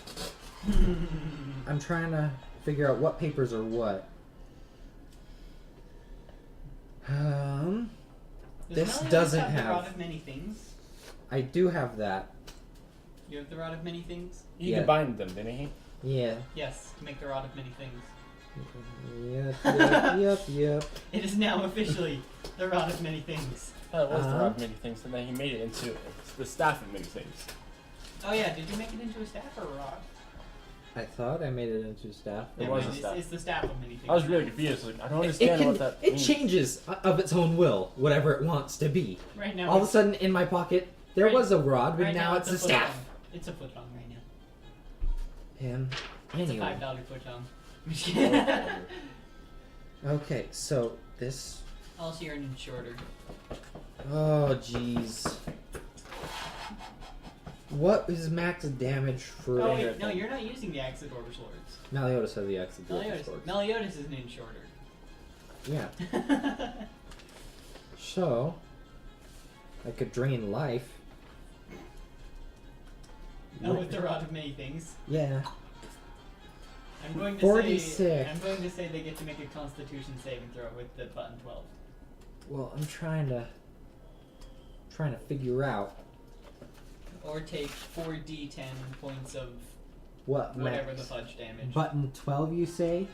I'm trying to figure out what papers are what. This Meliodas doesn't the have. Rod of Many Things. I do have that. You have the Rod of Many Things? He Yeah. combined them, didn't he? Yeah. Yes, to make the Rod of Many Things. Yep. It is now officially the Rod of Many Things. Oh, it was the rod of many things, and then he made it into the staff of many things. Oh yeah, did you make it into a staff or a rod? I thought I made it into staff. It Yeah, was but a staff. It's the staff of many things. I was really confused. Like, I don't understand what that It means. changes of its own will, whatever it wants to be. Right now. All of a sudden, in my pocket, there Right- was a rod, but right now it's a foot staff. long. It's a foot long right now. Him. It's Anyway. a $5 foot long. Okay, so this. Also, you're an inch shorter. Oh, jeez. What is max damage for? Oh wait, no, you're not using the Axe of Dwarvish Lords. Meliodas has the Axe of Dwarvish Meliodas. Lords. Meliodas is an inch shorter. Yeah. So, I could drain life. Oh, with the Rod of Many Things. Yeah. I'm going to 46. say. I'm going to say they get to make a Constitution saving throw with the button 12. Well, I'm trying to figure out Or take 4d10 points of what whatever max. the fudge damage. Button 12, you say?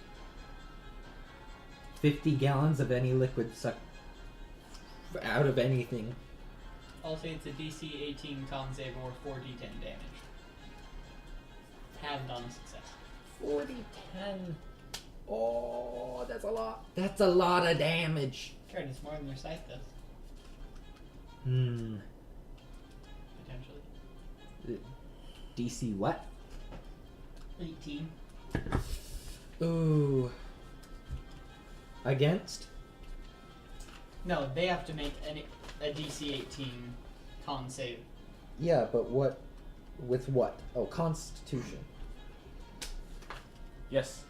50 gallons of any liquid sucked out of anything. I'll say it's a DC 18 con save or 4d10 damage. Halved on a success. 40-10. Oh, that's a lot. That's a lot of damage. Right, it's more than their scythe does, potentially. DC what? 18. Ooh. Against? No, they have to make a DC 18 con save. Yeah, but what? With what? Oh, Constitution. Yes.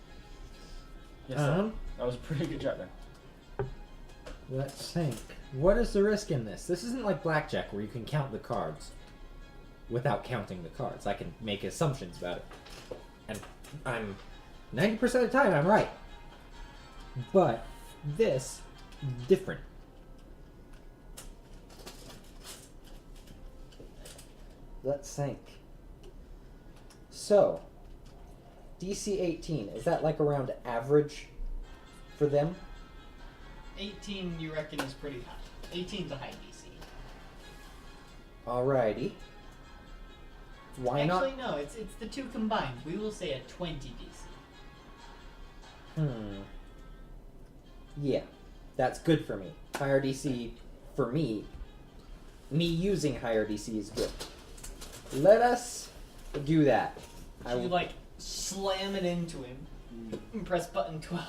Yes, Um, that was a pretty good job there. Let's think. What is the risk in this? This isn't like blackjack where you can count the cards. without counting the cards. I can make assumptions about it. And I'm 90% of the time I'm right. But this different. Let's think. So, DC 18, is that like around average for them? 18 you reckon is pretty high. 18's a high DC. Alrighty. Why not? Actually, no, it's the two combined. We will say a 20 DC. Yeah, that's good for me. Higher DC for me. Me using higher DC is good. Let us do that. So you like slam it into him and press button 12.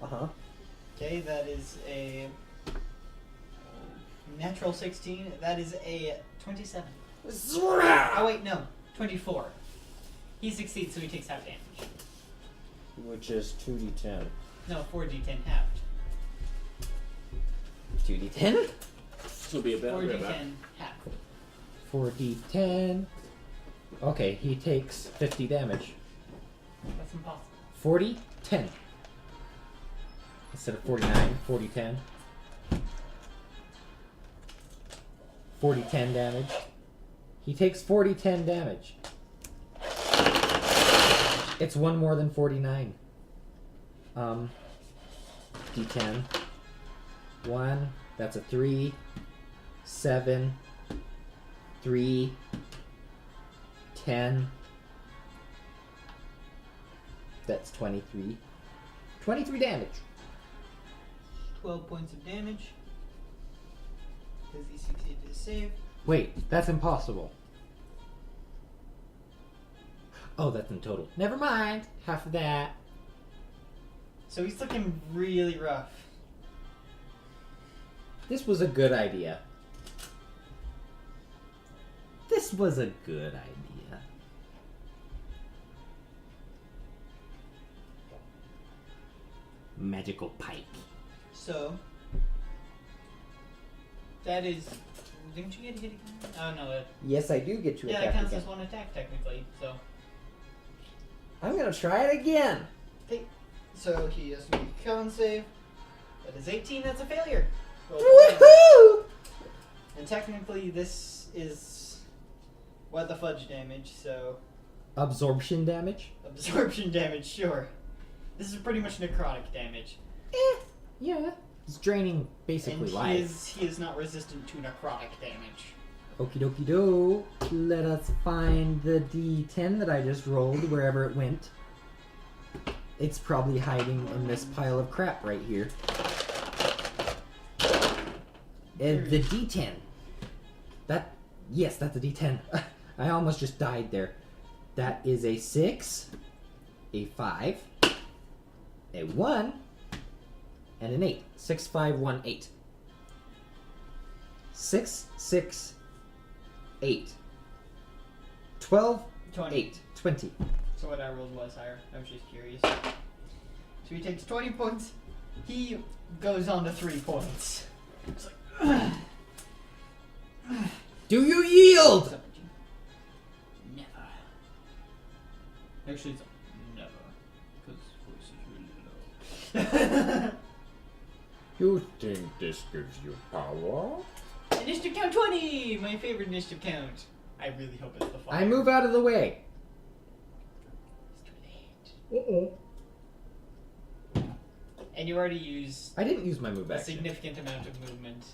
Uh-huh. Okay, that is a natural 16. That is a 27. Oh wait, no, 24. He succeeds, so he takes half damage. Which is 2d10. No, 4d10 halved. 2d10? This will be a bit. 4d10 halved. 4d10. Okay, he takes 50 damage. That's impossible. 40, 10. Instead of 49, 40, 10. 40, 10 damage. He takes 40, 10 damage. It's one more than 49. D10. 1, that's a 3. 7. 3. 10. That's 23. 23 damage. 12 points of damage. Because he succeeded his save. Wait, that's impossible. Oh, that's in total. Never mind. Half of that. So he's looking really rough. This was a good idea. This was a good idea. Magical pike. So that is. Didn't you get hit again? Oh no. Yes, I do get to Yeah, that attack counts again. as one attack technically. So. I'm gonna try it again. Okay. So he has to make a con save. That is 18. That's a failure. Woohoo! And technically, this is what the fudge damage. So Absorption damage? absorption damage, sure. This is pretty much necrotic damage. Yeah. It's draining basically And life. he is not resistant to necrotic damage. Okie dokie do. Let us find the D10 that I just rolled wherever it went. It's probably hiding in this pile of crap right here. The D10. Yes, that's a D10. I almost just died there. That is a 6, a 5, a 1, and an 8. 6, 5, 1, 8. 6, 6, 8. 12, 20. 8. 20. So what I rolled was higher. I was just curious. So he takes 20 points. He goes on to 3 points. It's like, Do you yield? never. Actually, it's never. Because voice is really low. You think this gives you power? Initiative count 20! My favorite initiative count. I really hope it's the fire. I move out of the way. It's too late. And you already used I didn't use my move a action. significant amount of movement.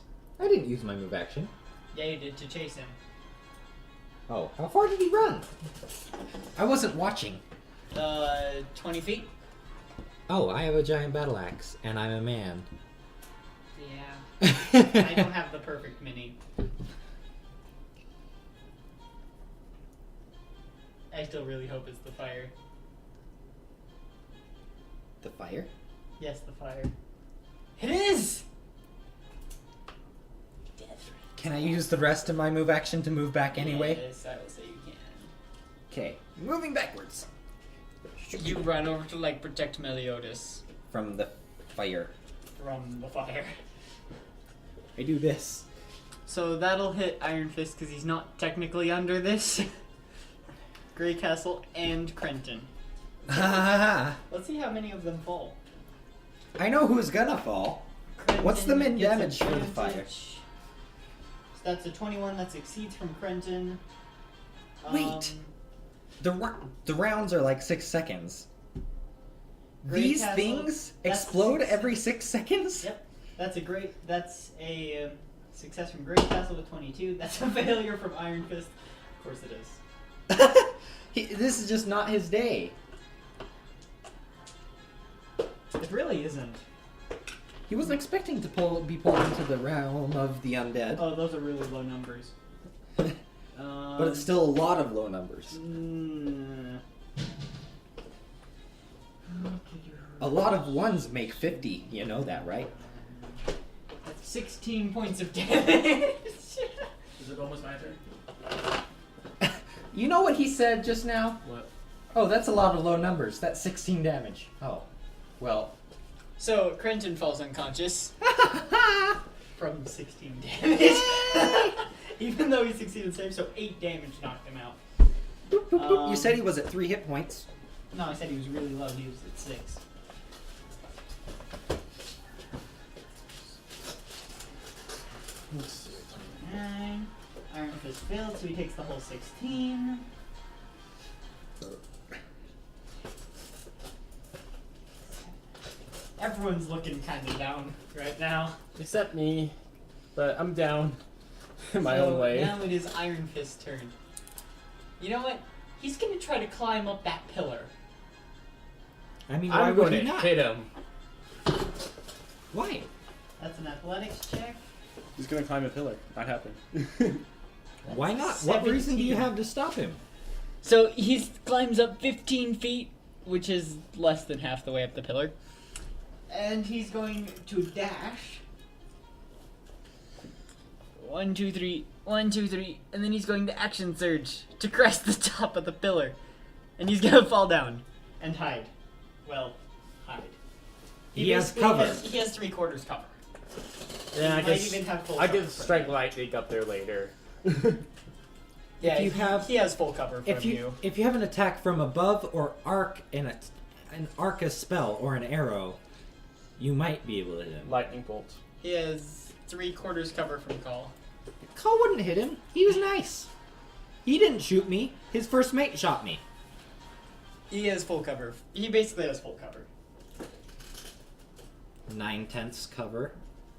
I didn't use my move action. Yeah, you did, to chase him. Oh, how far did he run? I wasn't watching. 20 feet? Oh, I have a giant battle axe, and I'm a man. Yeah. I don't have the perfect mini. I still really hope it's the fire. The fire? Yes, the fire. It is! Can I use the rest of my move action to move back anyway? Yes, I will say you can. Okay, moving backwards. You run over to, like, protect Meliodas From the fire. from the fire. I do this. So that'll hit Iron Fist because he's not technically under this. Grey Castle and Crenton. I Let's see how many of them fall. know who's gonna fall. Crenton What's the min gets damage for the fire? advantage. So that's a 21 that succeeds from Crenton. Wait. The rounds are like 6 seconds. Grey These Castle, things that's explode 6 every 6 seconds? Yep. That's a success from Grey Castle with 22. That's a failure from Iron Fist. Of course it is. This is just not his day. It really isn't. He wasn't expecting to be pulled into the realm of the undead. Oh, those are really low numbers. But it's still a lot of low numbers. A lot of ones make 50. You know that, right? That's 16 points of damage. Is it almost my turn? You know what he said just now? What? Oh, that's a lot of low numbers. That's 16 damage. Oh. Well. So, Crenton falls unconscious from 16 damage. Even though he succeeded save, so 8 damage knocked him out. You said he was at 3 hit points. No, I said he was really low. He was at 6. Let's see. 9. Iron Fist failed, so he takes the whole 16. Everyone's looking kind of down right now. Except me, but I'm down in my So own way. Now it is Iron Fist's turn. You know what? He's gonna try to climb up that pillar. I mean, why I'm would going he to not? hit him. Why? That's an athletics check. He's going to climb a pillar. Not happen. Why not? What reason do you 17. have to stop him? So he climbs up 15 feet, which is less than half the way up the pillar. And he's going to dash. 1, 2, 3, 1, 2, 3, and then he's going to action surge to crest the top of the pillar. And he's gonna fall down and hide. Well, hide. He has basically cover. He has 3/4 cover. Yeah, I He might guess even have full I cover could from strike you. lightning up there later. Yeah, If you have- he has full cover from If you have an attack from above or arc in an arc a spell or an arrow, you might be able to hit him. Lightning bolt. He has 3/4 cover from Call. Call wouldn't hit him. He was nice. He didn't shoot me. His first mate shot me. He has full cover. He basically has full cover. 9/10 cover.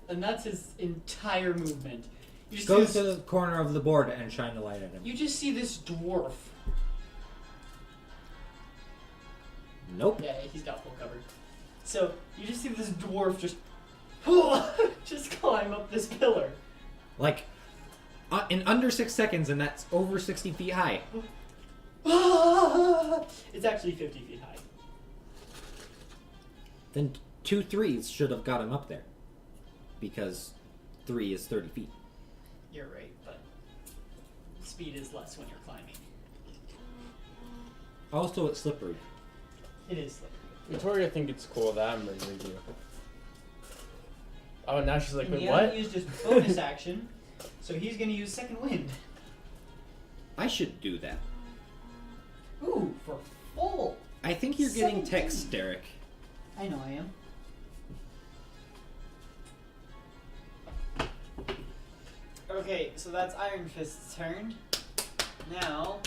And that's his entire movement. You just, Go see to this, the corner of the board and shine the light at him. you just see this dwarf. Nope. Yeah, he's got full cover. So, you just see this dwarf just just climb up this pillar. Like, in under 6 seconds, and that's over 60 feet high. It's actually 50 feet high. Then 2 threes should have got him up there. Because 3 is 30 feet. You're right, but speed is less when you're climbing. Also, it's slippery. It is slippery. Victoria, I think it's cool that I'm murdering you. Oh, now she's like, And wait, he what? only used his bonus action, so he's gonna use second wind. I should do that. Ooh, for full. I think you're getting 17. text, Derek. I know I am. Okay, so that's Iron Fist's turn. Now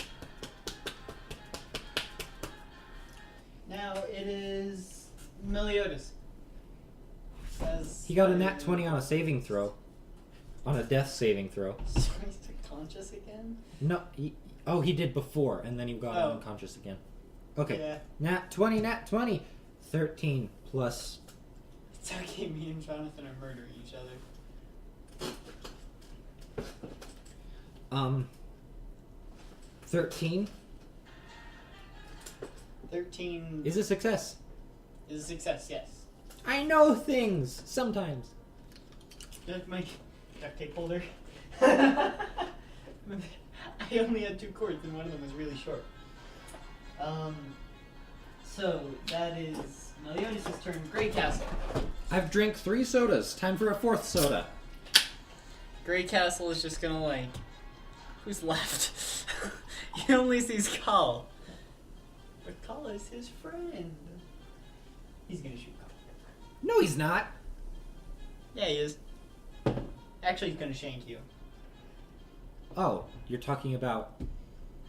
it is Meliodas. He got a nat 20 on a saving throw. On a death saving throw. So he's conscious again? No, he did before, and then he got Oh. unconscious again. Okay, Yeah. nat 20. 13 plus... It's okay, me and Jonathan are murdering each other. 13 13 is a success. is a success, yes. I know things, sometimes. That's my duct tape holder. I only had 2 cords and one of them was really short. So that is Meliodas' turn. Grey Castle. I've drank 3 sodas. Time for a 4th soda. Grey Castle is just gonna like... Who's left? He only sees Kal. But Kal is his friend. He's gonna shoot Kal. No, he's not. Yeah, he is. Actually, he's gonna shank you. Oh, you're talking about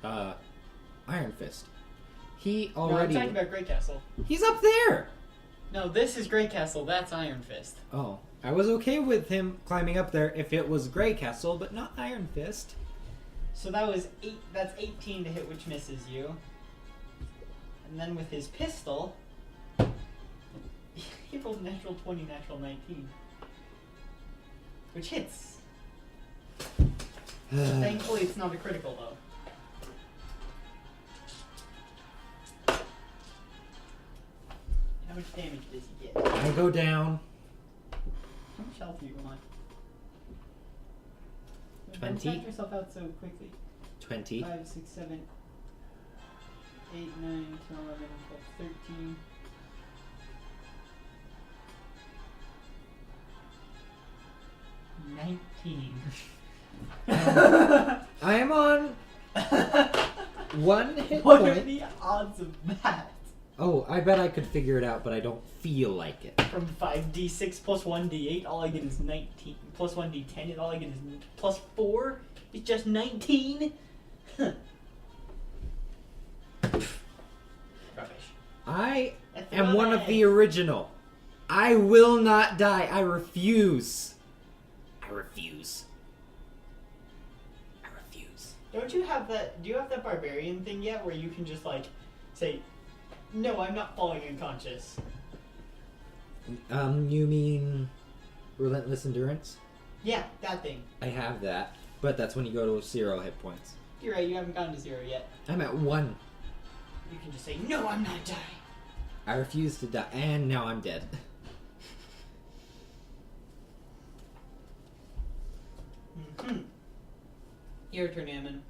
Iron Fist. He No, I'm already. talking about Grey Castle. He's up there. No, this is Grey Castle. That's Iron Fist. Oh, I was okay with him climbing up there if it was Grey Castle, but not Iron Fist. So that was 8. That's 18 to hit, which misses you. And then with his pistol, he rolled natural 20, natural 19, which hits. Thankfully, it's not a critical though. How much damage does he get? I go down. How much health do you want? 20. Don't type yourself out so quickly. 20. 5, 6, 7, 8, 9, 10, 11, 12, 13. I am on 1 hit What are point. the odds of that? Oh, I bet I could figure it out, but I don't feel like it. From 5d6 plus 1d8, all I get is 19. Plus 1d10, and all I get is plus 4. It's just 19? Huh. Rubbish. I That's am one of rubbish. the original. I will not die. I refuse. I refuse. I refuse. Don't you have that? Do you have that barbarian thing yet where you can just like say, no, I'm not falling unconscious? You mean Relentless Endurance? Yeah, that thing. I have that, but that's when you go to 0 hit points. You're right, you haven't gotten to 0 yet. I'm at 1. You can just say, no, I'm not dying. I refuse to die, and now I'm dead. Mm-hmm. Your turn, Ammon.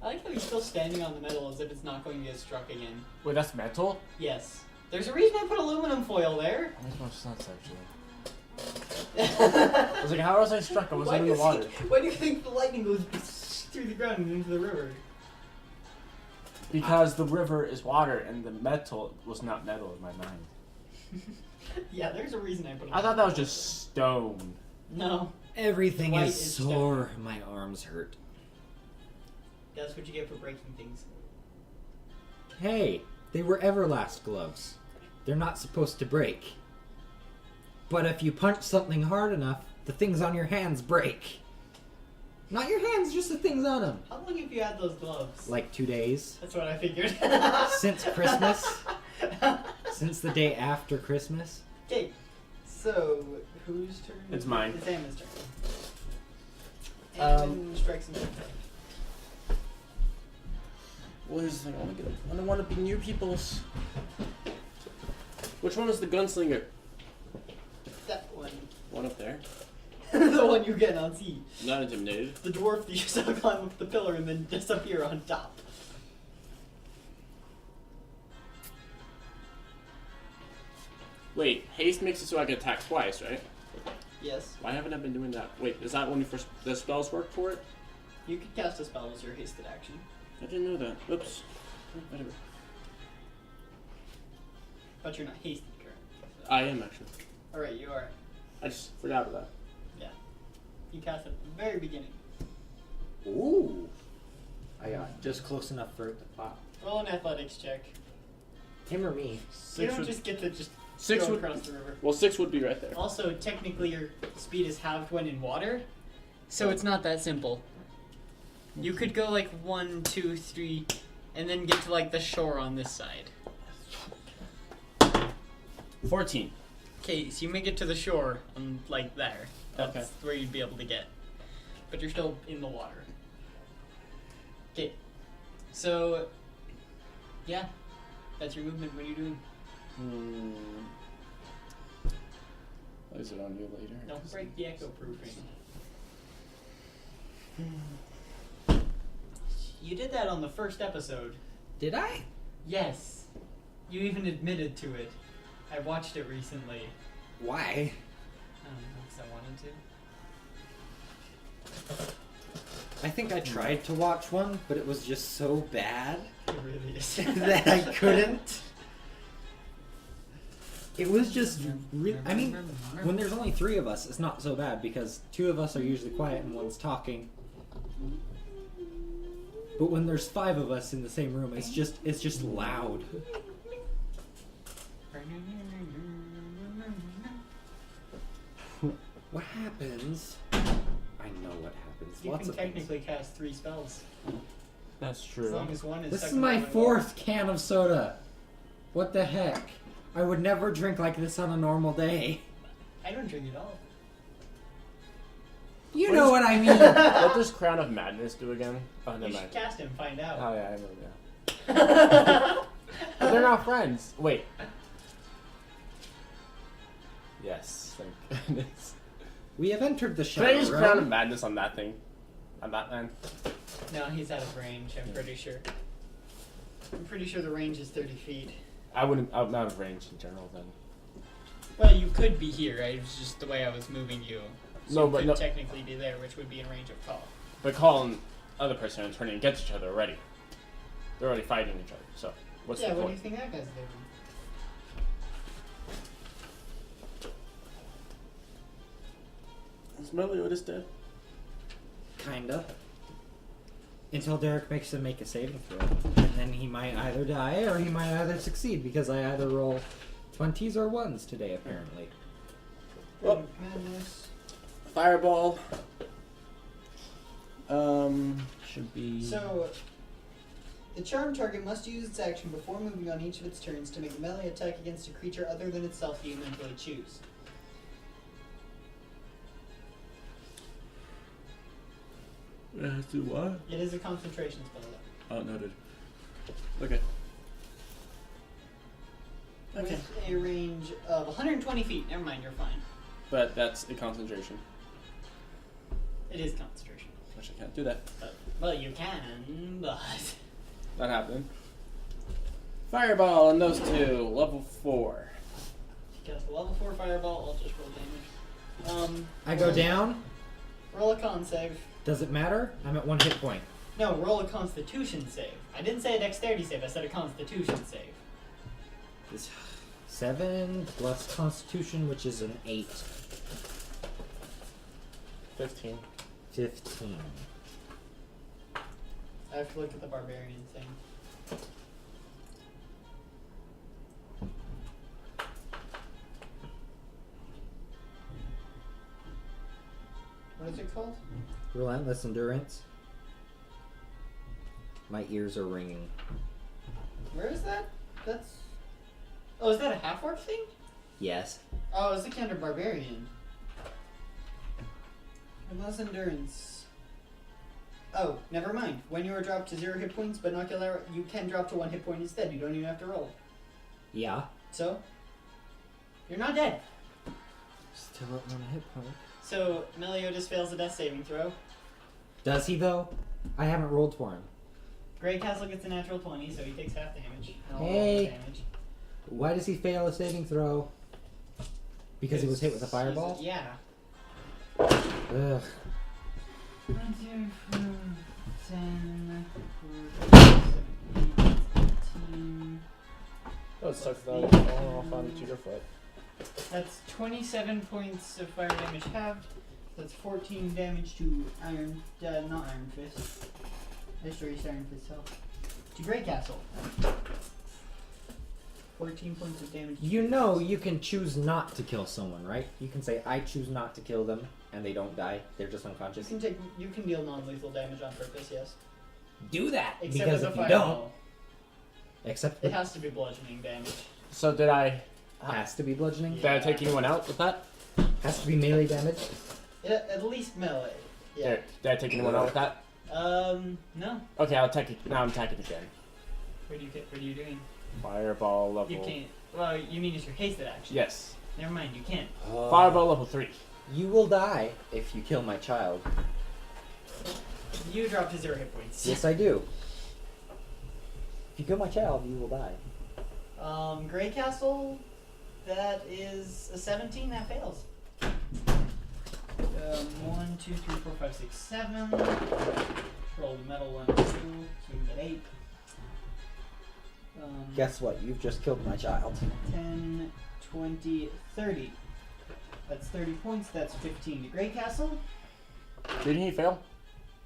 I like how he's still standing on the metal as if it's not going to get struck again. Wait, that's metal? Yes. There's a reason I put aluminum foil there. That makes more sense, actually. I was like, how was I struck? I was Why in do the you water. think- Why do you think the lightning goes through the ground and into the river? Because the river is water and the metal was not metal in my mind. Yeah, there's a reason I put I thought that was just stone. No, Everything White is is sore. My arms hurt. that's what you get for breaking things. Hey, they were Everlast gloves. They're not supposed to break. But if you punch something hard enough, the things on your hands break. Not your hands, just the things on them. How long have you had those gloves? Like 2 days. That's what I figured. Since Christmas. Since the day after Christmas. Okay, so whose turn? It's mine. It's Ammon's turn. Um, Ammon strikes him. What is the thing? I want to be new people's. Which one is the gunslinger? That one. One up there. The one you get on sea. Not intimidated. The dwarf that you saw climb up the pillar and then disappear on top. Wait, haste makes it so I can attack twice, right? Yes. Why haven't I been doing that? Wait, is that when you first the spells work for it? You can cast a spell as your hasted action. I didn't know that. Oops. Whatever. But you're not hasted currently. So. I am actually. Alright, you are. I just forgot about that. Yeah. You cast it at the very beginning. Ooh. I got just close enough for it to pop. Roll an athletics check. Him or me? You don't just get to just Six go would. across the river. Well, 6 would be right there. Also, technically your speed is halved when in water, so it's not that simple. You could go like 1, 2, 3, and then get to like the shore on this side. 14. Okay, so you make it to the shore on like there. That's Okay. where you'd be able to get. But you're still in the water. Okay. So yeah. That's your movement. What are you doing? What is it on you later? Don't break the echo proofing. You did that on the first episode. Did I? Yes. You even admitted to it. I watched it recently. Why? I don't know, because I wanted to. I think I tried to watch one, but it was just so bad It really is. that I couldn't. It was just I mean, when there's only 3 of us, it's not so bad because 2 of us are usually quiet and one's talking. But when there's 5 of us in the same room, it's just loud. What happens? I know what happens. You Lots can of things. technically cast 3 spells. That's As true. long as one is This is stuck in my one wall. 4th can of soda. What the heck? I would never drink like this on a normal day. I don't drink it all. You What know is- what I mean. What does Crown of Madness do again? Oh, You never should mind. cast him, find out. Oh yeah, I remember. But they're not friends. Wait. Yes, thank goodness. We have entered the Can I shadow use Crown of realm. Madness on that thing? On that man? No, he's out of range, I'm pretty sure. I'm pretty sure the range is 30 feet. I'm out of range in general then. Well, you could be here, right? It's just the way I was moving you. So No, you but could no- technically be there, which would be in range of call. But Call and other person are turning against each other already. They're already fighting each other. So what's Yeah, the what do point? you think that guy's doing? Is Meliodas dead? Kinda. Until Derek makes him make a saving throw. And then he might either die or he might either succeed because I either roll 20s or 1s today, apparently. Well, Madness. Fireball. Should be. So, the charmed target must use its action before moving on each of its turns to make a melee attack against a creature other than itself you mentally choose. Do what? It is a concentration spell, though. Oh, noted. Okay. With a range of 120 feet. Never mind, you're fine. But that's a concentration, It is concentration. which I can't do that. Well, you can, but... Not happening. Fireball on those 2, level 4. Cast a level 4 fireball, I'll just roll damage. I go down. Roll a con save. Does it matter? I'm at 1 hit point. No, roll a constitution save. I didn't say a dexterity save, I said a constitution save. It's 7 plus Constitution, which is an 8. 15. 15. I have to look at the barbarian thing. What is it called? Relentless Endurance. My ears are ringing. Where is that? That's... Oh, is that a half-orc thing? Yes. Oh, I was looking under barbarian. Relentless endurance. Oh, never mind. When you are dropped to 0 hit points, but not killer, you can drop to 1 hit point instead. You don't even have to roll. Yeah. So, you're not dead. Still at 1 hit point. So, Meliodas fails a death saving throw. Does he, though? I haven't rolled for him. Grey Castle gets a natural 20, so he takes half damage. And I'll roll Hey. damage. Why does he fail a saving throw? Because he was hit with a He's- fireball? Yeah. Ugh. 1, 2, 4, 10, 14, 18. That would suck though. Falling off on Cheater Foot. That's 27 points of fire damage halved. That's 14 damage to Iron, not Iron Fist. I just raised Iron Fist health. To Grey Castle. 14 points of damage. to You Grey know Castle. you can choose not to kill someone, right? You can say, I choose not to kill them, and they don't die. They're just unconscious. You can deal non-lethal damage on purpose, yes. Do that! Except because with if a you don't... fireball. Except It it has to be bludgeoning damage. So did I has to be bludgeoning. did I take anyone out with that? Has to be melee damage. At least melee. Yeah. Did I take anyone out with that? No. Okay, I'll attack it. Now I'm attacking again. What are you doing? Fireball level. You can't. Well, you mean it's your hasted action? Yes. Never mind, you can't. Fireball level 3. You will die if you kill my child. You drop to 0 hit points. Yes, I do. If you kill my child, you will die. Grey Castle, that is a 17, that fails. 1, 2, 3, 4, 5, 6, 7. Roll the metal 1, 2, so we can get 8. Guess what? You've just killed my child. 10, 20, 30. That's 30 points. That's 15 to Grey Castle. Didn't he fail?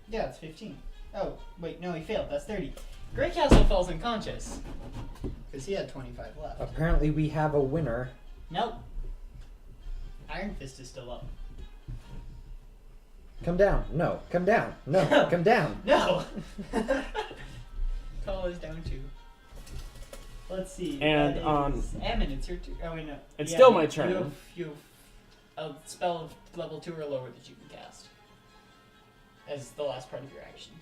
Yeah, it's 15. Oh, wait, no, he failed. That's 30. Grey Castle falls unconscious. Because he had 25 left. Apparently we have a winner. Nope. Iron Fist is still up. Come down. No. Come down. No. No. Come down. No! Call is down 2. Let's see. And, that is- Ammon, it's your turn. Oh, wait, no. It's still my You turn. have a spell of level 2 or lower that you can cast. As the last part of your action.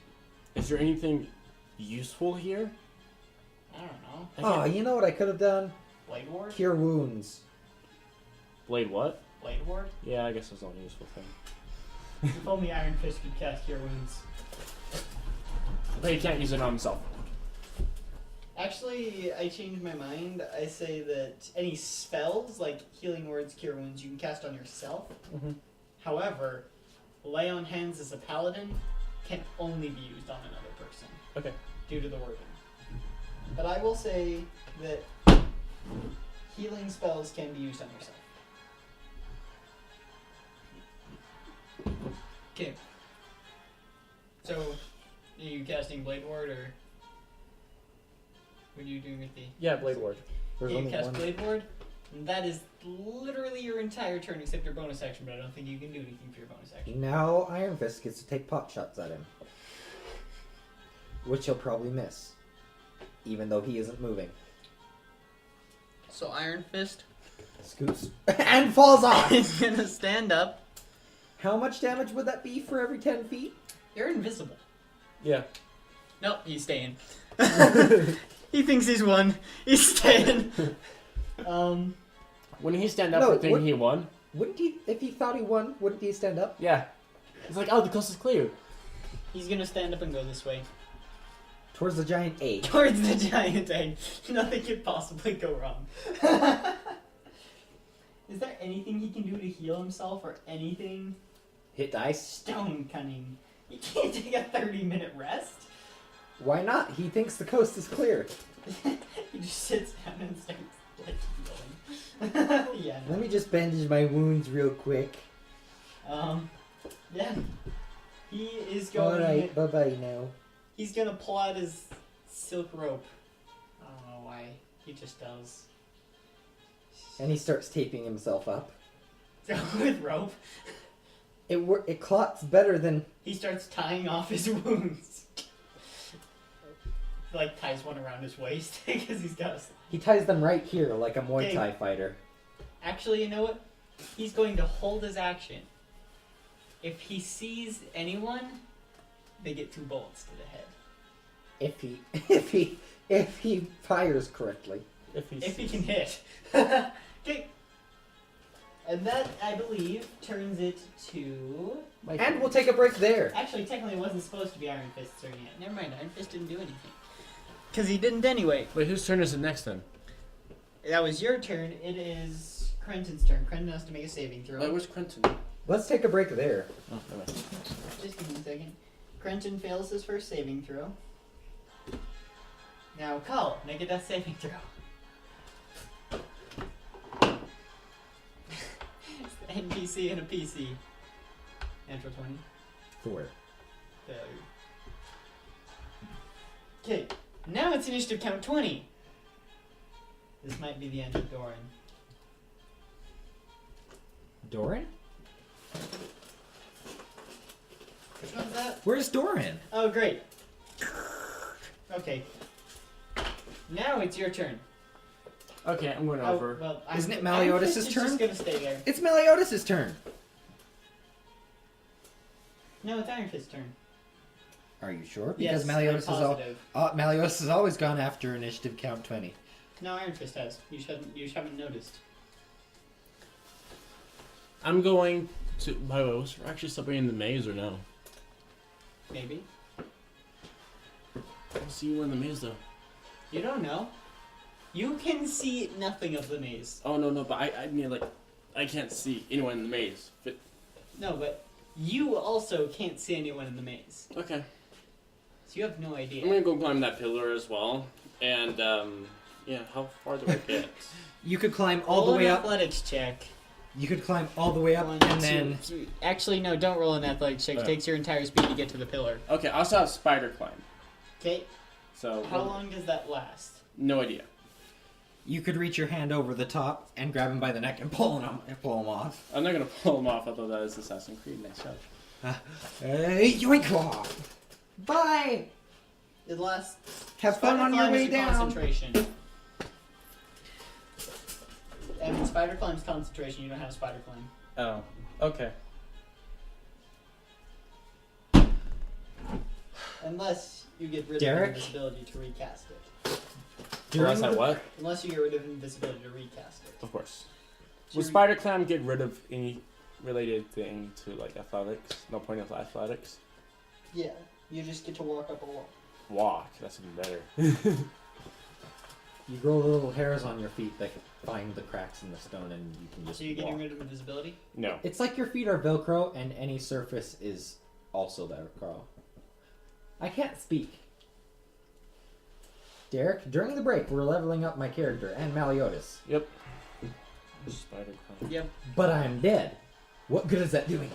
Is there anything useful here? I don't know. Oh, you know what I could have done? Blade Ward? Cure wounds. Blade what? Blade Ward? Yeah, I guess that's not a useful thing. If only Iron Fist could cast Cure Wounds. But he can't use it on himself. Actually, I changed my mind. I say that any spells, like Healing Words, Cure Wounds, you can cast on yourself. Mm-hmm. However, Lay on Hands as a paladin can only be used on another person. Okay. Due to the wording. But I will say that healing spells can be used on yourself. Okay. So, are you casting Blade Ward, or what are you doing with the... Yeah, Blade Ward. There's You only cast one. Blade Ward, and that is literally your entire turn except your bonus action, but I don't think you can do anything for your bonus action. Now Iron Fist gets to take pot shots at him. Which he'll probably miss. Even though he isn't moving. So Iron Fist Scoots. And falls off! is gonna stand up. How much damage would that be for every 10 feet? You're invisible. Yeah. Nope, he's staying. He thinks he's won. He's staying. When he stand up No, for thinking what- he won, Wouldn't he, if he thought he won, wouldn't he stand up? yeah. It's like, oh, the coast is clear. He's gonna stand up and go this way. Towards the giant egg. Towards the giant egg. Nothing could possibly go wrong. Is there anything he can do to heal himself or anything? Hit dice. Stone cunning. He can't take a 30-minute rest. Why not? He thinks the coast is clear. He just sits down and starts like healing. Yeah. Let me just bandage my wounds real quick. Yeah. He is going. Alright, bye bye now. He's gonna pull out his silk rope. I don't know why. He just does. And he starts taping himself up. With rope. It clots better than... He starts tying off his wounds. Like ties one around his waist because he's got a... He ties them right here like a Muay Okay. Thai fighter. Actually, you know what? He's going to hold his action. If he sees anyone, they get 2 bullets to the head. If he fires correctly. If he can hit. Okay. And that, I believe, turns it to... And we'll take a break there. Actually, technically it wasn't supposed to be Iron Fist's turn yet. Never mind, Iron Fist didn't do anything. Because he didn't anyway. Wait, whose turn is it next then? That was your turn. It is Crenton's turn. Crenton has to make a saving throw. Wait, where's Quentin? Let's take a break there. Oh, never mind. Just give me a second. Crenton fails his first saving throw. Now, Call, make a death saving throw. It's the NPC and a PC. Natural 20. 4. Failure. Okay, now it's initiative count 20. This might be the end of Doran. Doran? Which one's that? Where's Doran? Oh, great. Okay. Now it's your turn. Okay, I'm going over. Well, Isn't it Iron Meliodas' Fist is turn? just gonna stay there. It's Meliodas' turn. No, it's Iron Fist's turn. Are you sure? Yes, Because Meliodas I'm is positive. Meliodas has always gone after initiative count 20. No, Iron Fist has. You just haven't noticed. I'm going to. By the way, was there actually somebody in the maze or no? Maybe. I'll see you in the maze though. You don't know. You can see nothing of the maze. Oh no, but I mean like, I can't see anyone in the maze. But No, but You also can't see anyone in the maze. Okay. So you have no idea. I'm gonna go climb that pillar as well. And, yeah, how far do I get? You could climb all Roll the way an up. athletics check. You could climb all the way up, 1, and 2, then 3. Actually, no, don't roll an athletics check. It takes your entire speed to get to the pillar. Okay, I also have spider climb. Okay. So, How long does that last? no idea. you could reach your hand over the top and grab him by the neck and pull him off. I'm not gonna pull him off, although that is Assassin's Creed. Nice shot. Hey, yoink off! Bye. It lasts. Have fun on your way down. Concentration. I mean, spider climb's concentration. You don't have spider climb. Oh, okay. Unless you get rid Derek? of invisibility to recast it. Unless I what? Unless you get rid of invisibility to recast it. Of course. So Would you- spider climb get rid of any related thing to like athletics? No point of athletics. Yeah, you just get to walk up a wall. Walk. That's even better. You grow little hairs on your feet that find the cracks in the stone, and you can just So you're walk. getting rid of invisibility? No. It's like your feet are Velcro, and any surface is also Velcro. I can't speak. Derek, during the break, we're leveling up my character and Meliodas. Yep. Spider climb. Yep. But I'm dead. What good is that doing?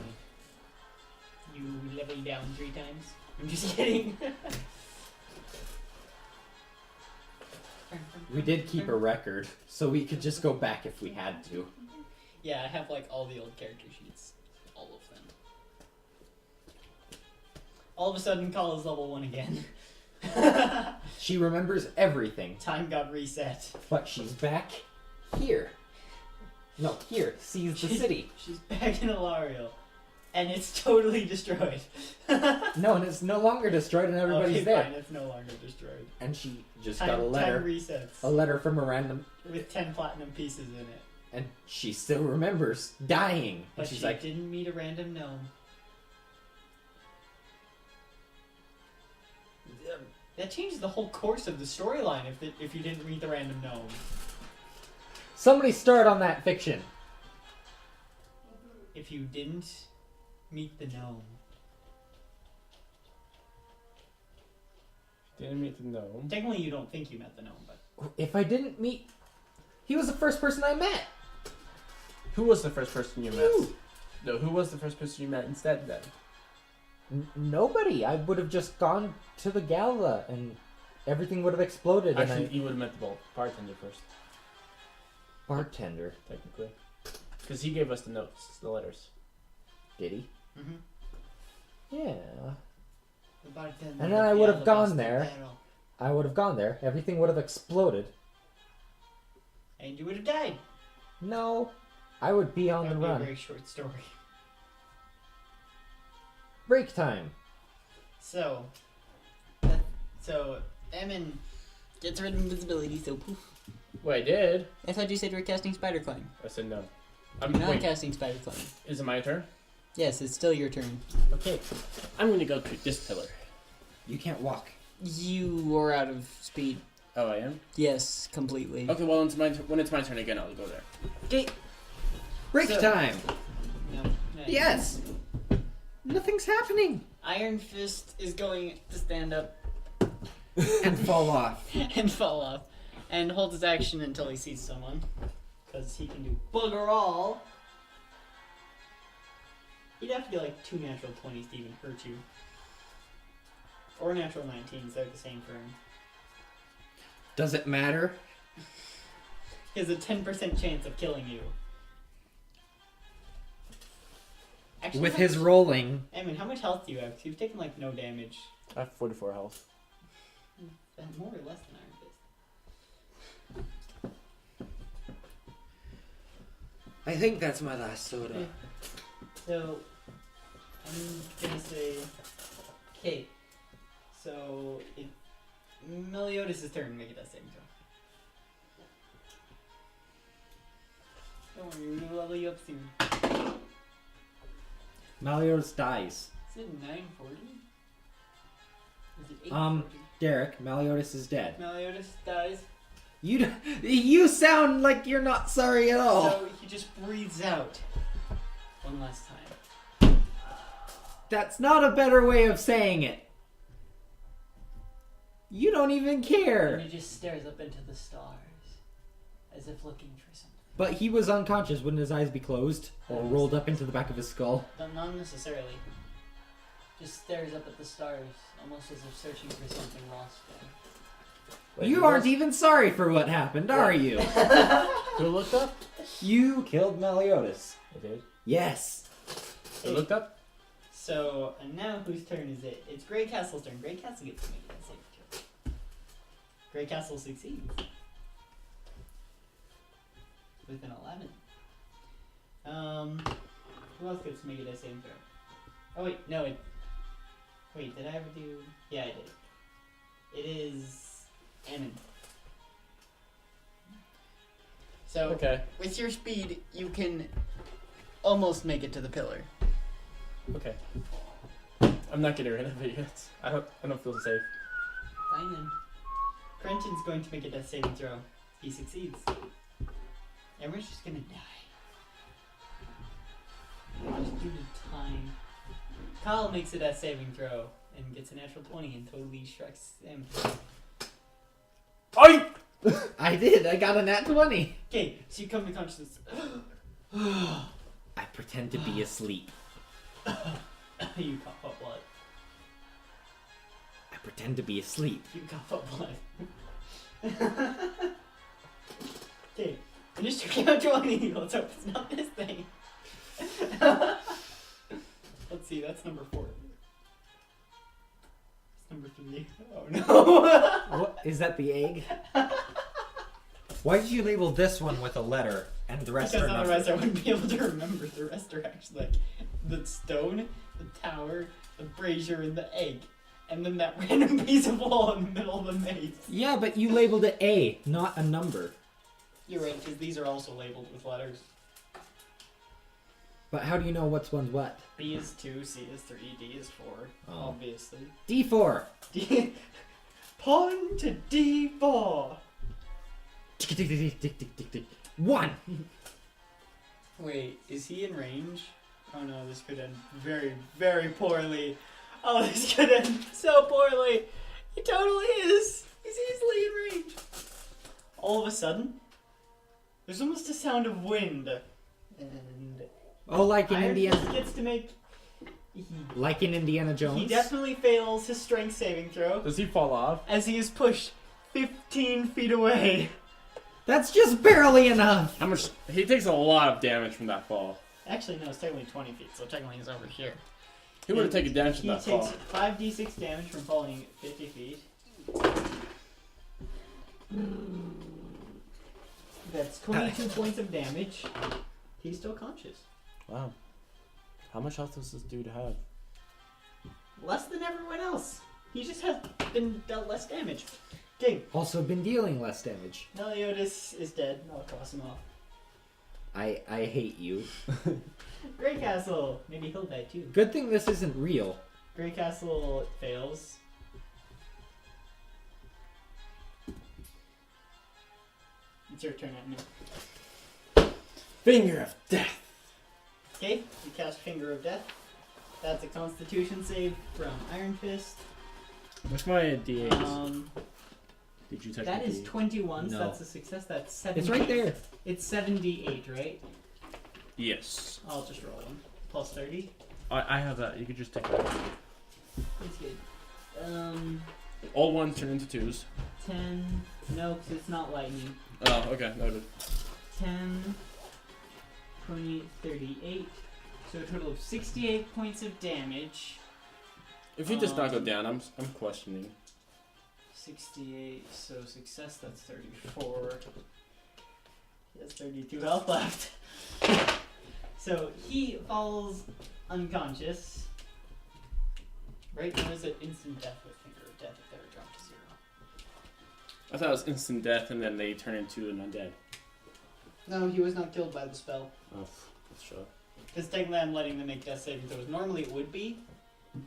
You level down 3 times. I'm just kidding. We did keep a record, so we could just go back if we had to. Yeah, I have like all the old character sheets. All of them. All of a sudden, Call is level 1 again. She remembers everything, Time got reset. but she's back here. No, here. Sees the city. She's back in Alariel. And it's totally destroyed. No, and it's no longer destroyed, and everybody's okay, there. Fine, it's no longer destroyed. And she just Time, got a letter. Time resets. A letter from a random, With 10 platinum pieces in it. and she still remembers dying. But And she's she like, didn't meet a random gnome. That changes the whole course of the storyline if you didn't meet the random gnome. somebody start on that fiction. If you didn't meet the gnome. Didn't meet the gnome. Technically, you don't think you met the gnome, but If I didn't meet, he was the first person I met. Who was the first person you met? You. No, who was the first person you met instead then? Nobody. I would have just gone to the gala, and everything would have exploded. Actually, and you would have met the bartender first, bartender. technically. Because he gave us the notes, the letters. Did he? mm-hmm. Yeah. The bartender And then I would have the gone alabaster there. barrel. I would have gone there. Everything would have exploded. And you would have died. No, I would be on That the would be a run. very short story. Break time. So, Emin gets rid of invisibility, so poof. Wait, I did. I thought you said you were casting Spider Climb. I said no. You're not Wait, casting Spider Climb. is it my turn? Yes, it's still your turn. Okay. I'm gonna go to this pillar. You can't walk. You are out of speed. Oh, I am? Yes, completely. Okay, well, when it's my turn again, I'll go there. Okay. Break So- time. No. Yes. Nothing's happening. Iron Fist is going to stand up And fall off. and fall off, and hold his action until he sees someone, because he can do bugger all. He'd have to get like 2 natural 20s to even hurt you, or natural 19s. They're the same for him. Does it matter? He has a 10% chance of killing you. Actually, With his rolling, I mean, how much health do you have? 'Cause you've taken like no damage. I have 44 health. More or less than Iron Fist. I think that's my last soda. So, I'm gonna say, okay. So, it Meliodas' turn. Make it that same turn. Don't worry, we'll level you up soon. Meliodas dies. Is it 940? Is it 840? Derek, Meliodas is dead. Meliodas dies. You sound like you're not sorry at all. So he just breathes out. One last time. That's not a better way of saying it. You don't even And care. he just stares up into the stars, as if looking for something. But he was unconscious. Wouldn't his eyes be closed or rolled up into the back of his skull? Not necessarily. Just stares up at the stars, almost as if searching for something lost there. Wait, You who aren't does- even sorry for what happened, are you? Who looked up? You killed Meliodas. I did. Yes. Who looked up? So, and now whose turn is it? It's Grey Castle's turn. Grey Castle gets to make that saving throw. Grey Castle succeeds. With an 11. Who else gets to make it a saving throw? Oh wait, no, wait, did I ever do... Yeah, I did. It is... Ammon. So, Okay. with your speed, you can almost make it to the pillar. Okay. I'm not getting rid of it yet. I don't feel safe. Fine then. Quentin's going to make a death saving throw. He succeeds. Everyone's just gonna die. Just due to time. Kyle makes a death saving throw and gets a natural 20 and totally shrugs him. Oi! I did. I got a nat 20. Okay, so you come to consciousness. I pretend to be asleep. You cough up blood. I pretend to be asleep. You cough up blood. Okay, finish your count 20. Let's hope it's not this thing. Let's see, that's number 4. It's number 3. Oh no. What is that? The egg? Why did you label this one with a letter and the rest Because are otherwise numbers? I wouldn't be able to remember. The rest are actually like the stone, the tower, the brazier, and the egg. And then that random piece of wall in the middle of the maze. Yeah, but you labeled it A, not a number. You're right, because these are also labeled with letters. But how do you know what's one's what? B is 2, C is 3, D is 4, Oh. obviously. D4. Pawn to D4! Tick, tick, tick, tick, tick, tick, tick, tick. 1. Wait, is he in range? Oh no, this could end very, very poorly. Oh, this could end so poorly. He totally is. He's easily in range. All of a sudden, there's almost a sound of wind. And Oh, like in Iron Indiana, Fist gets to make... like in Indiana Jones. He definitely fails his strength saving throw Does he fall off? as he is pushed 15 feet away. That's just barely enough. How much? He takes a lot of damage from that fall. Actually, no, it's technically 20 feet, so technically he's over here. He would have taken damage from He that takes fall. 5d6 damage from falling 50 feet. That's 22 points of damage. He's still conscious. Wow. How much health does this dude have? Less than everyone else. He just has been dealt less damage. Okay, Also been dealing less damage. Meliodas is dead. I'll cross him off. I hate you. Grey Castle. Maybe he'll die too. Good thing this isn't real. Grey Castle fails. It's your turn at me. Finger of death. Okay, you cast Finger of Death. That's a Constitution save from Iron Fist. What's my D8? Did you touch That my is D8? 21, so No. that's a success. That's 78. It's right there. It's 78, right? Yes. I'll just roll them. Plus 30. I have that. You could just take that. That's good. All ones turn into 2s. 10. No, because it's not lightning. Oh, okay. Noted. 10, 20, 38. So a total of 68 points of damage. If he does not go down, I'm questioning. 68, so success, that's 34. He has 32 health left. So he falls unconscious. Right now is it instant death with Finger of Death if they were dropped to 0. I thought it was instant death and then they turn into an undead. No, he was not killed by the spell. Oh, that's sure. Because technically I'm letting them make death saving throws. Normally it would be,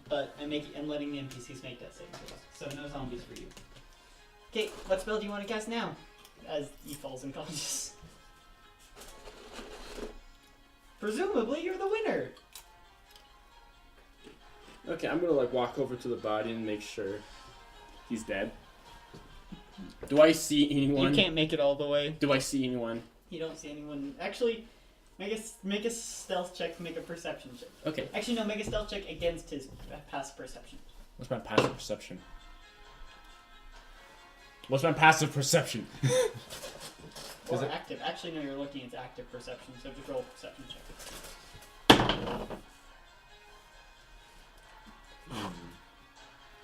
but I'm letting the NPCs make death saving throws. So no zombies for you. Okay, what spell do you want to cast now? As he falls unconscious. Presumably you're the winner. Okay, I'm gonna like walk over to the body and make sure he's dead. Do I see anyone? You can't make it all the way. Do I see anyone? You don't see anyone. Actually, make a stealth check. Make a perception check. Okay. Actually, no. Make a stealth check against his passive perception. What's my passive perception? What's my passive perception? Or Is it- active. Actually, no. You're looking at active perception. So just roll a perception check.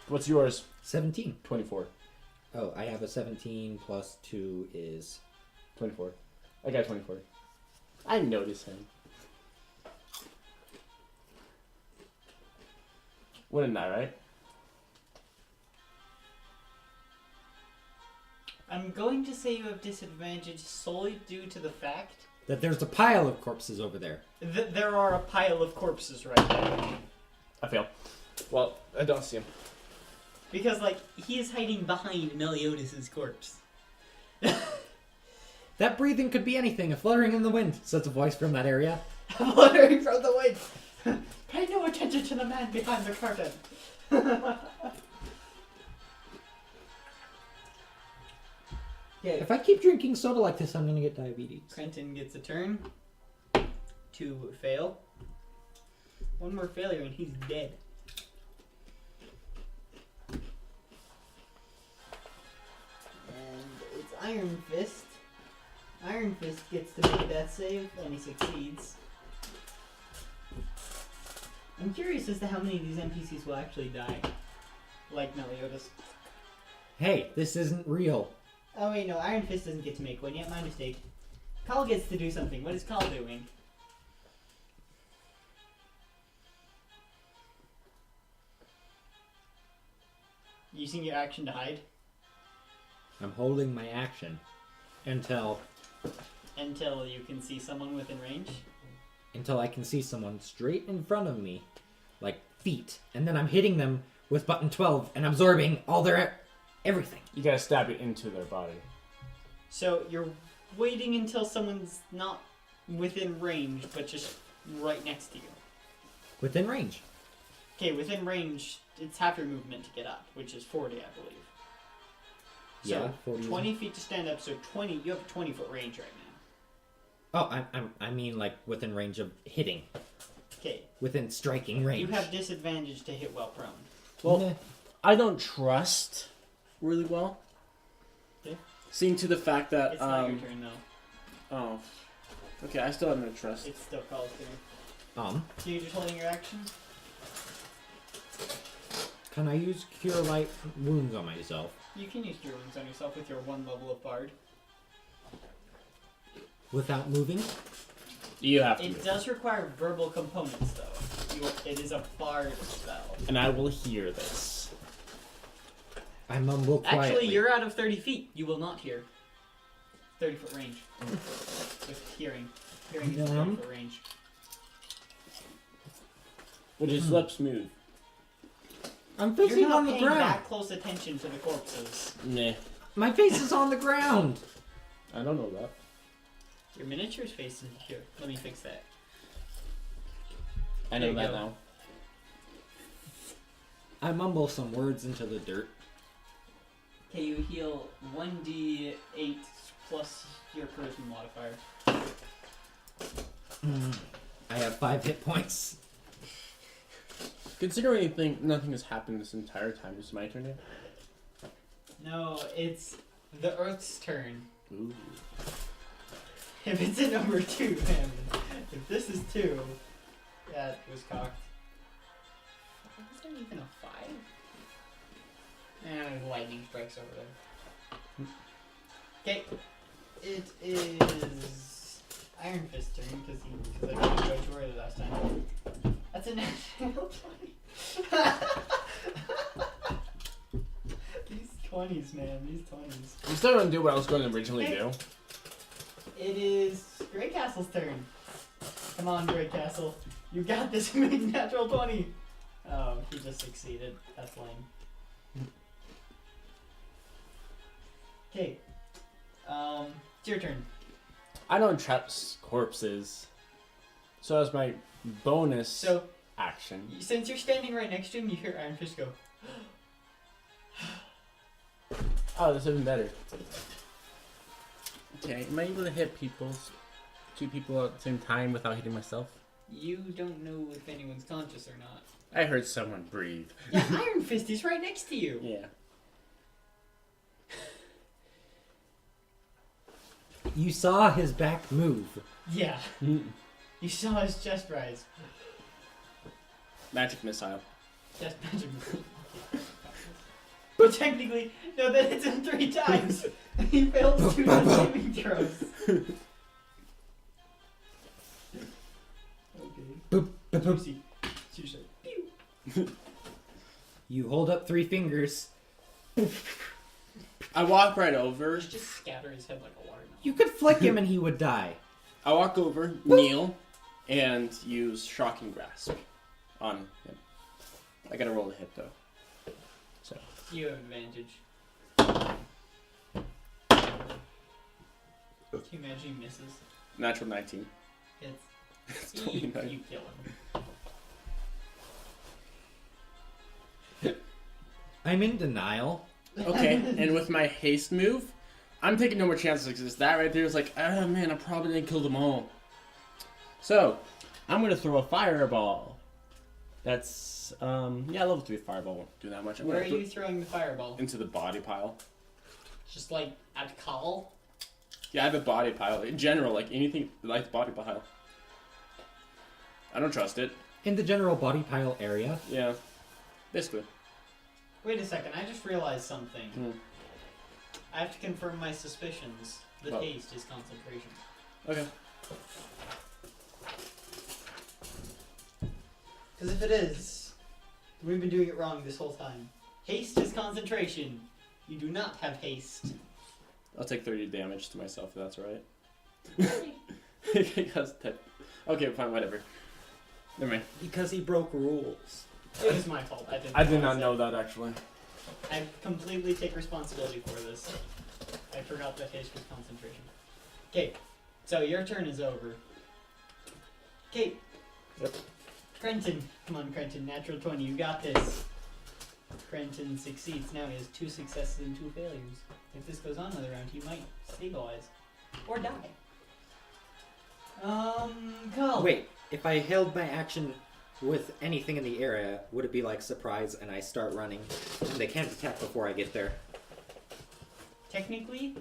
What's yours? 17. 24. Oh, I have a 17 plus 2 is... 24. I got 24. I notice him. Wouldn't I, right? I'm going to say you have disadvantage solely due to the fact that there's a pile of corpses over there. that there are a pile of corpses right there. I fail. Well, I don't see him. Because, like, he is hiding behind Meliodas' corpse. That breathing could be anything, a fluttering in the wind, says a voice from that area. Fluttering from the wind. Pay no attention to the man behind the curtain. Yeah. If I keep drinking soda like this, I'm gonna get diabetes. Quentin gets a turn to fail. One more failure and he's dead. And it's Iron Fist. Iron Fist gets to make a death save and he succeeds. I'm curious as to how many of these NPCs will actually die. Like Meliodas. Hey, this isn't real. Oh wait, no, Iron Fist doesn't get to make one yet, my mistake. Call gets to do something. What is Call doing? Using your action to hide? I'm holding my action until Until you can see someone within range? I can see someone straight in front of me, like feet, and then I'm hitting them with button 12 and absorbing all their everything. You gotta stab it into their body. So you're waiting until someone's not within range, but just right next to you. Within range. Okay, within range, it's half your movement to get up, which is 40, I believe. So Yeah, 40 is- 20 feet to stand up, so 20. You have a 20-foot range right now. Oh, I mean like within range of hitting. Okay, Within striking range. you have disadvantage to hit while prone. Well, Nah. I don't trust really well. Okay. Seeing to the fact that It's not your turn though. oh, okay, I still have no trust. It's still Call's turn. So you're just holding your action. Can I use Cure Light Wounds on myself You can use your wounds on yourself with your 1 level of Bard. without moving? You have to, It does require verbal components though. It is a Bard spell. and I will hear this. I mumble quietly. Actually, you're out of 30 feet. You will not hear. 30-foot range. With hearing. Hearing is 30-foot range. Which is lips move. I'm You're facing not on the paying ground. that close attention to the corpses. Nah, My face is on the ground. I don't know that. Your miniature's face is here. Let me fix that. I There know you that go. now. I mumble some words into the dirt. Okay, you heal 1d8 plus your charisma modifier. I have 5 hit points. Considering nothing has happened this entire time, is it my turn now? No, it's the Earth's turn. Ooh. If it's a number 2, then. If this is 2, that was cocked. Was there even a 5? And lightning strikes over there. Okay, it is Iron Fist's turn because I didn't go too early last time. That's a natural 20. These 20s, man, these 20s. I'm still gonna do what I was going to originally Hey. do. It is Grey Castle's turn. Come on, Grey Castle. You got this, make natural 20. Oh, he just succeeded. That's lame. Okay. It's your turn. I don't trust corpses. So as my bonus. So, action. Since you're standing right next to him, you hear Iron Fist go. Oh, that's even better. Okay, am I able to hit two people at the same time without hitting myself? You don't know if anyone's conscious or not. I heard someone breathe. Yeah, Iron Fist is right next to you. Yeah. You saw his back move. Yeah. You saw his chest rise. Magic missile. Chest magic. But technically, no, that hits him 3 times. He fails 2 saving throws. Okay. Boop, boop, boop. Juicy. Juicy. Pew. You hold up 3 fingers. I walk right over. Just scatter his head like a watermelon. You could flick him and he would die. I walk over, kneel, and use Shocking Grasp on him. I gotta roll the hit though. So You have advantage. Can you imagine he misses? natural 19. Hits. It's You 29. kill him. I'm in denial. Okay, and with my haste move, I'm taking no more chances because that right there is like, ah man, I probably didn't kill them all. So, I'm gonna throw a fireball. That's level 3 fireball won't do that much. I'm Where are gonna you throwing the fireball? into the body pile. Just like at call? Yeah, I have a body pile. In general, like anything like the body pile. I don't trust it. In the general body pile area. Yeah. Basically. Wait a second, I just realized something. Hmm. I have to confirm my suspicions. The Oh. haste is concentration. Okay. Because if it is, we've been doing it wrong this whole time. Haste is concentration. You do not have haste. I'll take 30 damage to myself if that's right. Because that... Okay, fine, whatever. Never mind. Because he broke rules. It was my fault. I did not know that actually. I completely take responsibility for this. I forgot that haste was concentration. Okay, so your turn is over. Okay. Yep. Crenton. Come on, Crenton. Natural 20. You got this. Crenton succeeds. Now he has 2 successes and 2 failures. If this goes on another round, he might stabilize. Or die. Go. Wait, if I held my action with anything in the area, would it be like surprise and I start running and they can't attack before I get there? Technically,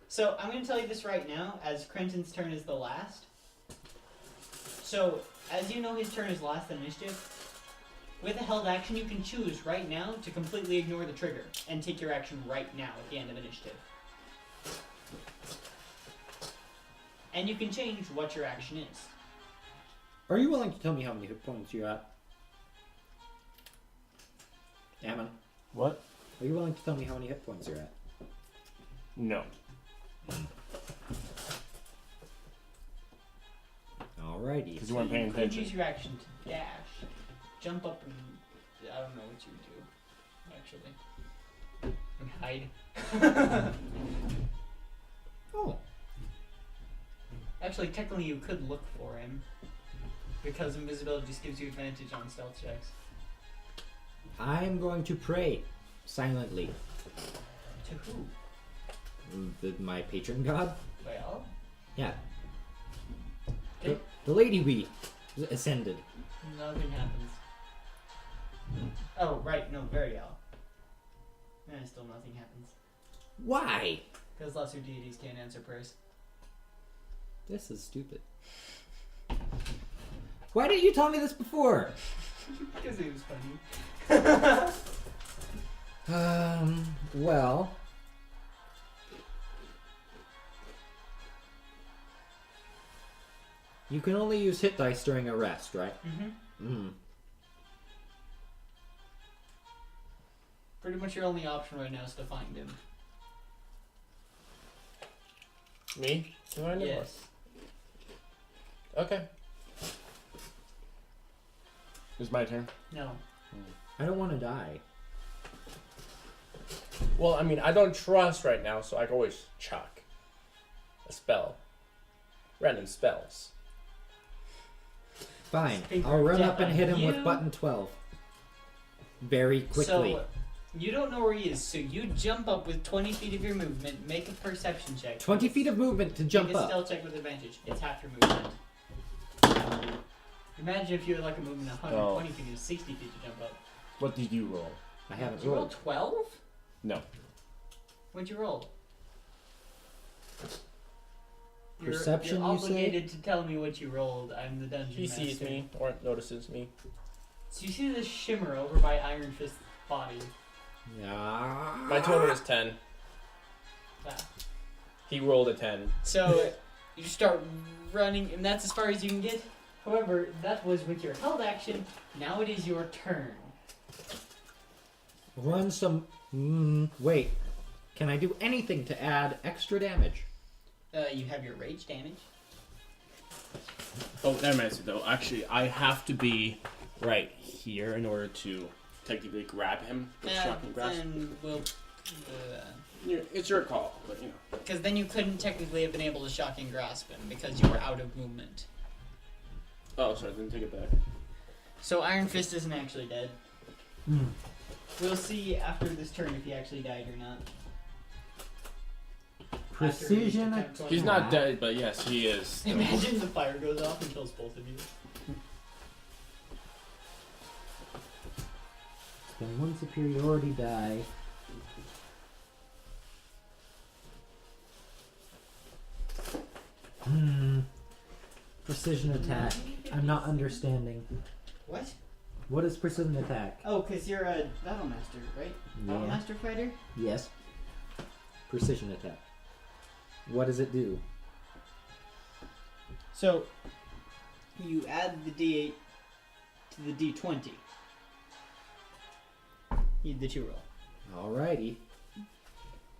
so I'm going to tell you this right now, as Crenton's turn is the last. So, as you know his turn is last in initiative, with a held action you can choose right now to completely ignore the trigger and take your action right now at the end of initiative. And you can change what your action is. Are you willing to tell me how many hit points you're at? Ammon, What? are you willing to tell me how many hit points you're at? No. Alrighty. Because you weren't paying You could attention. use your action to dash, jump up and... I don't know what you would do, actually. And hide. Oh. Actually, technically you could look for him. Because invisibility just gives you advantage on stealth checks. I'm going to pray silently. To who? My patron god? Well, Yeah. okay. The lady we ascended. Nothing happens. Oh, right, no, Varial. And still nothing happens. Why? Because lesser deities can't answer prayers. This is stupid. Why didn't you tell me this before? Because it was funny. Well. You can only use hit dice during a rest, right? Mm-hmm. Pretty much your only option right now is to find him. Me? Do I know? Yes. Okay. It's my turn. No. I don't want to die. Well, I mean, I don't trust right now, so I can always chuck a spell. Random spells. Fine. Speak I'll run death up and on hit him with you. button 12. Very quickly. So, you don't know where he is, so you jump up with 20 feet of your movement, make a perception check. 20 feet of movement to jump Make a up. stealth check with advantage. It's half your movement. Imagine if you had like a movement of 120 feet, it's 60 feet to jump up. What did you roll? I haven't Did you roll rolled. 12? No. What'd you roll? Perception, you're you say? obligated to tell me what you rolled. I'm the dungeon He master. sees me or notices me. So you see this shimmer over by Iron Fist's body. Yeah. My total is 10. Ah. He rolled a 10. So you start running, and that's as far as you can get. However, that was with your held action. Now it is your turn. Run some. Wait. Can I do anything to add extra damage? You have your rage damage. Oh, never mind. Though actually, I have to be right here in order to technically grab him with shocking grasp. Then we'll. It's your call, but you know. Because then you couldn't technically have been able to shocking grasp him because you were out of movement. Oh, sorry, then take it back. So Iron Fist isn't actually dead. We'll see after this turn if he actually died or not. Precision After his He's attack. not dead, but yes, he is. Imagine the fire goes off and kills both of you. Then one superiority die. Precision attack. I'm not understanding. What? What is precision attack? Oh, because you're a battle master, right? Battle master fighter? Yes. Precision attack. What does it do? So, you add the D8 to the D20 that you roll. Alrighty.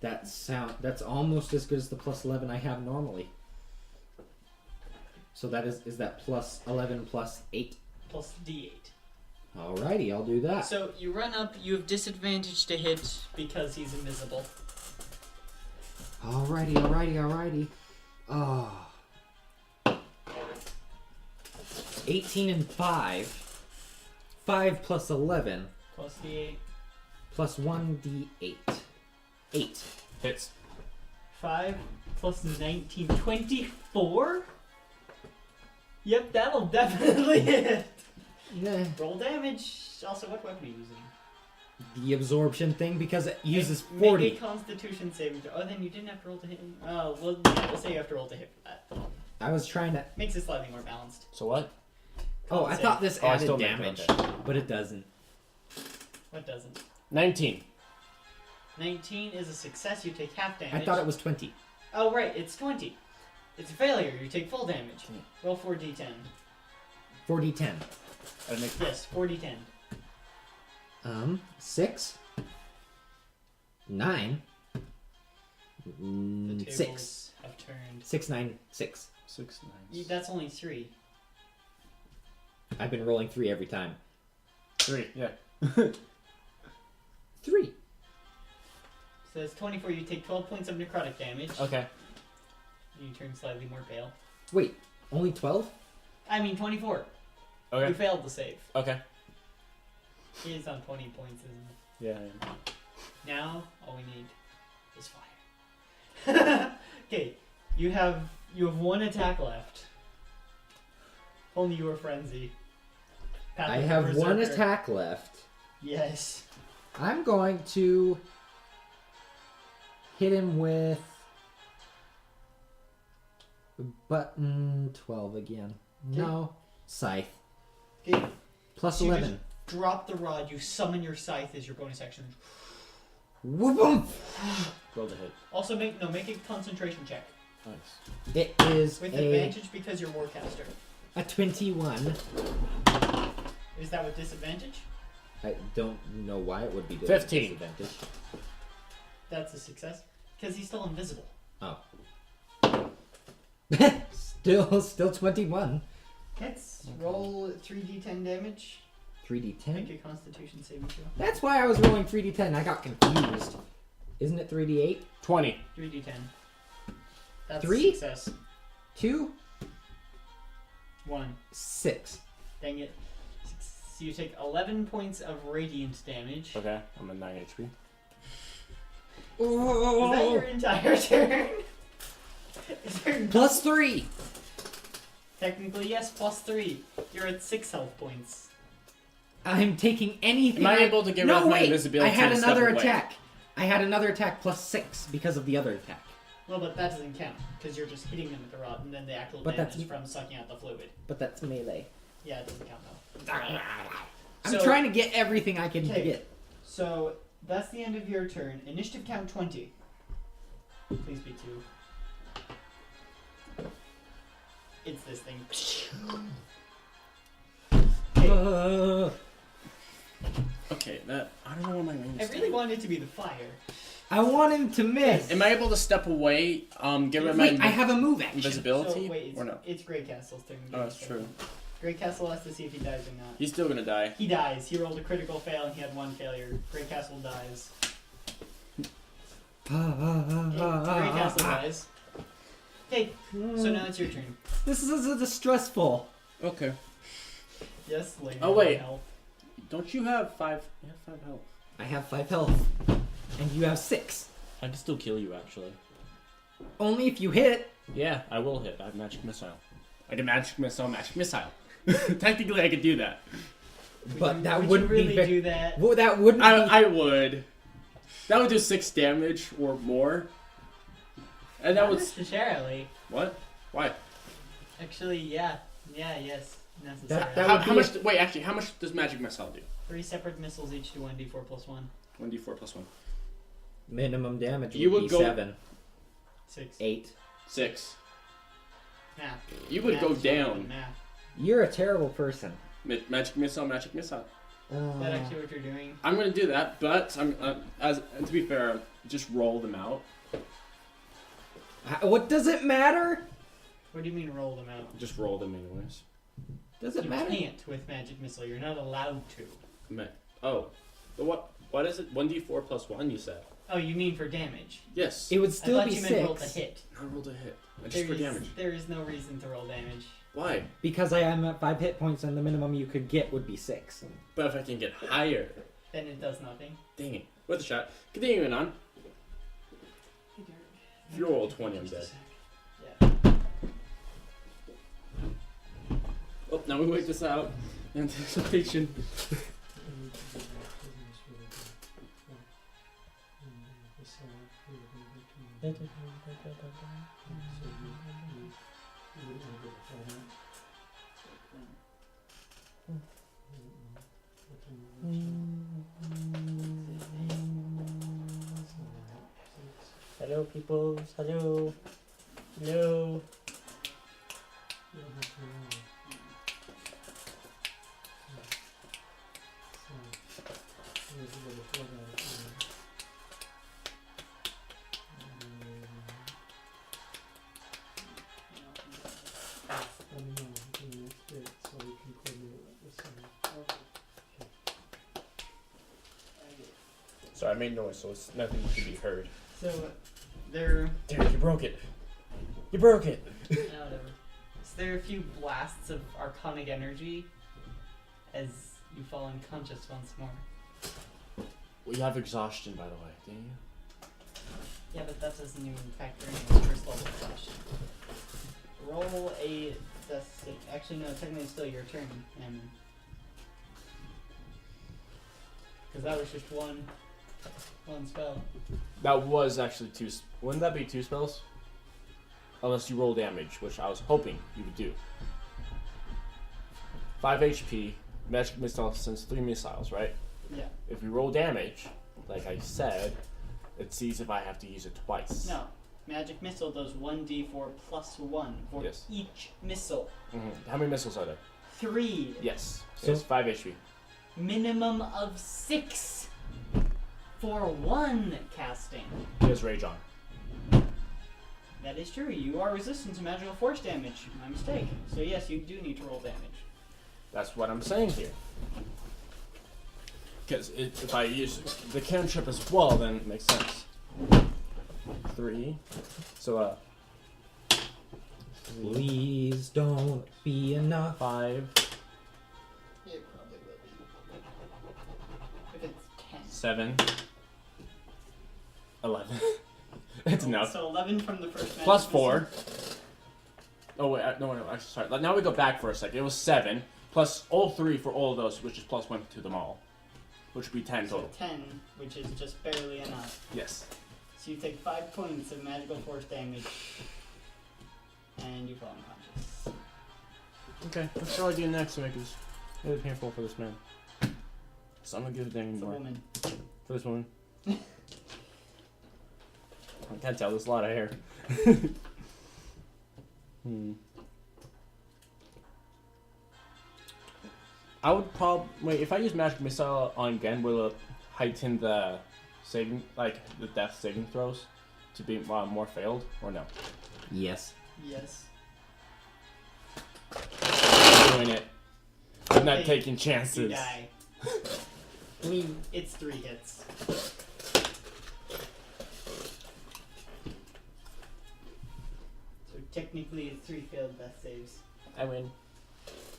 That's almost as good as the plus 11 I have normally. So that is that plus 11 plus 8? Plus D8. Alrighty, I'll do that. So, you run up, you have disadvantage to hit because he's invisible. Alrighty. Oh. 18 and 5. 5 plus 11 Plus D8. plus 1d8. 8. Hits. 5 plus 19. 24? Yep, that'll definitely hit. Nah. Roll damage. Also, what weapon are you using? The absorption thing because it uses Make 40. a Constitution saving throw. Oh, then you didn't have to roll to hit. Oh, well, we'll say you have to roll to hit for that. I was trying to. Makes it slightly more balanced. So what? Oh, I thought this Oh, I added still make damage, it, but it doesn't. What doesn't? 19. 19 is a success. You take half damage. I thought it was 20. Oh, right. It's 20. It's a failure. You take full damage. Roll 4d10. 4d10. Yes, 4d10. 6. 9. The tables 6. have turned. 6, 9, 6. 6 That's only 3. I've been rolling 3 every time. 3. Yeah. 3. So it's 24. You take 12 points of necrotic damage. Okay. You turn slightly more pale. Wait, only 12? I mean, 24. You Okay. failed the save. Okay. He is on 20 points, isn't he? Yeah. I am. Now, all we need is fire. Okay, you have 1 attack left. Only you are frenzy. Path I of the have 1 Berserker. attack left. Yes. I'm going to hit him with button 12 again. No, scythe. Okay, Plus So you 11. drop the rod. You summon your scythe as your bonus action. Whoop-um! Roll the hit. Also, make a concentration check Nice. It is with a advantage because you're warcaster. 21. Is that with disadvantage? I don't know why it would be 15. disadvantage. That's a success because he's still invisible. Oh. Still 21. Hits. Roll 3d10 damage. 3d10. Make a Constitution saving throw. That's why I was rolling 3d10. I got confused. Isn't it 3d8? 20. 3d10. That's 3? a success. 2? 1. 6. Dang it. So you take 11 points of radiant damage. Okay, I'm at 9 HP. Is that your entire turn? Is there Plus 3. Technically, yes, plus 3. You're at 6 health points. I'm taking anything. Am I able to get rid of my invisibility I had and step another away? attack. I had another attack plus 6 because of the other attack. Well, but that doesn't count, because you're just hitting them with the rod, and then the actual But damage that's- is from sucking out the fluid. But that's melee. Yeah, it doesn't count though. I'm So- trying to get everything I can Okay. get. So, that's the end of your turn. Initiative count 20. Please be 2. It's this thing. Okay. Okay, that I don't know what my range I is. really wanted it to be the fire. I want him to miss. Am I able to step away? Get rid of my Wait, I have a move action. invisibility, So, wait, or no? it's Grey Castle's turn. Oh, that's true. Grey Castle has to see if he dies or not. He's still gonna die. He dies. He rolled a critical fail and he had 1 failure. Grey Castle dies. Grey Castle dies. Okay, so now it's your turn. This is stressful. Okay. Yes, lady. Oh, wait. Health. Don't you have 5? You have 5 health. I have 5 health, and you have 6. I can still kill you, actually. Only if you hit. Yeah, I will hit. I have magic missile. I can magic missile. Technically, I could do that. But that would wouldn't you really be. do that. Well, that wouldn't be. I would. That would do 6 damage or more. And that Not was necessarily. what? Why? Actually, yeah. Yeah, yes. Necessary. That How, would how be much? Wait, actually, how much does magic missile do? 3 separate missiles, each do 1d4 plus 1. 1d4 plus 1. Minimum damage You would would be go- 7, 6. 8. 6. Math. You would Math go is better than down. Math. You're a terrible person. Magic missile, magic missile. Is that actually what you're doing? I'm gonna do that, but I'm and to be fair, just roll them out. What does it matter? What do you mean roll them out? Just roll them anyways. Does it You matter? can't with magic missile. You're not allowed to. Oh, but what is it? 1d4 plus 1. You said. Oh, you mean for damage? Yes. It would I still thought be you meant roll to 6 hit. I rolled a hit. Just for damage. There is no reason to roll damage. Why? because I am at 5 hit points, and the minimum you could get would be 6. But if I can get higher, Then it does nothing. dang it. Worth a shot. Continuing on. If you roll a 20, I'm dead. Yeah. Oh, now we wait this out. Anticipation. Hello, people. Hello. Hello. So I made noise, so it's nothing to be heard. So, there. Dude, you broke it. You broke it. Whatever. So there are a few blasts of arcanic energy as you fall unconscious once more. Well, you have exhaustion, by the way, didn't you? Yeah, but that doesn't even factor in the first level exhaustion. Roll a. Actually, no, technically it's still your turn. Because that was just one spell. That was actually 2. Wouldn't that be 2 spells? Unless you roll damage, which I was hoping you would do. 5 HP, magic missile sends 3 missiles, right? Yeah. If you roll damage, like I said, it sees if I have to use it twice. No. Magic missile does 1d4 plus 1 for Yes. each missile. How many missiles are there? 3. Yes. So- It's 5 HP. Minimum of 6 for 1 casting. He has rage on. That is true. You are resistant to magical force damage. My mistake. So yes, you do need to roll damage. That's what I'm saying here. Because if I use the cantrip as well, then it makes sense. 3. So, Please don't be enough. 5. It probably will be. If it's 10. 7. 11. It's enough. So 11 from the first magic Plus missile. 4. Oh wait, no, actually, sorry. Now we go back for a second. It was 7 plus all 3 for all of those, which is plus 1 to them all, which would be 10 So total. 10, which is just barely enough. Yes. So you take 5 points of magical force damage, and you fall unconscious. Okay. What shall I do next to make this really painful for this man? So I'm gonna give it down It's a more woman. for this woman. I can't tell. There's a lot of hair. I would probably wait if I use magic missile on Gen. Will it heighten the saving, like the death saving throws, to be more failed or no? Yes. Yes. I'm doing it. I'm not Okay, taking You chances. die. I mean, It's 3 hits. So technically it's 3 failed death saves. I win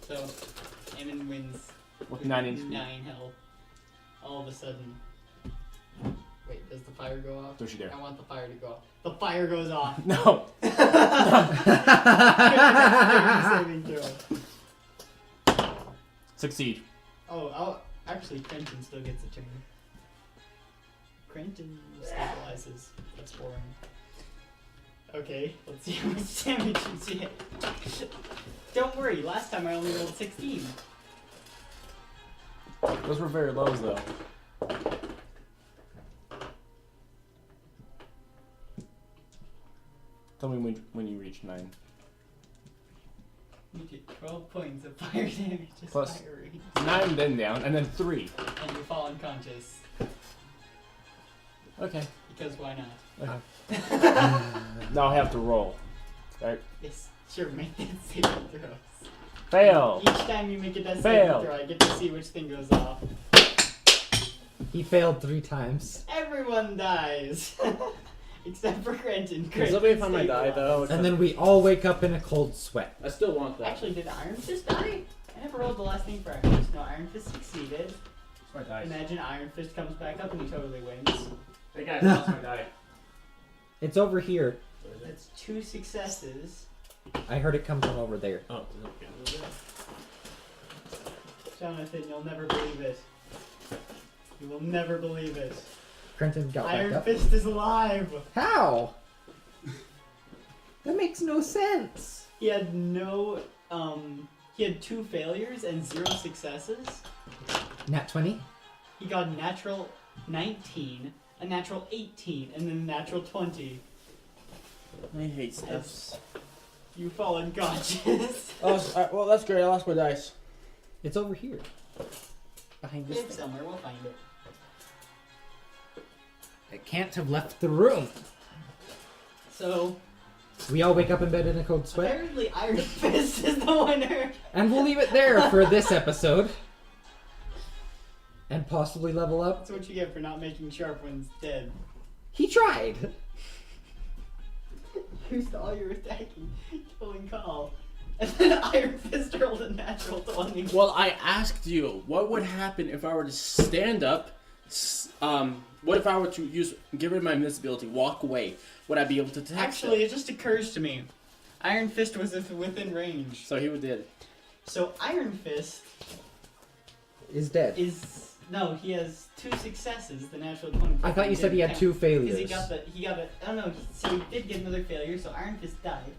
So Eamon wins with 9 HP. 9 health. All of a sudden. Wait, does the fire go off? Don't you dare. I want the fire to go off. The fire goes off. No. Saving throw. Succeed. Oh, actually, Quentin still gets a turn. Quentin stabilizes. That's boring. Okay, let's see how much damage you did. Don't worry, last time I only rolled 16. Those were very lows though. Tell me when you reach 9. You get 12 points of fire damage. Just Plus- fire rate. 9 then down, and then 3. And you fall unconscious. Okay. Because why not? Okay. Now I have to roll. Right? Yes, sure, make that saving throws. Fail. Each time you make a death Fail. saving throw, I get to see which thing goes off. he failed 3 times. Everyone dies. Except for Quentin. Can somebody find my die though? And then we all wake up in a cold sweat. I still want that. Actually, did Iron Fist die? I never rolled the last thing for Iron Fist. No, Iron Fist succeeded. my die. Imagine Iron Fist comes back up and he totally wins. Hey guys, lost my die. It's over here. That's 2 successes. I heard it come from over there. Oh, okay. Jonathan, you'll never believe it. You will never believe it. Quentin got back Iron up. Fist is alive! How? That makes no sense. He had no, he had 2 failures and 0 successes. Nat 20? He got a natural 19, a natural 18, and then a natural 20. I hate steps. You fall unconscious. Oh, well, that's great. I lost my dice. It's over here. Behind this It's thing. somewhere, we'll find it. It can't have left the room. So, We all wake up in bed in a cold sweat. apparently Iron Fist is the winner. And we'll leave it there for this episode. And possibly level up. That's what you get for not making Sharpwind's dead. He tried. Used all your attacking, killing call. And then Iron Fist rolled a natural 20. Well, I asked you, what would happen if I were to stand up? What if I were to get rid of my invisibility, walk away? Would I be able to attack? Actually, it just occurs to me. Iron Fist was within range. So he did. So Iron Fist Is dead. is... No, he has 2 successes, the natural 20. I thought you said he had 2 Because failures. he got the, oh no, so he did get another failure, so Iron Fist died.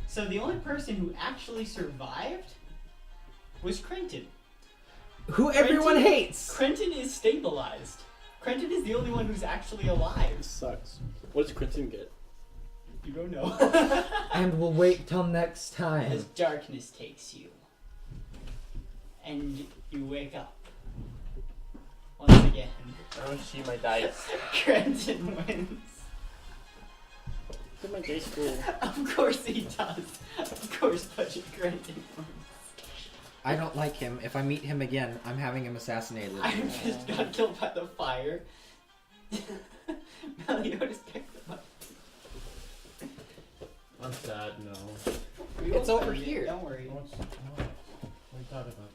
So the only person who actually survived was Quentin. Who everyone Quentin- hates. Quentin is stabilized. Quentin is the only one who's actually alive. Sucks. What does Quentin get? You don't know. And we'll wait till next time. As darkness takes you. And you wake up. Once again. I don't see my dice. Quentin wins. Look at my dice pool. Of course he does. Of course Budget Quentin wins. I don't like him. If I meet him again, I'm having him assassinated. Iron Fist got killed by the fire. Meliodas picked him up. I'm sad, no. We will It's over find it, here. Don't worry. What are you talking about?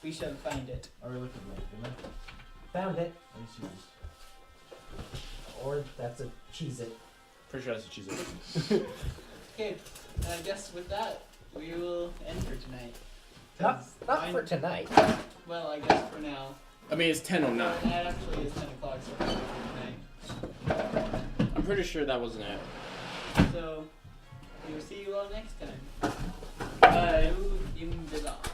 We shall find it. Are we looking like that? Found it. Let me see this. Or that's a cheese it. Pretty sure that's what she's Okay, and I guess with that, we will end for tonight. Not 'Cause for tonight. Well, I guess for now. I mean, it's 10:09. It actually is 10 o'clock, so we'll end for tonight. I'm pretty sure that wasn't it. So, we will see you all next time. Bye. Du im Bedarf.